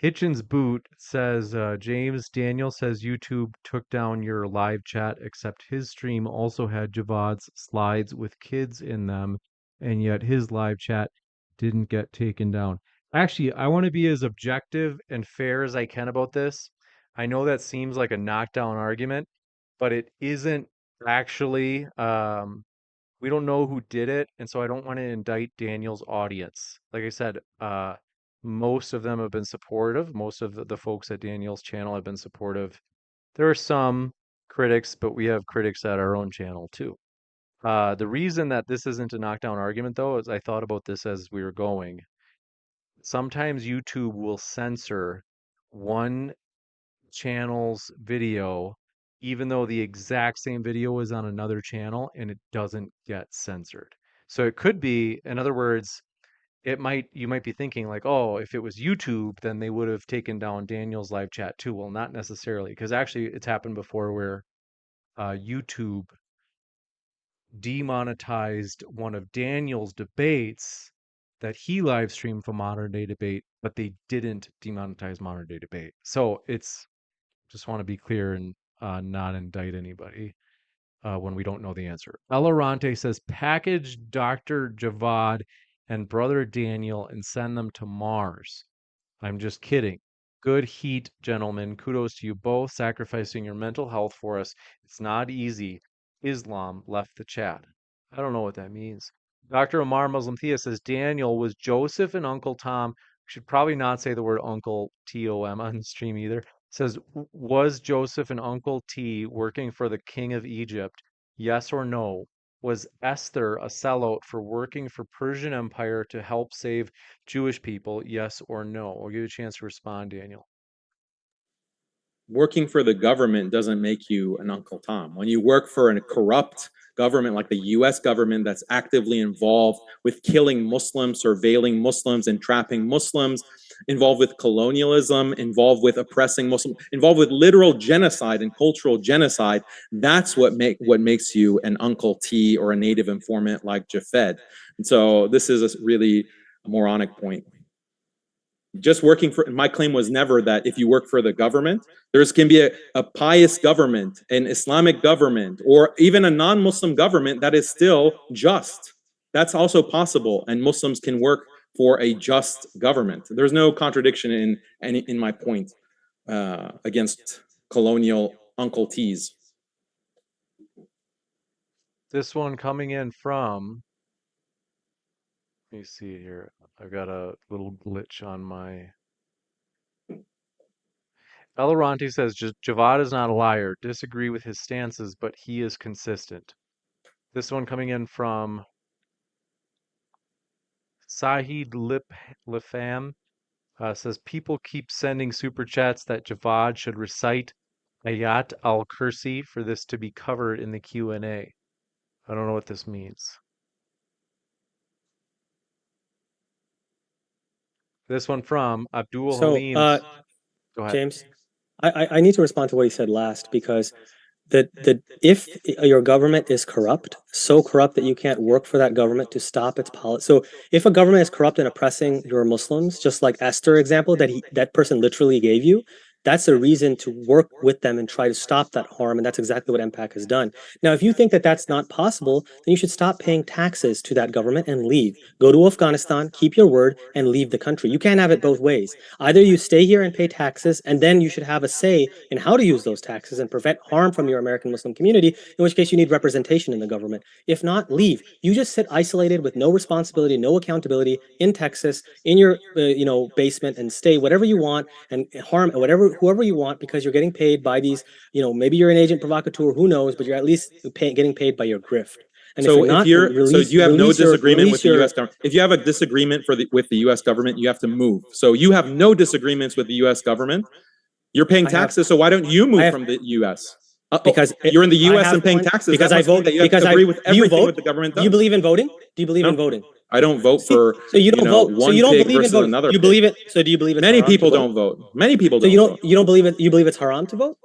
Hitchens Boot says, James Daniel says YouTube took down your live chat, except his stream also had Javad's slides with kids in them, and yet his live chat didn't get taken down. Actually, I want to be as objective and fair as I can about this. I know that seems like a knockdown argument, but it isn't actually. We don't know who did it, and so I don't want to indict Daniel's audience. Like I said, most of them have been supportive. Most of the folks at Daniel's channel have been supportive. There are some critics, but we have critics at our own channel too. The reason that this isn't a knockdown argument, though, is I thought about this as we were going. Sometimes YouTube will censor one channel's video, even though the exact same video is on another channel and it doesn't get censored. So it could be, in other words, you might be thinking like, oh, if it was YouTube, then they would have taken down Daniel's live chat too. Well, not necessarily, because actually it's happened before where YouTube demonetized one of Daniel's debates that he live streamed for Modern Day Debate, but they didn't demonetize Modern Day Debate. So it's just want to be clear and not indict anybody when we don't know the answer. Elorante says, package Dr. Javad and Brother Daniel and send them to Mars. I'm just kidding. Good heat, gentlemen. Kudos to you both, sacrificing your mental health for us. It's not easy. Islam left the chat. I don't know what that means. Dr. Omar Muslim Thea says, Daniel, was Joseph and Uncle Tom, should probably not say the word Uncle Tom on the stream either, says, was Joseph and Uncle T working for the king of Egypt? Yes or no? Was Esther a sellout for working for Persian Empire to help save Jewish people? Yes or no? I'll give you a chance to respond, Daniel. Working for the government doesn't make you an Uncle Tom. When you work for a corrupt government like the US government that's actively involved with killing Muslims, surveilling Muslims, entrapping Muslims, involved with colonialism, involved with oppressing Muslims, involved with literal genocide and cultural genocide, that's what makes you an Uncle T or a native informant like Jafed. And so this is really a moronic point. Just working for, my claim was never that if you work for the government, there's can be a pious government, an Islamic government, or even a non-Muslim government that is still just. That's also possible, and Muslims can work for a just government. There's no contradiction in my point against colonial Uncle T's. This one coming in from, let me see here. I've got a little glitch on my. Elaronte says Javad is not a liar. Disagree with his stances, but he is consistent. This one coming in from Sahid Lifam says people keep sending super chats that Javad should recite Ayat al-Kursi for this to be covered in the Q&A. I don't know what this means. This one from Abdul Halim. Go ahead. James, I need to respond to what he said last, because that if your government is corrupt, so corrupt that you can't work for that government to stop its policy. So if a government is corrupt and oppressing your Muslims, just like Esther example that person literally gave you, that's a reason to work with them and try to stop that harm. And that's exactly what MPAC has done. Now, if you think that that's not possible, then you should stop paying taxes to that government and leave. Go to Afghanistan, keep your word, and leave the country. You can't have it both ways. Either you stay here and pay taxes, and then you should have a say in how to use those taxes and prevent harm from your American Muslim community, in which case you need representation in the government. If not, leave. You just sit isolated with no responsibility, no accountability in Texas, in your basement, and stay whatever you want and harm whoever you want, because you're getting paid by these, maybe you're an agent provocateur, who knows, but you're at least getting paid by your grift. And so if you have no disagreement with the U.S. government. If you have a disagreement with the U.S. government, you have to move. So you have no disagreements with the U.S. government. You're paying taxes, so why don't you move from the U.S.? Because you're in the U.S. and paying taxes. Because I vote. You have to agree with everything what the government does. Do you believe in voting? Do you believe in voting? I don't vote for. So you don't vote. One so you don't pig believe in versus voting. another. You believe it. So do you believe it's Many haram people to vote? don't vote. Many people don't. So you don't believe it. You believe it's haram to vote?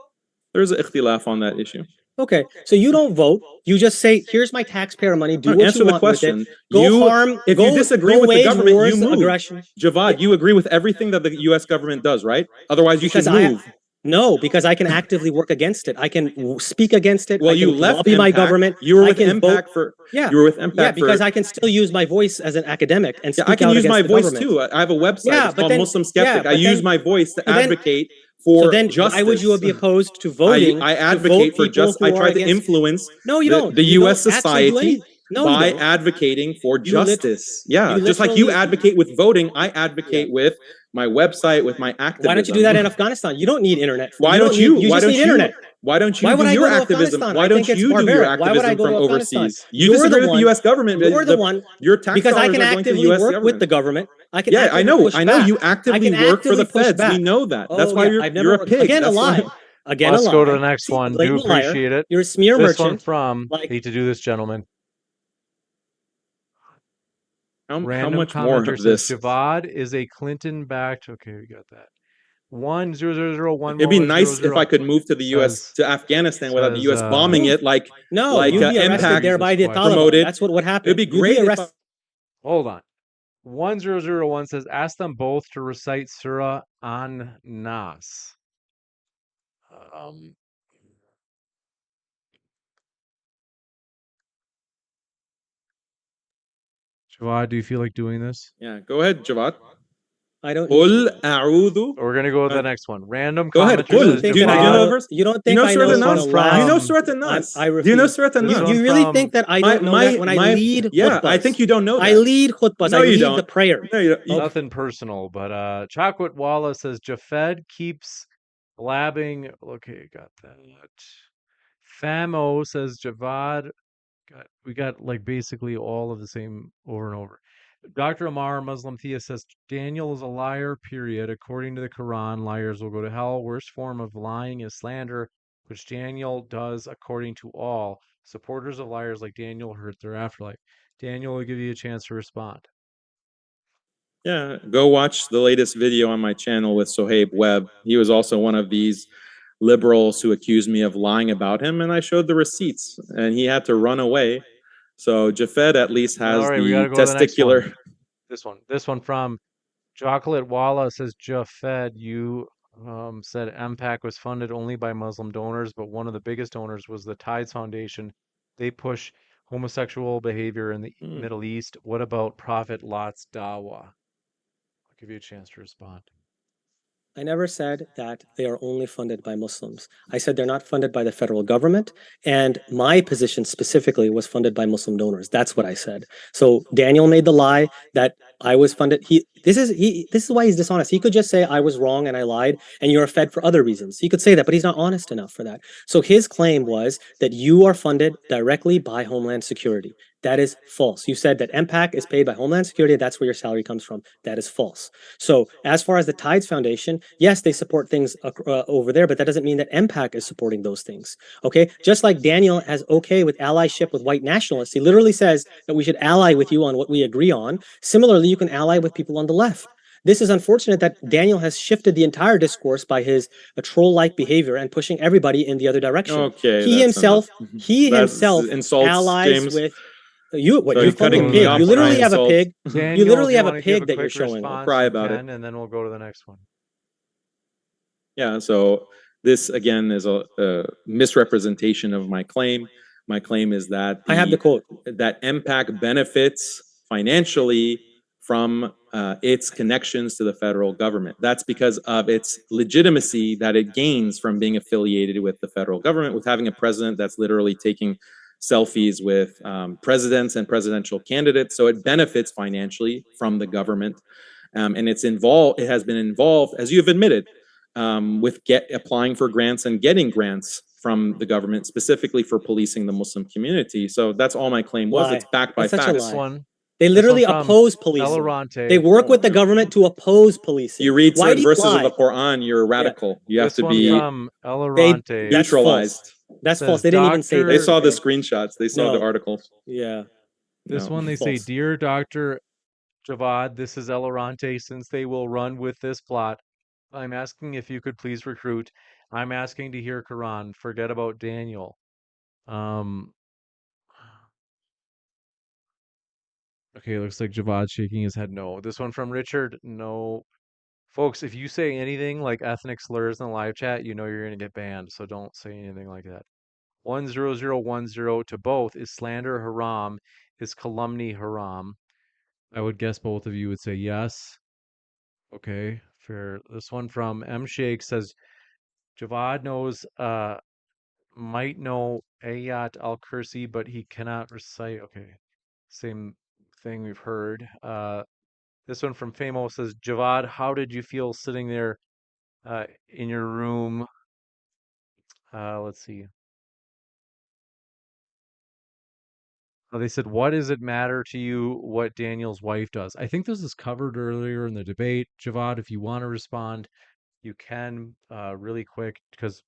There's an ikhtilaf on that issue. Okay, so you don't vote. You just say, "Here's my taxpayer money. Do what answer you the want question. with it. Go harm. If go, you disagree go with the wage government, wars, you move. aggression. Javad, you agree with everything that the U.S. government does, right? Otherwise, you should move. No, because I can actively work against it. I can speak against it. Well, I can you left lobby MPAC. my government. You were I with can MPAC vote. for. Yeah, you were with MPAC. yeah, because I can still use my voice as an academic and speak I can out use against my the voice government. too. I have a website. Yeah, it's but called then- Muslim-Skeptic. yeah, I but use then- my voice to so then- advocate for So then, justice. why would you be opposed to voting? I to advocate vote for people justice. who I are try to against- influence No, you don't. the You U.S. don't actually do society anything. No, you by don't. advocating for You lit- justice. Yeah, you just like you literally- advocate with voting, I advocate with my website, with my activism. Why don't you do that in Afghanistan? You don't need internet. Why don't you? You Why just don't need you? internet. Why don't you Why would do I your go to activism? Afghanistan? Why I don't think it's you do your barbaric. Why would I activism go from to Afghanistan? overseas? You You're disagree the with the U.S. government. but You're the one. Your tax Because I dollars can are going to the actively U.S. work government. with the government. I can Yeah, I actively know. push I know. back. You I actively can work for the actively push feds. back. We know that. That's Oh, why yeah, you're a pig. Again, That's a lie. why. Again, Let's a lie. go to the next See, one. Do blatant liar. appreciate it. You're a smear This one merchant. from, hate to do this, gentlemen. How Random much more commenter of says this? Javad is a Clinton-backed. Okay, we got that. 10001. It'd be nice if I could move to the U.S. to Afghanistan without the U.S. bombing it, like you'd be arrested MPAC there by the Taliban. promoted. That's what would happen. It'd be great. Hold on. 1001 says, ask them both to recite Surah An-Nas. Javad, do you feel like doing this? Yeah, go ahead, Javad. I don't. قُلْ أَعُوذُ. We're gonna go with the next one. Random Go ahead. commenter says, Do you know the verse? You don't Do you think know I Surah know An-Nas? from- Do you know Surah An-Nas? I Do you know refuse. Surah An-Nas? You really think that I don't know that when I lead Yeah, khutbahs? I think you don't know that. I lead khutbahs. No, I you lead don't. the prayer. No, you don't. Nothing personal, but Chocolate Walla says Jafed keeps blabbing. Okay, got that. Famo says Javad We got like basically all of the same over and over. Dr. Amar, Muslim theist, says Daniel is a liar, period. According to the Quran, liars will go to hell. Worst form of lying is slander, which Daniel does according to all. Supporters of liars like Daniel hurt their afterlife. Daniel will give you a chance to respond. Yeah, go watch the latest video on my channel with Sohaib Webb. He was also one of these liberals who accused me of lying about him, and I showed the receipts, and he had to run away. So Jafed at least has All right, we got the to go to the next testicular. one. This one from Chocolate Walla says, Jafed, you said MPAC was funded only by Muslim donors, but one of the biggest donors was the Tides Foundation. They push homosexual behavior in the Middle East. What about Prophet Lot's dawah? I'll give you a chance to respond. I never said that they are only funded by Muslims. I said they're not funded by the federal government, and my position specifically was funded by Muslim donors. That's what I said. So Daniel made the lie that I was funded. This is why he's dishonest. He could just say I was wrong and I lied, and you're fed for other reasons. He could say that, but he's not honest enough for that. So his claim was that you are funded directly by Homeland Security. That is false. You said that MPAC is paid by Homeland Security. That's where your salary comes from. That is false. So as far as the Tides Foundation, yes, they support things over there, but that doesn't mean that MPAC is supporting those things. Okay, just like Daniel has okay with allyship with white nationalists, he literally says that we should ally with you on what we agree on. Similarly, you can ally with people on the left. This is unfortunate that Daniel has shifted the entire discourse by his troll-like behavior and pushing everybody in the other direction. Okay, He himself insults, allies James. with you. What So you you're cutting fucking me pig? off You when I literally have a insult. pig. Daniel, You literally if have a wanna give pig that you're quick showing. response, Cry you about it. can, and then we'll go to the next one. Yeah, so this again is a misrepresentation of my claim. My claim is that I have the quote. that MPAC benefits financially from its connections to the federal government. That's because of its legitimacy that it gains from being affiliated with the federal government, with having a president that's literally taking selfies with presidents and presidential candidates. So it benefits financially from the government, and it's involved. It has been involved, as you have admitted, with applying for grants and getting grants from the government specifically for policing the Muslim community. So that's all my claim was. Lie. It's backed by That's such a facts. lie. They literally from oppose policing. Elorante. They work with the government to oppose policing. You read Why certain do you verses of lie? the Quran, you're a radical. You have This to one be from Elorante. That's neutralized. false. That's Says false. They didn't even say Dr. that. They saw the okay? screenshots. They saw the No. articles. Yeah. This No. one they say, False. Dear Dr. Javad, this is Elorante. Since they will run with this plot, I'm asking if you could please recruit. I'm asking to hear Quran. Forget about Daniel. Okay, looks like Javad shaking his head no. This one from Richard, no. Folks, if you say anything like ethnic slurs in the live chat, you know you're going to get banned. So don't say anything like that. 10010 to both. Is slander haram? Is calumny haram? I would guess both of you would say yes. Okay, fair. This one from M Shake says Javad knows might know Ayat al Kursi, but he cannot recite. Okay. Same thing we've heard. This one from Famo says, Javad, how did you feel sitting there in your room? Let's see. They said, what does it matter to you what Daniel's wife does? I think this is covered earlier in the debate. Javad, if you want to respond, you can really quick because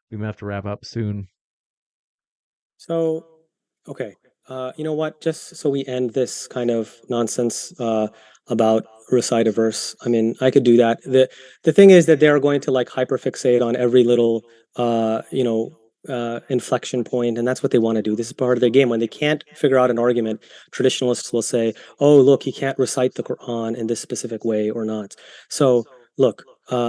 we may have to wrap up soon. So, okay. You know what? Just so we end this kind of nonsense about recite a verse. I mean, I could do that. The thing is that they're going to like hyperfixate on every little inflection point, and that's what they want to do. This is part of their game. When they can't figure out an argument, traditionalists will say, "Oh, look, he can't recite the Quran in this specific way or not." So, look,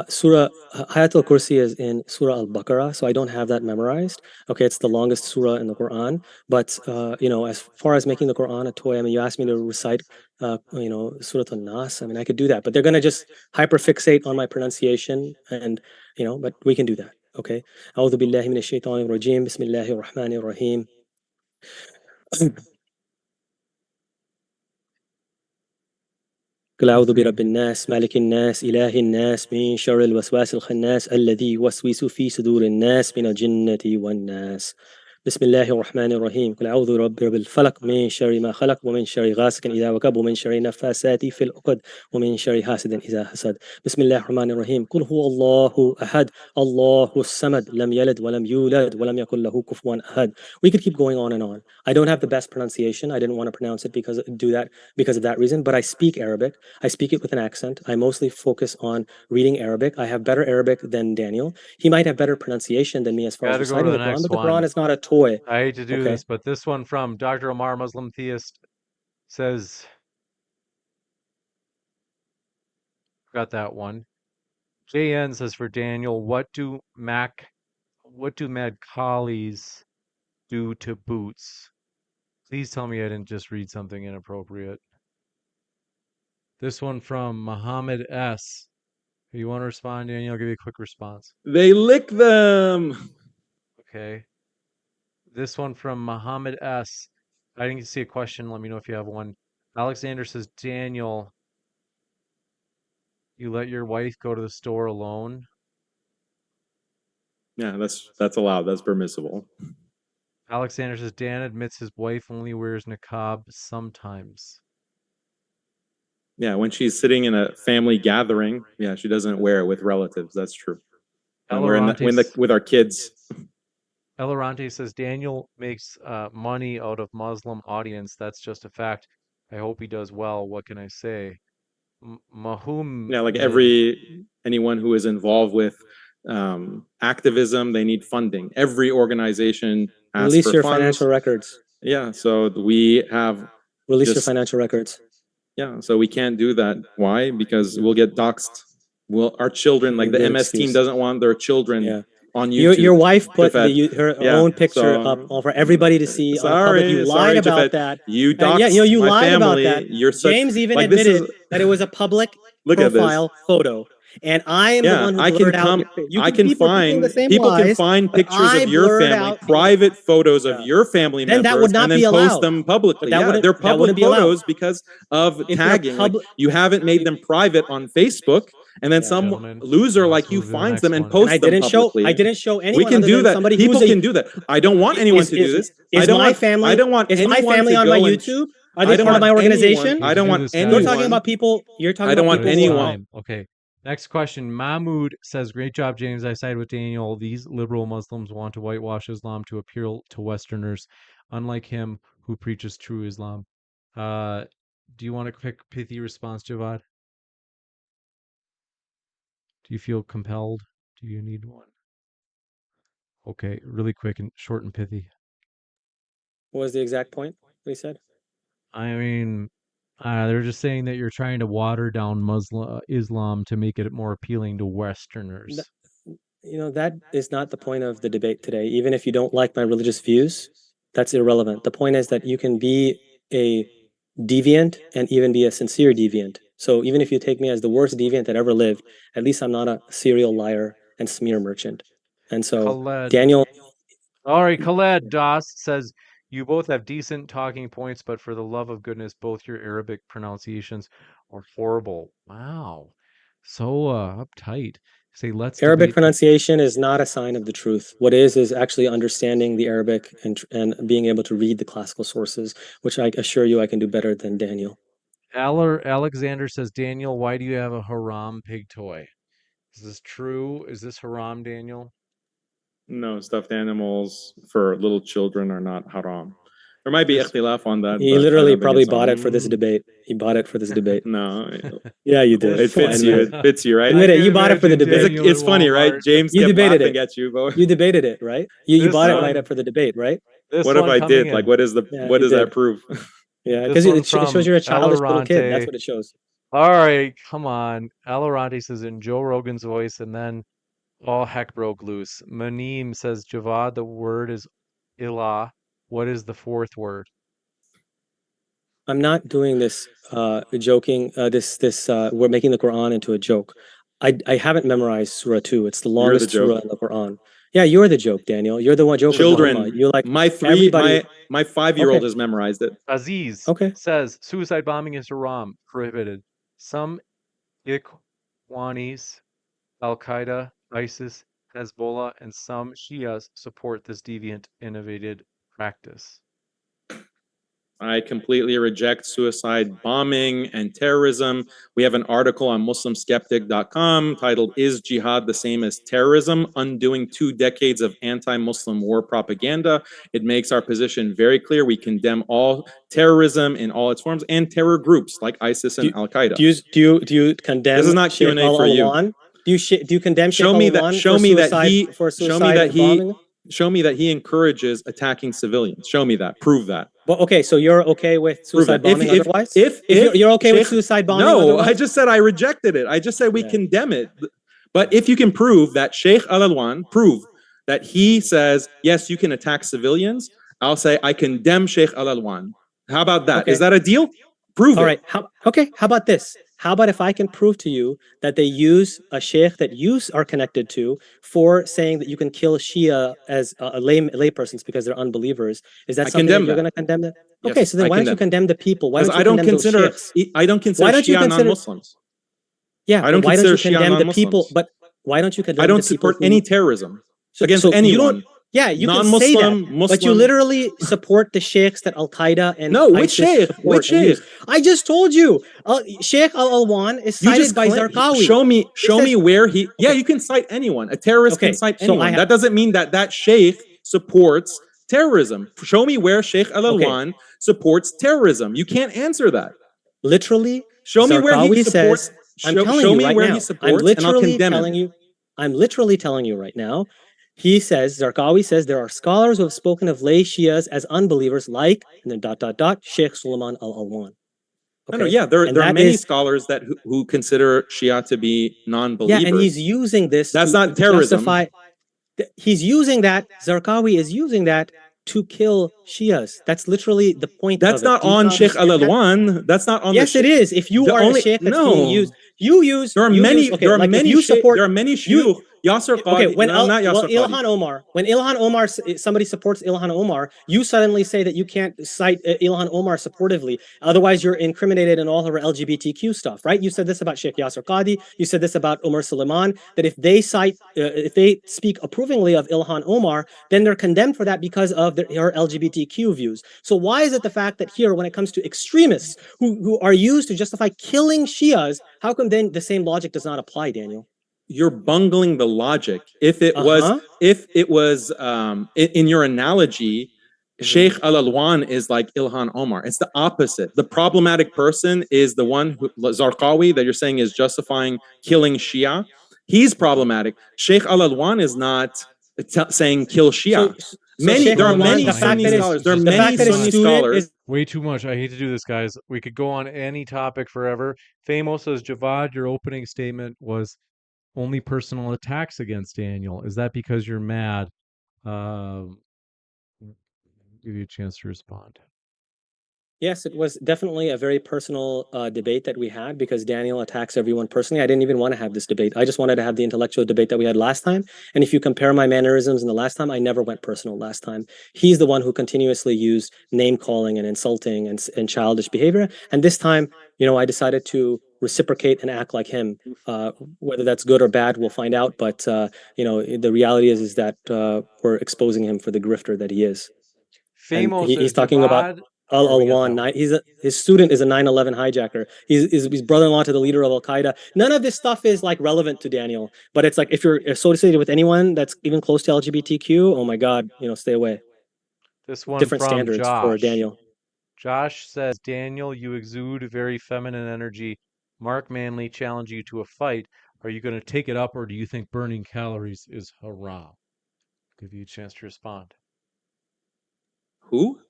Surah Hayatul Kursi is in Surah Al-Baqarah, so I don't have that memorized. Okay, it's the longest surah in the Quran. But as far as making the Quran a toy, I mean, you asked me to recite, Surah An-Nas. I mean, I could do that, but they're gonna just hyperfixate on my pronunciation, and but we can do that. Okay. أعوذ بالله من الشيطان الرجيم بسم الله الرحمن الرحيم قل أعوذ برب الناس مالك الناس إله الناس من شر الوسواس الخناس الذي يوسوس في صدور الناس من الجنة والناس. بسم الله الرحمن الرحيم قل أعوذ برب الفلق من شر ما خلق ومن شر غاسق إذا وقب ومن شر النفاثات في العقد ومن شر حاسد إذا حسد بسم الله الرحمن الرحيم قل هو الله أحد الله الصمد لم يلد ولم يولد ولم يكن له كفوا أحد. We could keep going on and on. I don't have the best pronunciation. I didn't want to pronounce it because of that reason, but I speak Arabic. I speak it with an accent. I mostly focus on reading Arabic. I have better Arabic than Daniel. He might have better pronunciation than me as far as Gotta go to reciting the the Quran, next but the one. Quran is not a toy. I hate to do Okay. this, but this one from Dr. Omar, Muslim theist, says, got that one. JN says for Daniel, what do Mad Collies do to boots? Please tell me I didn't just read something inappropriate. This one from Muhammad S. You want to respond, Daniel? I'll give you a quick response. They lick them. Okay. This one from Muhammad S. I didn't see a question. Let me know if you have one. Alexander says, Daniel, you let your wife go to the store alone? Yeah, that's allowed. That's permissible. Alexander says, Dan admits his wife only wears niqab sometimes. Yeah, when she's sitting in a family gathering, yeah, she doesn't wear it with relatives. That's true. And we're with our kids. Elorante says, Daniel makes money out of Muslim audience. That's just a fact. I hope he does well. What can I say? Mahum. Yeah, like anyone who is involved with activism, they need funding. Every organization asks Release for your funds. financial records. Yeah, so we have Release your financial records. Yeah, so we can't do that. Why? Because we'll get doxxed. Our children, like the Good MS team, excuse. doesn't want their children Yeah. on YouTube. Your wife put to her own picture up for everybody to see on public. You lied about that. You doxed yeah, you my lied about family. that. You're James even like, this admitted is- that it was a public Look at this. profile photo. And I am the one who blurred out. People can find pictures of your family, private photos of your family members, that would not and then be post allowed. them publicly. That Yeah, wouldn't- they're that public wouldn't be allowed. photos because of tagging. Like, you haven't made them private on Facebook, and then some Gentlemen, loser like let's you move to the finds next them and one. posts And them publicly. I didn't show anyone. We can other do than that. somebody People who's can do that. I don't want anyone to do this. Is I don't my want, family? I don't want Is my anyone family to on go my and- YouTube? Are they I don't part of my want organization? anyone- I don't want You're anyone. You're talking about people. You're talking I don't about want people. anyone. Okay. Next question. Mahmoud says, great job, James. I side with Daniel. These liberal Muslims want to whitewash Islam to appeal to Westerners, unlike him who preaches true Islam. Do you want a quick, pithy response, Javad? Do you feel compelled? Do you need one? Okay, really quick and short and pithy. What was the exact point that he said? I mean, they're just saying that you're trying to water down Islam to make it more appealing to Westerners. That is not the point of the debate today. Even if you don't like my religious views, that's irrelevant. The point is that you can be a deviant and even be a sincere deviant. So even if you take me as the worst deviant that ever lived, at least I'm not a serial liar and smear merchant. And so Khaled. Daniel. All right, Khaled Das says, you both have decent talking points, but for the love of goodness, both your Arabic pronunciations are horrible. Wow. So uptight. Say, let's Arabic debate pronunciation is not a sign of the truth. What is actually understanding the Arabic and being able to read the classical sources, which I assure you I can do better than Daniel. Alexander says, Daniel, why do you have a haram pig toy? Is this true? Is this haram, Daniel? No, stuffed animals for little children are not haram. There might be ikhtilaf on that. He literally probably bought it for this debate. He bought it for this debate. No. Yeah, you did. It fits you. It fits you, right? Admit it. You bought it for the debate. It's funny, right? James kept laughing at you. But you debated it, right? You bought it right up for the debate, right? What if I did? Like, what does that prove? Yeah, because it shows you're a childish little kid. That's what it shows. All right, come on. Alorante says in Joe Rogan's voice, and then all heck broke loose. Maneem says, Javad, the word is ilah. What is the fourth word? I'm not doing this joking. We're making the Quran into a joke. I haven't memorized Surah 2. It's the longest surah in the Quran. Yeah, you're the joke, Daniel. You're the one joking. Children. You're like my 5-year-old has memorized it. Aziz says suicide bombing is haram, prohibited. Some Ikhwanis, Al Qaeda, ISIS Hezbollah, and some Shias support this deviant, innovated practice. I completely reject suicide bombing and terrorism. We have an article on Muslim-Skeptic.com titled, "Is Jihad the Same as Terrorism? Undoing 2 decades of anti-Muslim war propaganda." It makes our position very clear. We condemn all terrorism in all its forms and terror groups like ISIS and Al-Qaeda. Do you condemn This is not Sheikh Q&A for you. Al-Alwan? Do you condemn Sheikh Show me that. Al-Alwan Show me that he. for Show me that suicide he. bombing? Show me that he encourages attacking civilians. Show me that. Prove that. Well, okay, so you're okay with suicide bombing otherwise? If you're okay with Sheikh, suicide bombing no, otherwise? I just said I rejected it. I just said we condemn it. But if you can prove that Sheikh Al-Alwan, prove that he says, yes, you can attack civilians, I'll say I condemn Sheikh Al-Alwan. How about that? Okay. Is that a deal? Prove All it. right. How about this? How about if I can prove to you that they use a sheikh that you are connected to for saying that you can kill Shia as laypersons because they're unbelievers? Is that something that you're going to condemn that? Yes, okay, so then why don't you condemn the people? Why don't you condemn those sheikhs? I don't consider Shia non-Muslims. Yeah, I don't why don't you consider Shia condemn the non-Muslims. people? But why don't you condemn I don't the people support any terrorism against so anyone. You don't, yeah, you can say that, but you literally support the sheikhs that Al-Qaeda and which sheikh? Which sheikh? I just told you, Sheikh Al-Alwan is cited by Zarqawi. Show me where he. Yeah, you can cite anyone. A terrorist can cite anyone. That doesn't mean that sheikh supports terrorism. Show me where Sheikh Al-Alwan supports terrorism. You can't answer that. Literally, show me where he supports. I'm telling you right now. I'm literally telling you. I'm literally telling you right now. He says, Zarqawi says, there are scholars who have spoken of lay Shias as unbelievers, like, and then ... Sheikh Suleiman Al-Alwan. Okay. No, yeah, there are many scholars that who consider Shia to be non-believers. Yeah, and he's using this. That's not terrorism. He's using that. Zarqawi is using that to kill Shias. That's literally the point. That's not on Sheikh Al-Alwan. That's not on. Yes, it is. If you are a sheikh that's being used, you use. There are many. There are many. There are many shuyukh. Yasser Qadi. Okay, when Ilhan Omar, somebody supports Ilhan Omar, you suddenly say that you can't cite Ilhan Omar supportively. Otherwise, you're incriminated in all of her LGBTQ stuff, right? You said this about Sheikh Yasser Qadi. You said this about Omar Suleiman. That if they speak approvingly of Ilhan Omar, then they're condemned for that because of her LGBTQ views. So why is it the fact that here, when it comes to extremists who are used to justify killing Shias, how come then the same logic does not apply, Daniel? You're bungling the logic. If it was in your analogy, Sheikh Al-Alwan is like Ilhan Omar. It's the opposite. The problematic person is the one Zarqawi that you're saying is justifying killing Shia. He's problematic. Sheikh Al-Alwan is not saying kill Shia. There are many Sunni scholars. There are many Sunni scholars. Way too much. I hate to do this, guys. We could go on any topic forever. Famo says, Javad, your opening statement was only personal attacks against Daniel. Is that because you're mad? Give you a chance to respond. Yes, it was definitely a very personal debate that we had because Daniel attacks everyone personally. I didn't even want to have this debate. I just wanted to have the intellectual debate that we had last time. And if you compare my mannerisms in the last time, I never went personal last time. He's the one who continuously used name calling and insulting and childish behavior. And this time, I decided to reciprocate and act like him. Whether that's good or bad, we'll find out. But the reality is that we're exposing him for the grifter that he is. He's talking about Al-Alwan. His student is a 9/11 hijacker. He's brother-in-law to the leader of Al-Qaeda. None of this stuff is like relevant to Daniel. But it's like if you're associated with anyone that's even close to LGBTQ, oh my God, stay away. This one different from standards Josh. for Daniel. Josh says, Daniel, you exude very feminine energy. Mark Manley challenge you to a fight. Are you going to take it up, or do you think burning calories is haram? Give you a chance to respond. Who?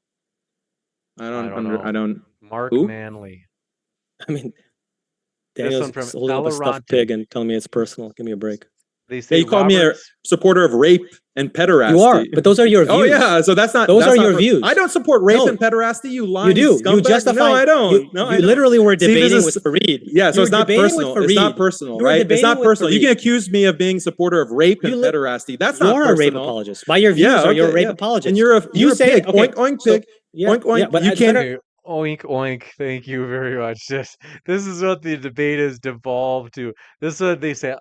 I don't. Mark who? Manley. I mean, Daniel's holding up a stuffed pig and telling me it's personal. Give me a break. They say you call me a supporter of rape and pederasty. You are, but those are your views. Oh yeah, so that's not. Those are your views. I don't support rape and pederasty. You lying. You do. Scumbag. You justify. No, I don't. You literally were debating with Fareed. Yeah, so it's not personal. It's not personal, right? It's not personal. You can accuse me of being supporter of rape and pederasty. That's not personal. You're a rape apologist. By your views, you're a rape apologist. And you're a pig. Oink oink pig. Oink oink. But you can't. Oink oink. Thank you very much. This is what the debate has devolved to. This is what they say.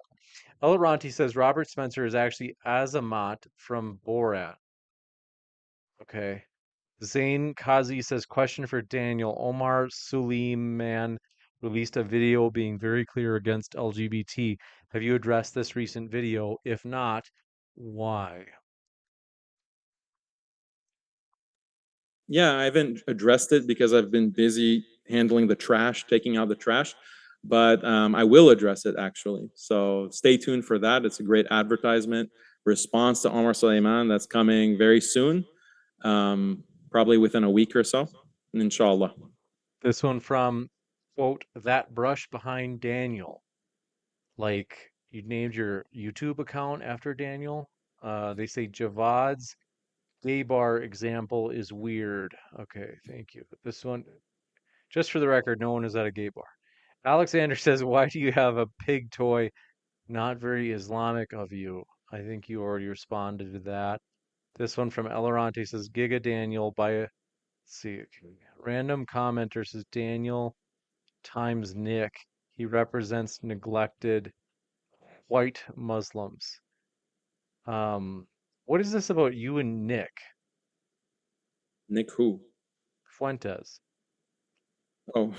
Elaranti says Robert Spencer is actually Azamat from Borat. Okay. Zain Kazi says, question for Daniel. Omar Suleiman released a video being very clear against LGBT. Have you addressed this recent video? If not, why? Yeah, I haven't addressed it because I've been busy handling the trash, taking out the trash, but I will address it actually. So stay tuned for that. It's a great advertisement response to Omar Suleiman that's coming very soon, probably within a week or so, inshallah. This one from, quote, that brush behind Daniel. Like you named your YouTube account after Daniel. They say Javad's gay bar example is weird. Okay, thank you. This one, just for the record, no one is at a gay bar. Alexander says, why do you have a pig toy? Not very Islamic of you. I think you already responded to that. This one from Elarante says, Giga Daniel by a, let's see, okay. Random commenter says, Daniel times Nick. He represents neglected white Muslims. What is this about you and Nick Nick who? Fuentes? Oh,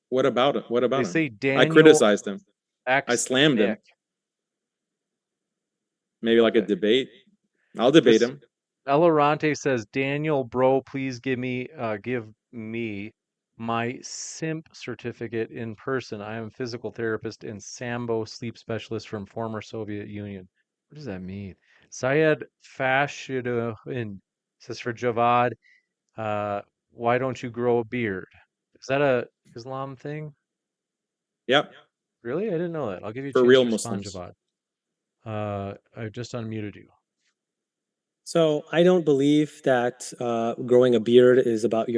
what about it? What They about him? say I Daniel criticized him. I X slammed him. Nick. Maybe like a Okay. debate. I'll debate This him. Elorante says, Daniel, bro, please give me my SIMP certificate in person. I am a physical therapist and Sambo sleep specialist from former Soviet Union. What does that mean? Syed Fashidoin says for Javad, why don't you grow a beard? Is that a Islam thing? Yep. Really? I didn't know that. I'll give you a For chance real to respond, Muslims. Javad. I just unmuted you. So I don't believe that growing a beard is about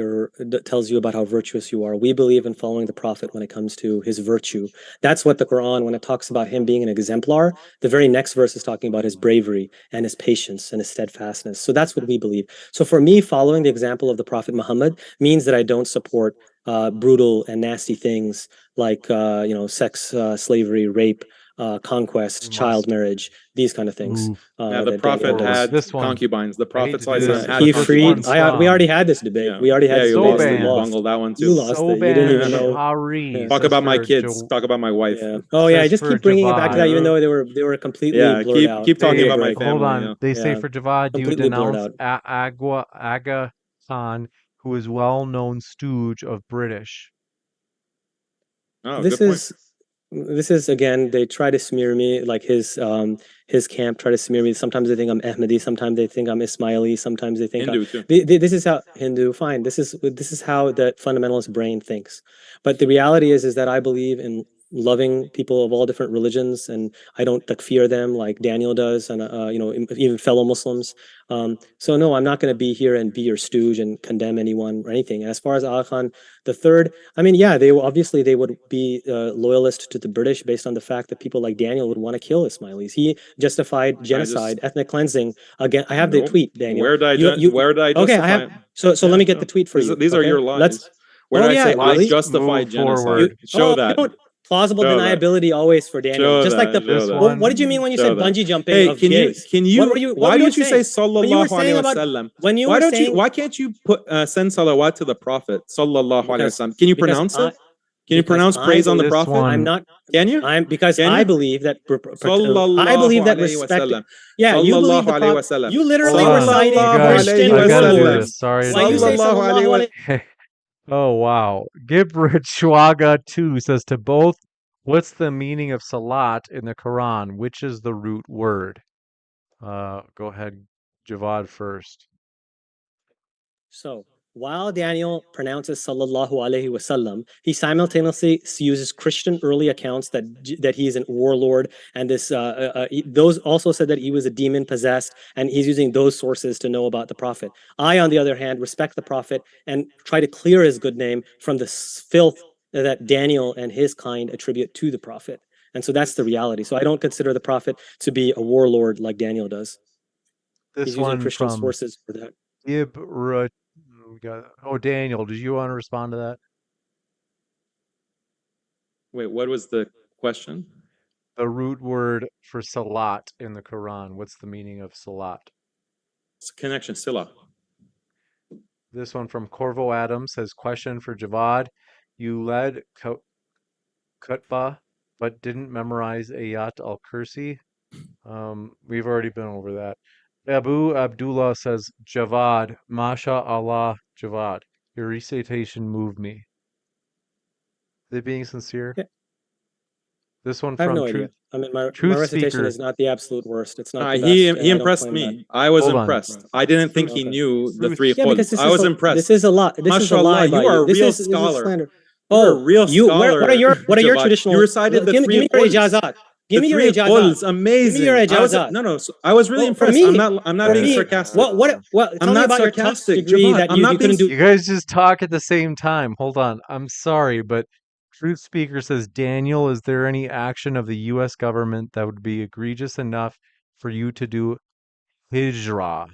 tells you about how virtuous you are. We believe in following the Prophet when it comes to his virtue. That's what the Quran, when it talks about him being an exemplar, the very next verse is talking about his bravery and his patience and his steadfastness. So that's what we believe. So for me, following the example of the Prophet Muhammad means that I don't support brutal and nasty things like sex, slavery, rape, conquest, child Must. marriage, these kind of things. Oof. Yeah, the That Daniel Prophet Horrible. does. had This one. concubines. The I hate Prophet to do ﷺ this, Yeah, had but he this freed. one's concubines. We from already had this debate. Yeah. We already had Yeah, this you debate, lost and it. you You Soban. lost. bungled that one You too. lost it. You didn't even Soban know. Hari Yeah. Talk says about my for kids. Talk about my wife. Yeah. Oh yeah. says Just for keep bringing it back to that, Javad. even though they were completely Yeah, blurred out. keep talking They about my Break. hold family. on. Yeah. They say Yeah. for Javad, do you Completely blurred denounce out. Aga Khan, who is well-known stooge of British? Oh, This good point. is again, they try to smear me, like his camp try to smear me. Sometimes they think I'm Ahmadi, sometimes they think I'm Ismaili, sometimes they think Hindu too. this is how Hindu, fine, this is how the fundamentalist brain thinks. But the reality is that I believe in loving people of all different religions, and I don't takfir them like Daniel does, and even fellow Muslims. So no, I'm not going to be here and be your stooge and condemn anyone or anything. And as far as Aga Khan the third, I mean, yeah, obviously they would be loyalist to the British based on the fact that people like Daniel would want to kill Ismailis. He justified I just genocide, ethnic cleansing. Again, I have the nope. tweet, Daniel. Where did I You where did I okay? I justify have it? so let Yeah, me get show. the tweet for you. These are Okay, your let's. lies. Where Oh did I yeah, say I really? justified Move genocide? forward. Show You that. don't plausible Show that. deniability always for Daniel. Show Just like that. the Show This that. what did you mean one, when you Show said that. bungee jumping Hey, of gays? What why were you don't you say saying when you were sallallahu saying alaihi about wasallam? when you were saying Why can't you put send salawat to the Prophet sallallahu alaihi because wasallam? Can you because pronounce I it? Can you because pronounce I praise on the believe this Prophet? I'm one, not Can you? I'm because Can I you? believe that I Sallallahu believe that alaihi respect. wasallam. Yeah, you believe Sallallahu the alaihi prop. wasallam. You hold literally were on, citing you Sallallahu guys, alaihi Christian I gotta do wasallam. warlords. this. Sorry Why to you do say this. Sallallahu alaihi sallallahu Oh wow. Gibrit Shwaga 2 says to both, what's the meaning of salat in the Quran? Which is the root word? Go ahead, Javad first. So while Daniel pronounces sallallahu alaihi wasallam, he simultaneously uses Christian early accounts that he is a warlord, and those also said that he was a demon possessed, and he's using those sources to know about the prophet. I, on the other hand, respect the prophet and try to clear his good name from the filth that Daniel and his kind attribute to the prophet. And so that's the reality. So I don't consider the prophet to be a warlord like Daniel does. This He's using one Christian from sources for that. Gibrit. Oh, Daniel, did you want to respond to that? Wait, what was the question? The root word for salat in the Quran. What's the meaning of salat? It's a connection, sila. This one from Corvo Adams says, question for Javad. You led Khutbah, but didn't memorize Ayat al-Kursi. We've already been over that. Abu Abdullah says, Javad, Masha Allah, Javad. Your recitation moved me. Are they being sincere? Yeah. This one I have from no idea. I mean, my Truth recitation Speaker. is not the absolute worst. It's not the He best, and I don't impressed claim that. me. I was Hold on. impressed. I didn't think he Okay. knew the Truth. three Yeah, because quotes. I was impressed. This is a lot. This is a lie Mashallah, by you are a This real is scholar. slander. You're a real you scholar. what are your Javad. traditional? You recited the give three me your quotes. ijazat. Give me your three ijazat. quotes, amazing. Give me your ijazat. No. I was really For impressed. me, I'm not being me, sarcastic. what? I'm Tell me not about your Tufts sarcastic, degree Javad. that I'm you not being. couldn't do. You guys just talk at the same time. Hold on. I'm sorry, but Truth Speaker says, Daniel, is there any action of the U.S. government that would be egregious enough for you to do hijrah?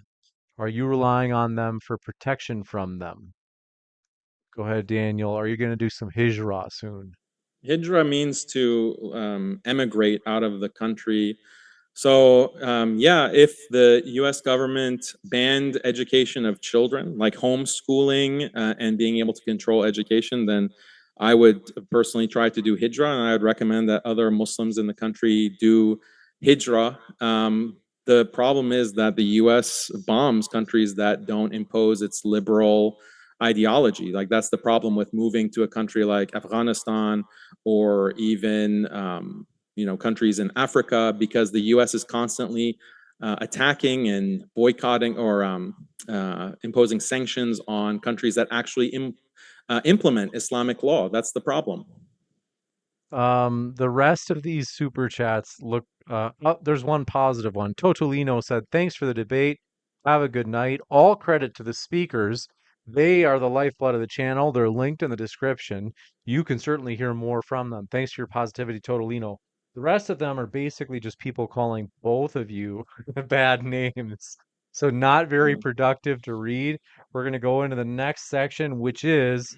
Are you relying on them for protection from them? Go ahead, Daniel. Are you going to do some hijrah soon? Hijra means to emigrate out of the country. So yeah, if the U.S. government banned education of children, like homeschooling and being able to control education, then I would personally try to do hijra, and I would recommend that other Muslims in the country do hijra. The problem is that the U.S. bombs countries that don't impose its liberal ideology. Like that's the problem with moving to a country like Afghanistan or even countries in Africa, because the U.S. is constantly attacking and boycotting or imposing sanctions on countries that actually implement Islamic law. That's the problem. The rest of these super chats look. There's one positive one. Totolino said, "Thanks for the debate. Have a good night. All credit to the speakers. They are the lifeblood of the channel. They're linked in the description. You can certainly hear more from them. Thanks for your positivity, Totolino." The rest of them are basically just people calling both of you bad names. So not very productive to read. We're going to go into the next section, which is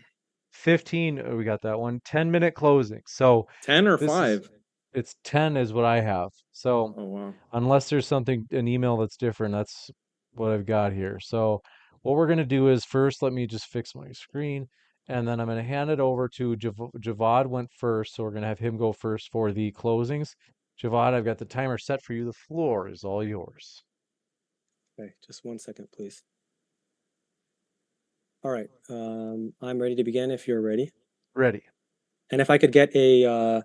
15. Oh, we got that one. 10-minute closing. So 10 or this 5? it's 10 is what I have. So Oh, wow. unless there's an email that's different, that's what I've got here. So what we're going to do is first, let me just fix my screen, and then I'm going to hand it over to Javad went first. So we're going to have him go first for the closings. Javad, I've got the timer set for you. The floor is all yours. Okay, just 1 second, please. All right, I'm ready to begin if you're ready. Ready. And if I could get a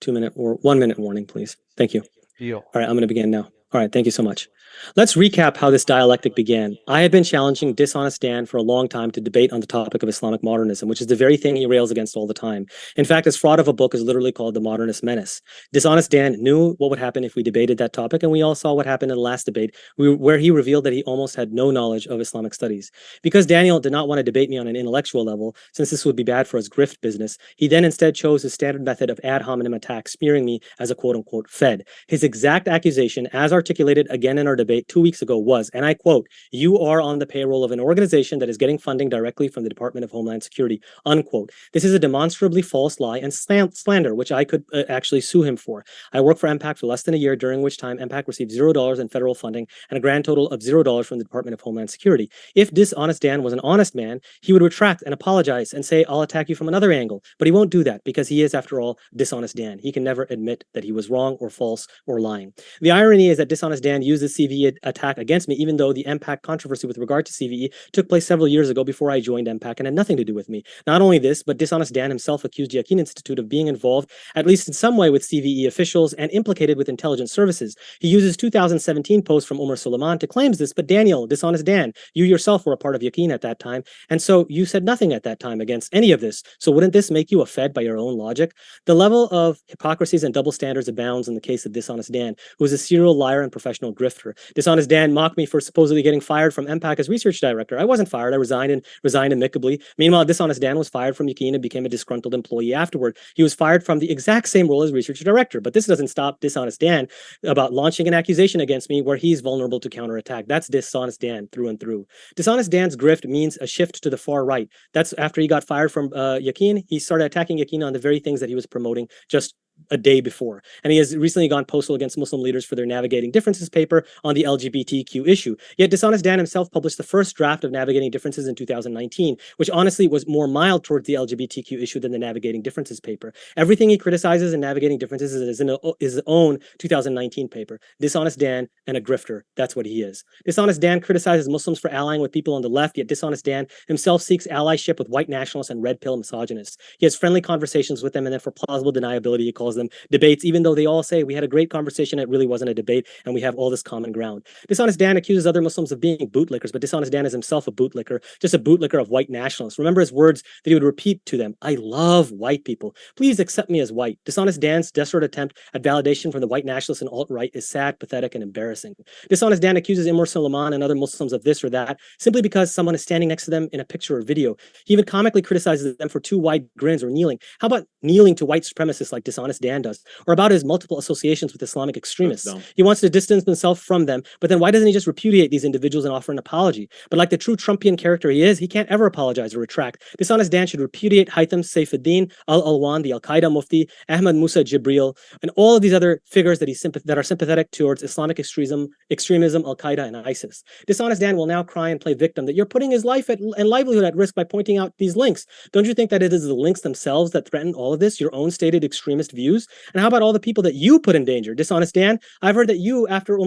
2-minute or 1-minute warning, please. Thank you. Deal. All right, I'm going to begin now. All right, thank you so much. Let's recap how this dialectic began. I have been challenging Dishonest Dan for a long time to debate on the topic of Islamic modernism, which is the very thing he rails against all the time. In fact, his fraud of a book is literally called The Modernist Menace. Dishonest Dan knew what would happen if we debated that topic, and we all saw what happened in the last debate, where he revealed that he almost had no knowledge of Islamic studies. Because Daniel did not want to debate me on an intellectual level, since this would be bad for his grift business, he then instead chose his standard method of ad hominem attack, smearing me as a quote-unquote Fed. His exact accusation, as articulated again in our debate 2 weeks ago, was, and I quote, "You are on the payroll of an organization that is getting funding directly from the Department of Homeland Security," unquote. This is a demonstrably false lie and slander, which I could actually sue him for. I worked for MPAC for less than a year, during which time MPAC received $0 in federal funding and a grand total of $0 from the Department of Homeland Security. If Dishonest Dan was an honest man, he would retract and apologize and say, "I'll attack you from another angle." But he won't do that because he is, after all, Dishonest Dan. He can never admit that he was wrong or false or lying. The irony is that Dishonest Dan used the CVE attack against me, even though the MPAC controversy with regard to CVE took place several years ago before I joined MPAC and had nothing to do with me. Not only this, but Dishonest Dan himself accused the Alasna Institute of being involved, at least in some way, with CVE officials and implicated with intelligence services. He uses 2017 post from Umar Suleiman to claim this, but Daniel, Dishonest Dan, you yourself were a part of Yaqeen at that time, and so you said nothing at that time against any of this. So wouldn't this make you a Fed by your own logic? The level of hypocrisies and double standards abounds in the case of Dishonest Dan, who is a serial liar and professional grifter. Dishonest Dan mocked me for supposedly getting fired from MPAC as research director. I wasn't fired. I resigned amicably. Meanwhile, Dishonest Dan was fired from Yaqeen and became a disgruntled employee afterward. He was fired from the exact same role as research director. But this doesn't stop Dishonest Dan about launching an accusation against me where he's vulnerable to counterattack. That's Dishonest Dan through and through. Dishonest Dan's grift means a shift to the far right. That's after he got fired from Yaqeen. He started attacking Yaqeen on the very things that he was promoting just a day before. And he has recently gone postal against Muslim leaders for their Navigating Differences paper on the LGBTQ issue. Yet Dishonest Dan himself published the first draft of Navigating Differences in 2019, which honestly was more mild towards the LGBTQ issue than the Navigating Differences paper. Everything he criticizes in Navigating Differences is in his own 2019 paper. Dishonest Dan and a grifter. That's what he is. Dishonest Dan criticizes Muslims for allying with people on the left, yet Dishonest Dan himself seeks allyship with white nationalists and red pill misogynists. He has friendly conversations with them, and then for plausible deniability, he calls them debates, even though they all say we had a great conversation, it really wasn't a debate, and we have all this common ground. Dishonest Dan accuses other Muslims of being bootlickers, but Dishonest Dan is himself a bootlicker, just a bootlicker of white nationalists. Remember his words that he would repeat to them: I love white people. Please accept me as white. Dishonest Dan's desperate attempt at validation from the white nationalists and alt-right is sad, pathetic, and embarrassing. Dishonest Dan accuses Imr Suleiman and other Muslims of this or that simply because someone is standing next to them in a picture or video. He even comically criticizes them for too wide grins or kneeling. How about kneeling to white supremacists like Dishonest Dan does? Or about his multiple associations with Islamic extremists. He wants to distance himself from them, but then why doesn't he just repudiate these individuals and offer an apology? But like the true Trumpian character he is, he can't ever apologize or retract. Dishonest Dan should repudiate Haytham Saifuddin al-Alwan, the Al-Qaeda Mufti, Ahmad Musa Jibril, and all of these other figures that are sympathetic towards Islamic extremism, Al-Qaeda, and ISIS. Dishonest Dan will now cry and play victim that you're putting his life and livelihood at risk by pointing out these links. Don't you think that it is the links themselves that threaten all of this, your own stated extremist views? And how about all the people that you put in danger? Dishonest Dan, I've heard that you, after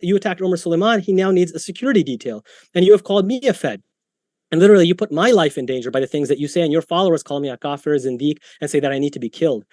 you attacked Umar Suleiman, he now needs a security detail, and you have called me a Fed. And literally, you put my life in danger by the things that you say, and your followers call me a kafir, zindiq, and say that I need to be killed.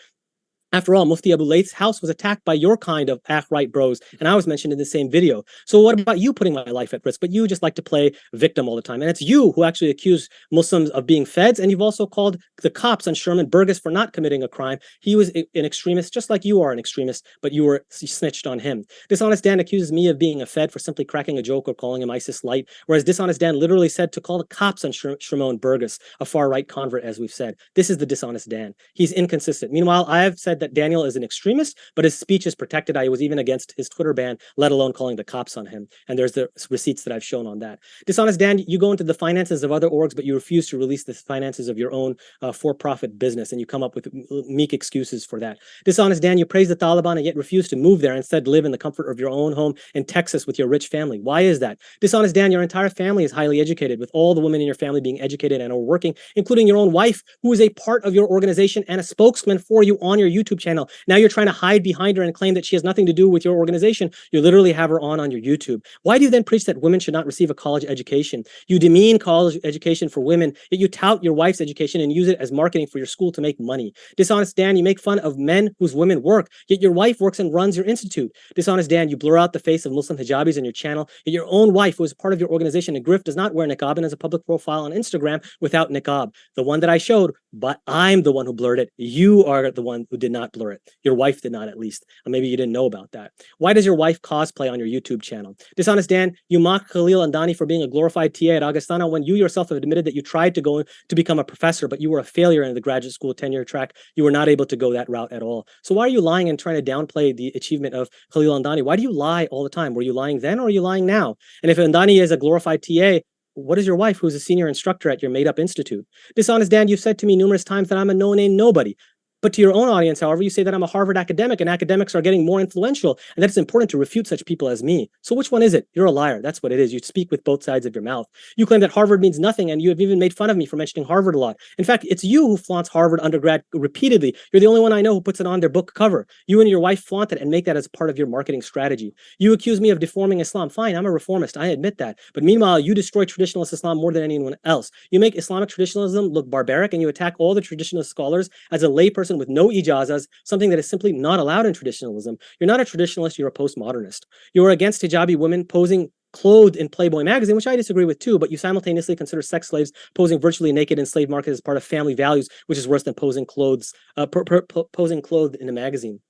After all, Mufti Abu Layth's house was attacked by your kind of right bros, and I was mentioned in the same video. So what about you putting my life at risk? But you just like to play victim all the time. And it's you who actually accuse Muslims of being feds, and you've also called the cops on Sherman Burgess for not committing a crime. He was an extremist, just like you are an extremist, but you were snitched on him. Dishonest Dan accuses me of being a fed for simply cracking a joke or calling him ISIS light, whereas Dishonest Dan literally said to call the cops on Sherman Burgess, a far-right convert, as we've said. This is the Dishonest Dan. He's inconsistent. Meanwhile, I have said that Daniel is an extremist, but his speech is protected. I was even against his Twitter ban, let alone calling the cops on him. And there's the receipts that I've shown on that. Dishonest Dan, you go into the finances of other orgs, but you refuse to release the finances of your own for-profit business, and you come up with meek excuses for that. Dishonest Dan, you praise the Taliban and yet refuse to move there, instead live in the comfort of your own home in Texas with your rich family. Why is that? Dishonest Dan, your entire family is highly educated, with all the women in your family being educated and are working, including your own wife, who is a part of your organization and a spokesman for you on your YouTube channel. Now you're trying to hide behind her and claim that she has nothing to do with your organization. You literally have her on your YouTube. Why do you then preach that women should not receive a college education? You demean college education for women, yet you tout your wife's education and use it as marketing for your school to make money. Dishonest Dan, you make fun of men whose women work, yet your wife works and runs your institute. Dishonest Dan, you blur out the face of Muslim hijabis on your channel, yet your own wife, who is part of your organization, and Griff, does not wear niqab and has a public profile on Instagram without niqab. The one that I showed, but I'm the one who blurred it. You are the one who did not blur it. Your wife did not, at least. Or maybe you didn't know about that. Why does your wife cosplay on your YouTube channel? Dishonest Dan, you mock Khalil Andani for being a glorified TA at Augustana when you yourself have admitted that you tried to go to become a professor, but you were a failure in the graduate school tenure track. You were not able to go that route at all. So why are you lying and trying to downplay the achievement of Khalil Andani? Why do you lie all the time? Were you lying then or are you lying now? And if Andani is a glorified TA, what is your wife, who's a senior instructor at your made-up institute? Dishonest Dan, you've said to me numerous times that I'm a no-name nobody. But to your own audience, however, you say that I'm a Harvard academic and academics are getting more influential and that it's important to refute such people as me. So which one is it? You're a liar. That's what it is. You speak with both sides of your mouth. You claim that Harvard means nothing, and you have even made fun of me for mentioning Harvard a lot. In fact, it's you who flaunts Harvard undergrad repeatedly. You're the only one I know who puts it on their book cover. You and your wife flaunt it and make that as part of your marketing strategy. You accuse me of deforming Islam. Fine, I'm a reformist. I admit that. But meanwhile, you destroy traditionalist Islam more than anyone else. You make Islamic traditionalism look barbaric, and you attack all the traditionalist scholars as a layperson with no ijazah, something that is simply not allowed in traditionalism. You're not a traditionalist, you're a postmodernist. You are against hijabi women posing clothed in Playboy magazine, which I disagree with too, but you simultaneously consider sex slaves posing virtually naked in slave market as part of family values, which is worse than posing clothed in a magazine.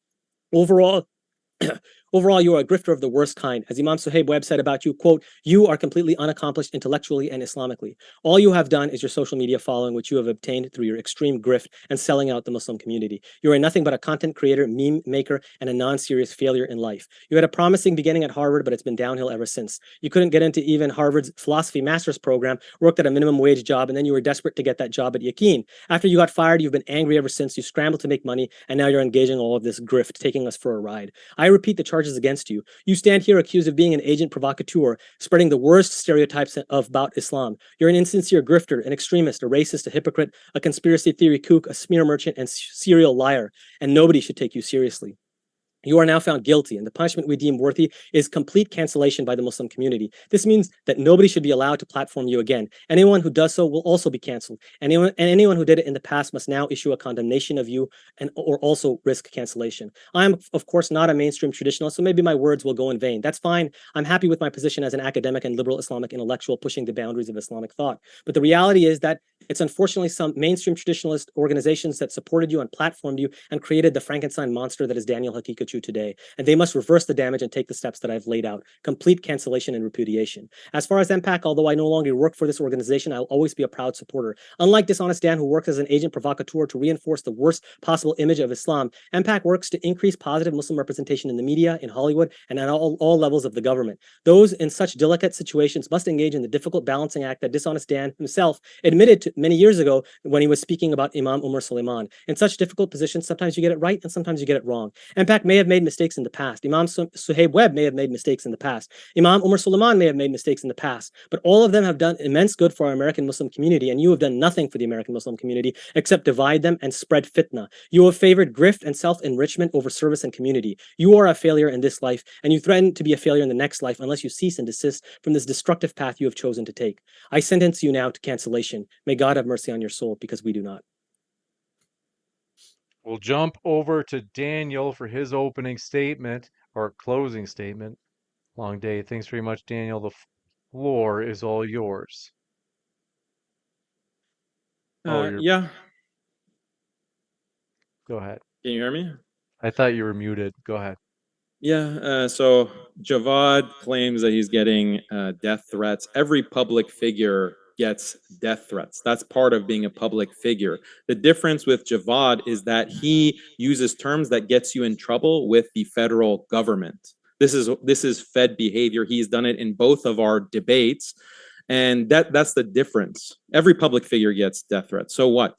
Overall, Overall, you are a grifter of the worst kind. As Imam Suhaib Webb said about you, quote, you are completely unaccomplished intellectually and Islamically. All you have done is your social media following, which you have obtained through your extreme grift and selling out the Muslim community. You are nothing but a content creator, meme maker, and a non-serious failure in life. You had a promising beginning at Harvard, but it's been downhill ever since. You couldn't get into even Harvard's philosophy master's program, worked at a minimum wage job, and then you were desperate to get that job at Yaqeen. After you got fired, you've been angry ever since. You scrambled to make money, and now you're engaging all of this grift, taking us for a ride. I repeat the charges against you. You stand here accused of being an agent provocateur, spreading the worst stereotypes about Islam. You're an insincere grifter, an extremist, a racist, a hypocrite, a conspiracy theory kook, a smear merchant, and serial liar, and nobody should take you seriously. You are now found guilty, and the punishment we deem worthy is complete cancellation by the Muslim community. This means that nobody should be allowed to platform you again. Anyone who does so will also be canceled. Anyone who did it in the past must now issue a condemnation of you or also risk cancellation. I'm, of course, not a mainstream traditionalist, so maybe my words will go in vain. That's fine. I'm happy with my position as an academic and liberal Islamic intellectual pushing the boundaries of Islamic thought. But the reality is that it's unfortunately some mainstream traditionalist organizations that supported you and platformed you and created the Frankenstein monster that is Daniel Haqiqatjou today. And they must reverse the damage and take the steps that I've laid out. Complete cancellation and repudiation. As far as MPAC, although I no longer work for this organization, I'll always be a proud supporter. Unlike Dishonest Dan, who works as an agent provocateur to reinforce the worst possible image of Islam, MPAC works to increase positive Muslim representation in the media, in Hollywood, and at all levels of the government. Those in such delicate situations must engage in the difficult balancing act that Dishonest Dan himself admitted to many years ago when he was speaking about Imam Umar Suleiman. In such difficult positions, sometimes you get it right and sometimes you get it wrong. MPAC may have made mistakes in the past. Imam Suhaib Webb may have made mistakes in the past. Imam Umar Suleiman may have made mistakes in the past. But all of them have done immense good for our American Muslim community, and you have done nothing for the American Muslim community except divide them and spread fitna. You have favored grift and self-enrichment over service and community. You are a failure in this life, and you threaten to be a failure in the next life unless you cease and desist from this destructive path you have chosen to take. I sentence you now to cancellation. May God have mercy on your soul, because we do not. We'll jump over to Daniel for his opening statement or closing statement. Long day. Thanks very much, Daniel. The floor is all yours. Yeah. Go ahead. Can you hear me? I thought you were muted. Go ahead. Yeah, so Javad claims that he's getting death threats. Every public figure gets death threats. That's part of being a public figure. The difference with Javad is that he uses terms that gets you in trouble with the federal government. This is Fed behavior. He's done it in both of our debates, and that's the difference. Every public figure gets death threats. So what?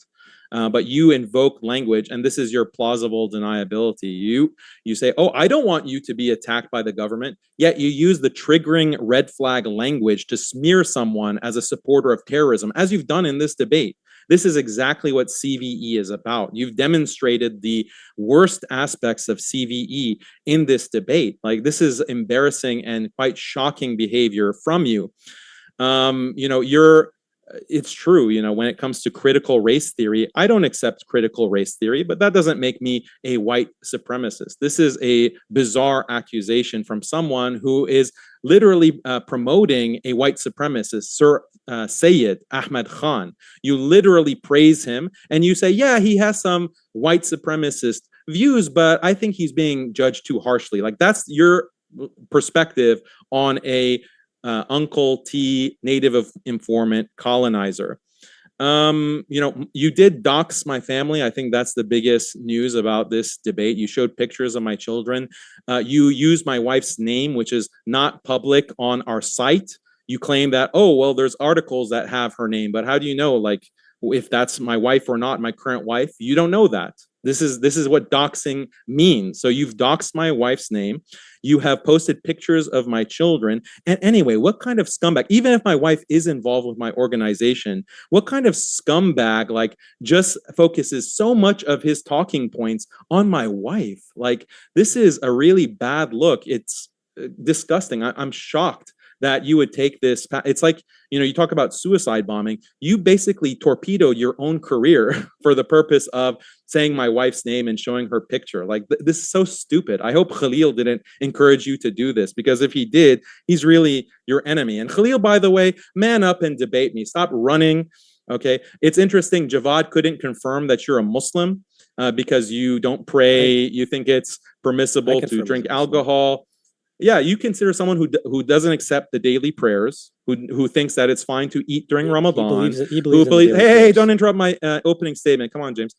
But you invoke language, and this is your plausible deniability. You say, oh, I don't want you to be attacked by the government, yet you use the triggering red flag language to smear someone as a supporter of terrorism, as you've done in this debate. This is exactly what CVE is about. You've demonstrated the worst aspects of CVE in this debate. Like, this is embarrassing and quite shocking behavior from you. It's true, when it comes to critical race theory, I don't accept critical race theory, but that doesn't make me a white supremacist. This is a bizarre accusation from someone who is literally promoting a white supremacist, Sir Sayyid Ahmed Khan. You literally praise him and you say, yeah, he has some white supremacist views, but I think he's being judged too harshly. Like, that's your perspective on a Uncle T, native informant, colonizer. You did dox my family. I think that's the biggest news about this debate. You showed pictures of my children. You used my wife's name, which is not public on our site. You claim that, oh, well, there's articles that have her name, but how do you know, like, if that's my wife or not, my current wife? You don't know that. This is what doxing means. So you've doxed my wife's name. You have posted pictures of my children. And anyway, what kind of scumbag, even if my wife is involved with my organization, what kind of scumbag, like, just focuses so much of his talking points on my wife? Like, this is a really bad look. It's disgusting. I'm shocked that you would take this. It's like, you talk about suicide bombing. You basically torpedoed your own career for the purpose of saying my wife's name and showing her picture. Like, this is so stupid. I hope Khalil didn't encourage you to do this, because if he did, he's really your enemy. And Khalil, by the way, man up and debate me. Stop running. Okay. It's interesting. Javad couldn't confirm that you're a Muslim. because you don't pray, you think it's permissible to drink alcohol. Yeah, you consider someone who doesn't accept the daily prayers, who thinks that it's fine to eat during Ramadan. He believes Hey, don't interrupt my opening statement. Come on, James.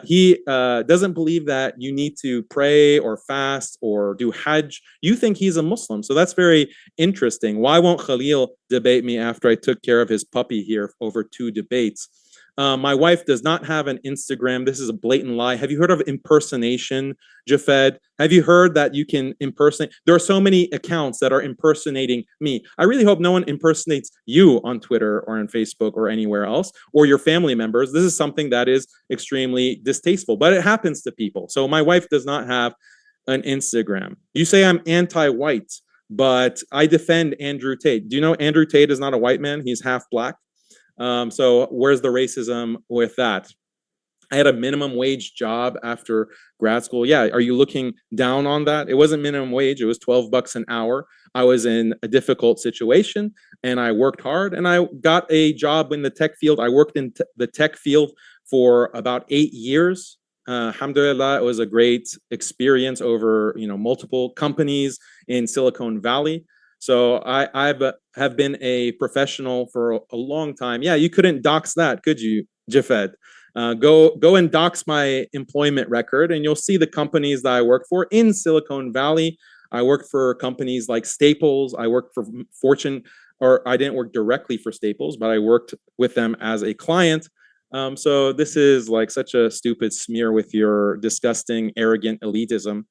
He doesn't believe that you need to pray or fast or do Hajj. You think he's a Muslim, so that's very interesting. Why won't Khalil debate me after I took care of his puppy here over 2 debates? My wife does not have an Instagram. This is a blatant lie. Have you heard of impersonation, Jafed? Have you heard that you can impersonate? There are so many accounts that are impersonating me. I really hope no one impersonates you on Twitter or on Facebook or anywhere else, or your family members. This is something that is extremely distasteful, but it happens to people. So my wife does not have an Instagram. You say I'm anti-white, but I defend Andrew Tate. Do you know Andrew Tate is not a white man? He's half black. So where's the racism with that? I had a minimum wage job after grad school. Yeah, are you looking down on that? It wasn't minimum wage, it was 12 bucks an hour. I was in a difficult situation and I worked hard and I got a job in the tech field. I worked in the tech field for about 8 years. Alhamdulillah, it was a great experience over multiple companies in Silicon Valley. So I have been a professional for a long time. Yeah, you couldn't dox that, could you, Jafed? Go and dox my employment record, and you'll see the companies that I worked for in Silicon Valley. I worked for companies like Staples. I worked for Fortune, or I didn't work directly for Staples, but I worked with them as a client. So this is like such a stupid smear with your disgusting, arrogant elitism.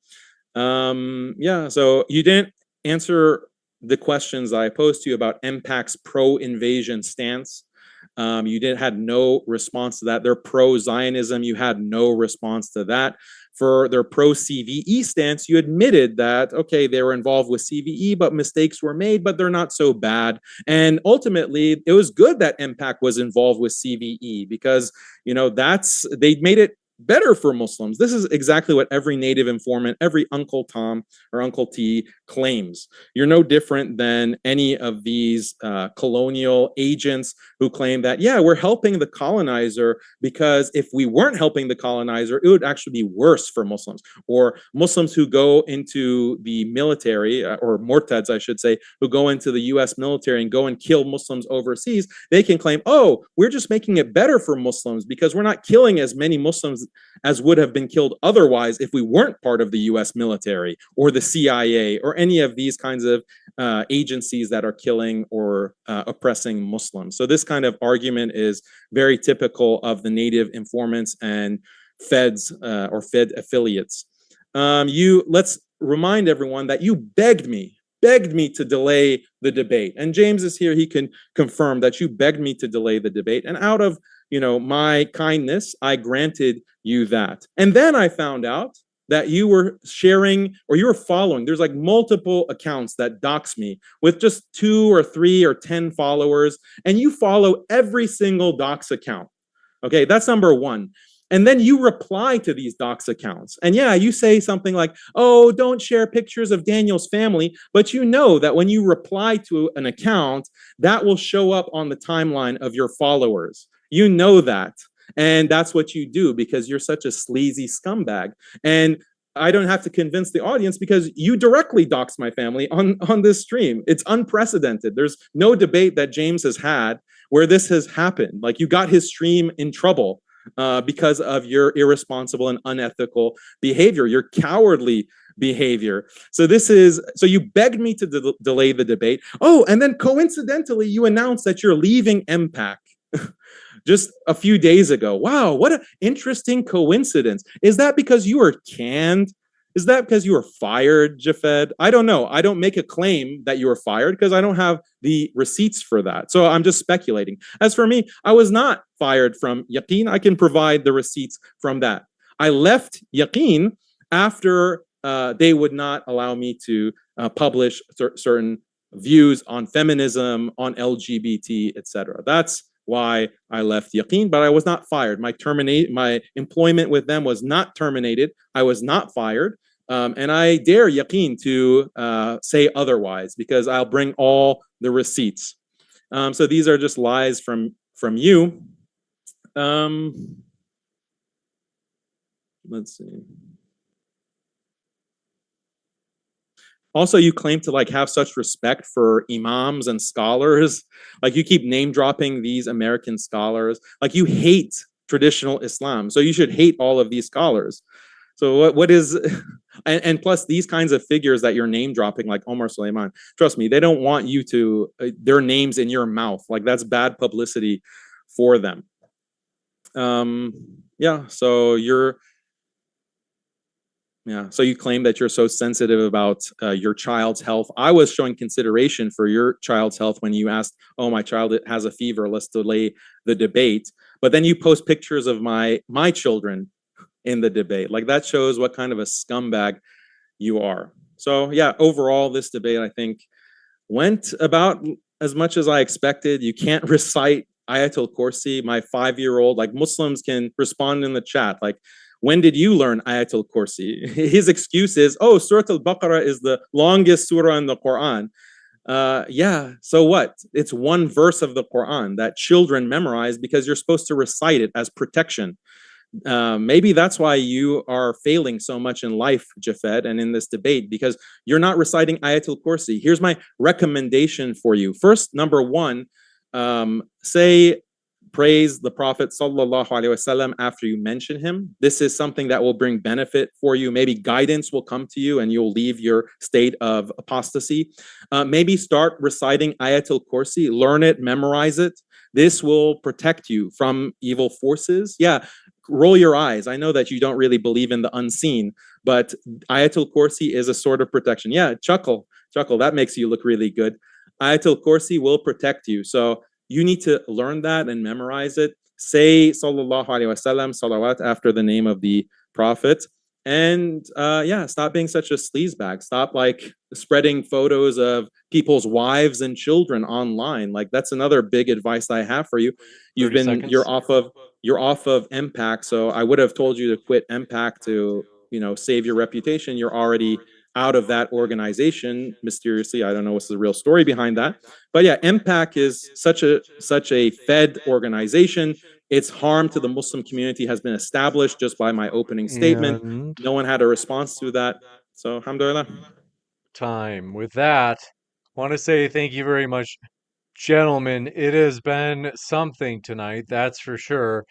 Yeah, so you didn't answer the questions I posed to you about MPAC's pro-invasion stance. You had no response to that. Their pro-Zionism, you had no response to that. For their pro-CVE stance, you admitted that, okay, they were involved with CVE, but mistakes were made, but they're not so bad. And ultimately, it was good that MPAC was involved with CVE because, they made it better for Muslims. This is exactly what every native informant, every Uncle Tom or Uncle T claims. You're no different than any of these colonial agents who claim that, yeah, we're helping the colonizer because if we weren't helping the colonizer, it would actually be worse for Muslims. Or Muslims who go into the military, or Mortads, I should say, who go into the US military and go and kill Muslims overseas, they can claim, oh, we're just making it better for Muslims because we're not killing as many Muslims as would have been killed otherwise if we weren't part of the US military or the CIA or any of these kinds of agencies that are killing or oppressing Muslims. So this kind of argument is very typical of the native informants and feds or Fed affiliates. Let's remind everyone that you begged me to delay the debate. And James is here, he can confirm that you begged me to delay the debate. And out of my kindness, I granted you that. And then I found out that you were sharing or you were following. There's like multiple accounts that dox me with just 2 or 3 or 10 followers, and you follow every single dox account. Okay, that's number one. And then you reply to these dox accounts. And yeah, you say something like, oh, don't share pictures of Daniel's family. But you know that when you reply to an account, that will show up on the timeline of your followers. You know that. And that's what you do because you're such a sleazy scumbag. And I don't have to convince the audience because you directly dox my family on this stream. It's unprecedented. There's no debate that James has had where this has happened. Like you got his stream in trouble because of your irresponsible and unethical behavior, your cowardly behavior. So you begged me to delay the debate. Oh, and then coincidentally, you announced that you're leaving MPAC. Just a few days ago. Wow, what an interesting coincidence. Is that because you were canned? Is that because you were fired, Jafed? I don't know. I don't make a claim that you were fired because I don't have the receipts for that. So I'm just speculating. As for me, I was not fired from Yaqeen. I can provide the receipts from that. I left Yaqeen after they would not allow me to publish certain views on feminism, on LGBT, etc. That's why I left Yaqeen, but I was not fired. My employment with them was not terminated. I was not fired. And I dare Yaqeen to say otherwise because I'll bring all the receipts. So these are just lies from you. let's see. Also, you claim to like have such respect for imams and scholars. Like you keep name dropping these American scholars. Like you hate traditional Islam. So you should hate all of these scholars. So what is and plus these kinds of figures that you're name dropping like Omar Suleiman, trust me, they don't want you to their names in your mouth. Like that's bad publicity for them. Yeah, so so you claim that you're so sensitive about your child's health. I was showing consideration for your child's health when you asked, "Oh, my child has a fever. Let's delay the debate." But then you post pictures of my children in the debate. Like that shows what kind of a scumbag you are. So yeah, overall, this debate I think went about as much as I expected. You can't recite Ayatul Kursi. My 5-year-old, like Muslims can respond in the chat, like, when did you learn Ayatul Kursi? His excuse is, oh, Surah Al-Baqarah is the longest surah in the Quran. Yeah, so what? It's one verse of the Quran that children memorize because you're supposed to recite it as protection. Maybe that's why you are failing so much in life, Jafed, and in this debate, because you're not reciting Ayatul Kursi. Here's my recommendation for you. First, number one, say praise the Prophet sallallahu alaihi wasallam after you mention him. This is something that will bring benefit for you. Maybe guidance will come to you and you'll leave your state of apostasy. Maybe start reciting Ayatul Kursi, learn it, memorize it. This will protect you from evil forces. Yeah, roll your eyes. I know that you don't really believe in the unseen, but Ayatul Kursi is a sort of protection. Yeah, chuckle. That makes you look really good. Ayatul Kursi will protect you. So you need to learn that and memorize it. Say sallallahu alaihi wasallam, salawat after the name of the Prophet. And yeah, stop being such a sleazebag. Stop like spreading photos of people's wives and children online. Like that's another big advice I have for you. You're off of MPAC, so I would have told you to quit MPAC to save your reputation. You're already out of that organization mysteriously. I don't know what's the real story behind that, but yeah, MPAC is such a Fed organization. Its harm to the Muslim community has been established just by my opening statement. And No one had a response to that, so alhamdulillah. time. With that, want to say thank you very much, gentlemen. It has been something tonight, that's for sure.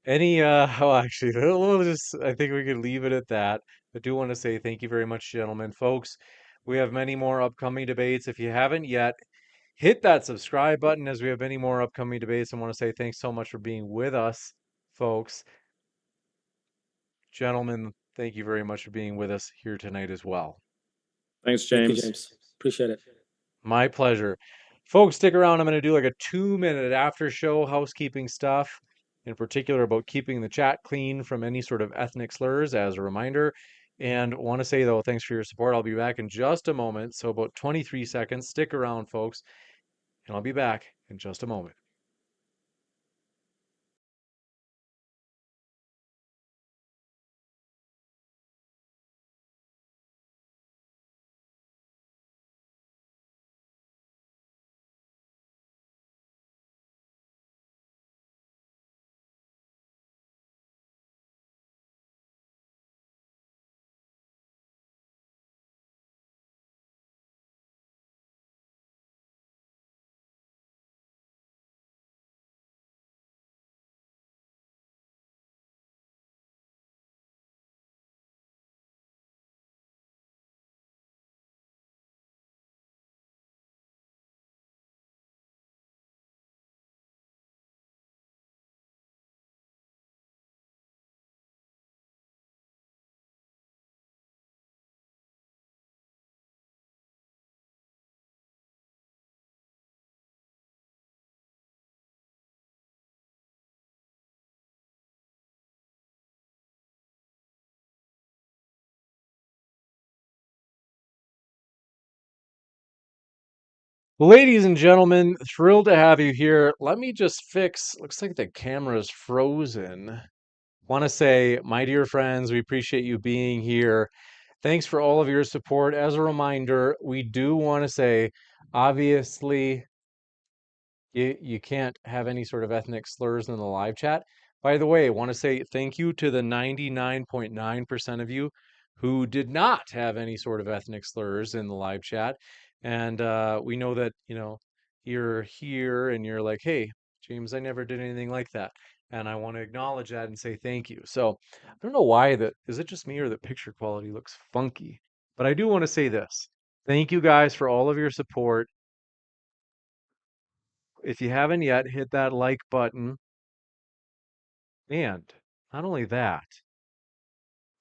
Any oh actually we'll just I think we could leave it at that. I do want to say thank you very much, gentlemen. Folks, we have many more upcoming debates. If you haven't yet, hit that subscribe button as we have many more upcoming debates. I want to say thanks so much for being with us, folks. Gentlemen, thank you very much for being with us here tonight as well. Thanks, Thank you, James. James. Appreciate it. My pleasure. Folks, stick around. I'm going to do like a 2-minute after show housekeeping stuff, in particular about keeping the chat clean from any sort of ethnic slurs as a reminder. And want to say, though, thanks for your support. I'll be back in just a moment. So, about 23 seconds. Stick around, folks, and I'll be back in just a moment. Ladies and gentlemen, thrilled to have you here. Let me just fix, looks like the camera's frozen. Want to say, my dear friends, we appreciate you being here. Thanks for all of your support. As a reminder, we do want to say, obviously, you can't have any sort of ethnic slurs in the live chat, By the way, I want to say thank you to the 99.9% of you who did not have any sort of ethnic slurs in the live chat. And we know that, you're here and you're like, hey, James, I never did anything like that. And I want to acknowledge that and say thank you. So I don't know why that, is it just me or the picture quality looks funky? But I do want to say this. Thank you guys for all of your support. If you haven't yet, hit that like button. And not only that,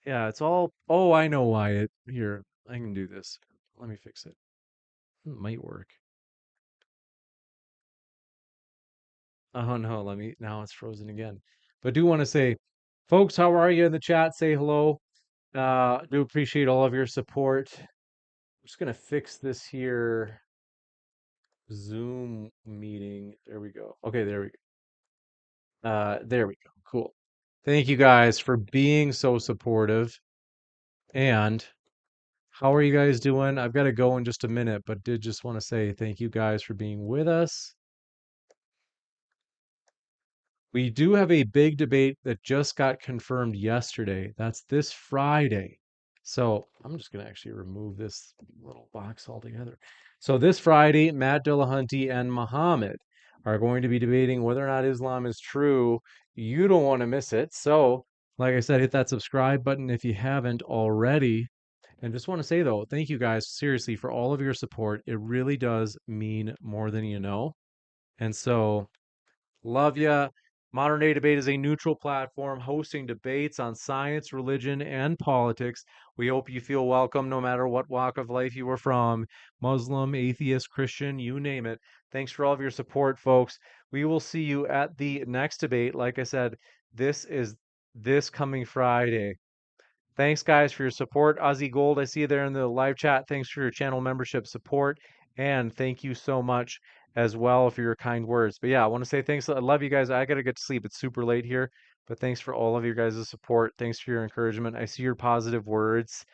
yeah, it's all. Oh, I know why it. Here, I can do this. Let me fix it. It might work. Oh no, let me. Now it's frozen again. But I do want to say, folks, how are you in the chat? Say hello. Do appreciate all of your support. I'm just gonna fix this here. Zoom meeting. There we go. Okay, there we go. There we go. Cool. Thank you guys for being so supportive. And how are you guys doing? I've got to go in just a minute, but did just want to say thank you guys for being with us. We do have a big debate that just got confirmed yesterday. That's this Friday. So I'm just going to actually remove this little box altogether. So this Friday, Matt Dillahunty and Muhammad are going to be debating whether or not Islam is true. You don't want to miss it. So, like I said, hit that subscribe button if you haven't already. And just want to say, though, thank you guys seriously for all of your support. It really does mean more than you know. And so, love ya. Modern Day Debate is a neutral platform hosting debates on science, religion, and politics. We hope you feel welcome no matter what walk of life you are from, Muslim, atheist, Christian, you name it. Thanks for all of your support, folks. We will see you at the next debate. Like I said, this is this coming Friday. Thanks, guys, for your support. Ozzy Gold, I see you there in the live chat. Thanks for your channel membership support. And thank you so much as well for your kind words. But yeah, I want to say thanks. I love you guys. I got to get to sleep. It's super late here. But thanks for all of your guys' support. Thanks for your encouragement. I see your positive words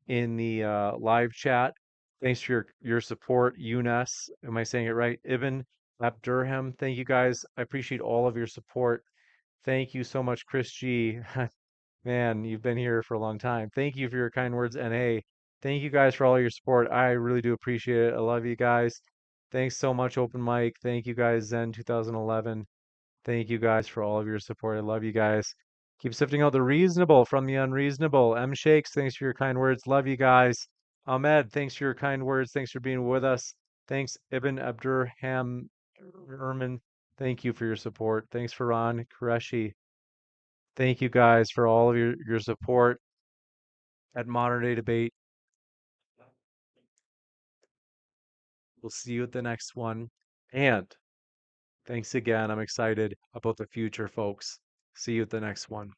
in the live chat. Thanks for your support. Eunice, am I saying it right? Ibn Abdurham, thank you guys. I appreciate all of your support. Thank you so much, Chris G. Man, you've been here for a long time. Thank you for your kind words. And hey, thank you guys for all your support. I really do appreciate it. I love you guys. Thanks so much, Open Mic. Thank you guys, Zen 2011. Thank you guys for all of your support. I love you guys. Keep sifting out the reasonable from the unreasonable. M Shakes, thanks for your kind words. Love you guys. Ahmed, thanks for your kind words. Thanks for being with us. Thanks, Ibn Abdurham Erman. Thank you for your support. Thanks, Farhan Qureshi. Thank you guys for all of your support at Modern Day Debate. We'll see you at the next one. And thanks again. I'm excited about the future, folks. See you at the next one.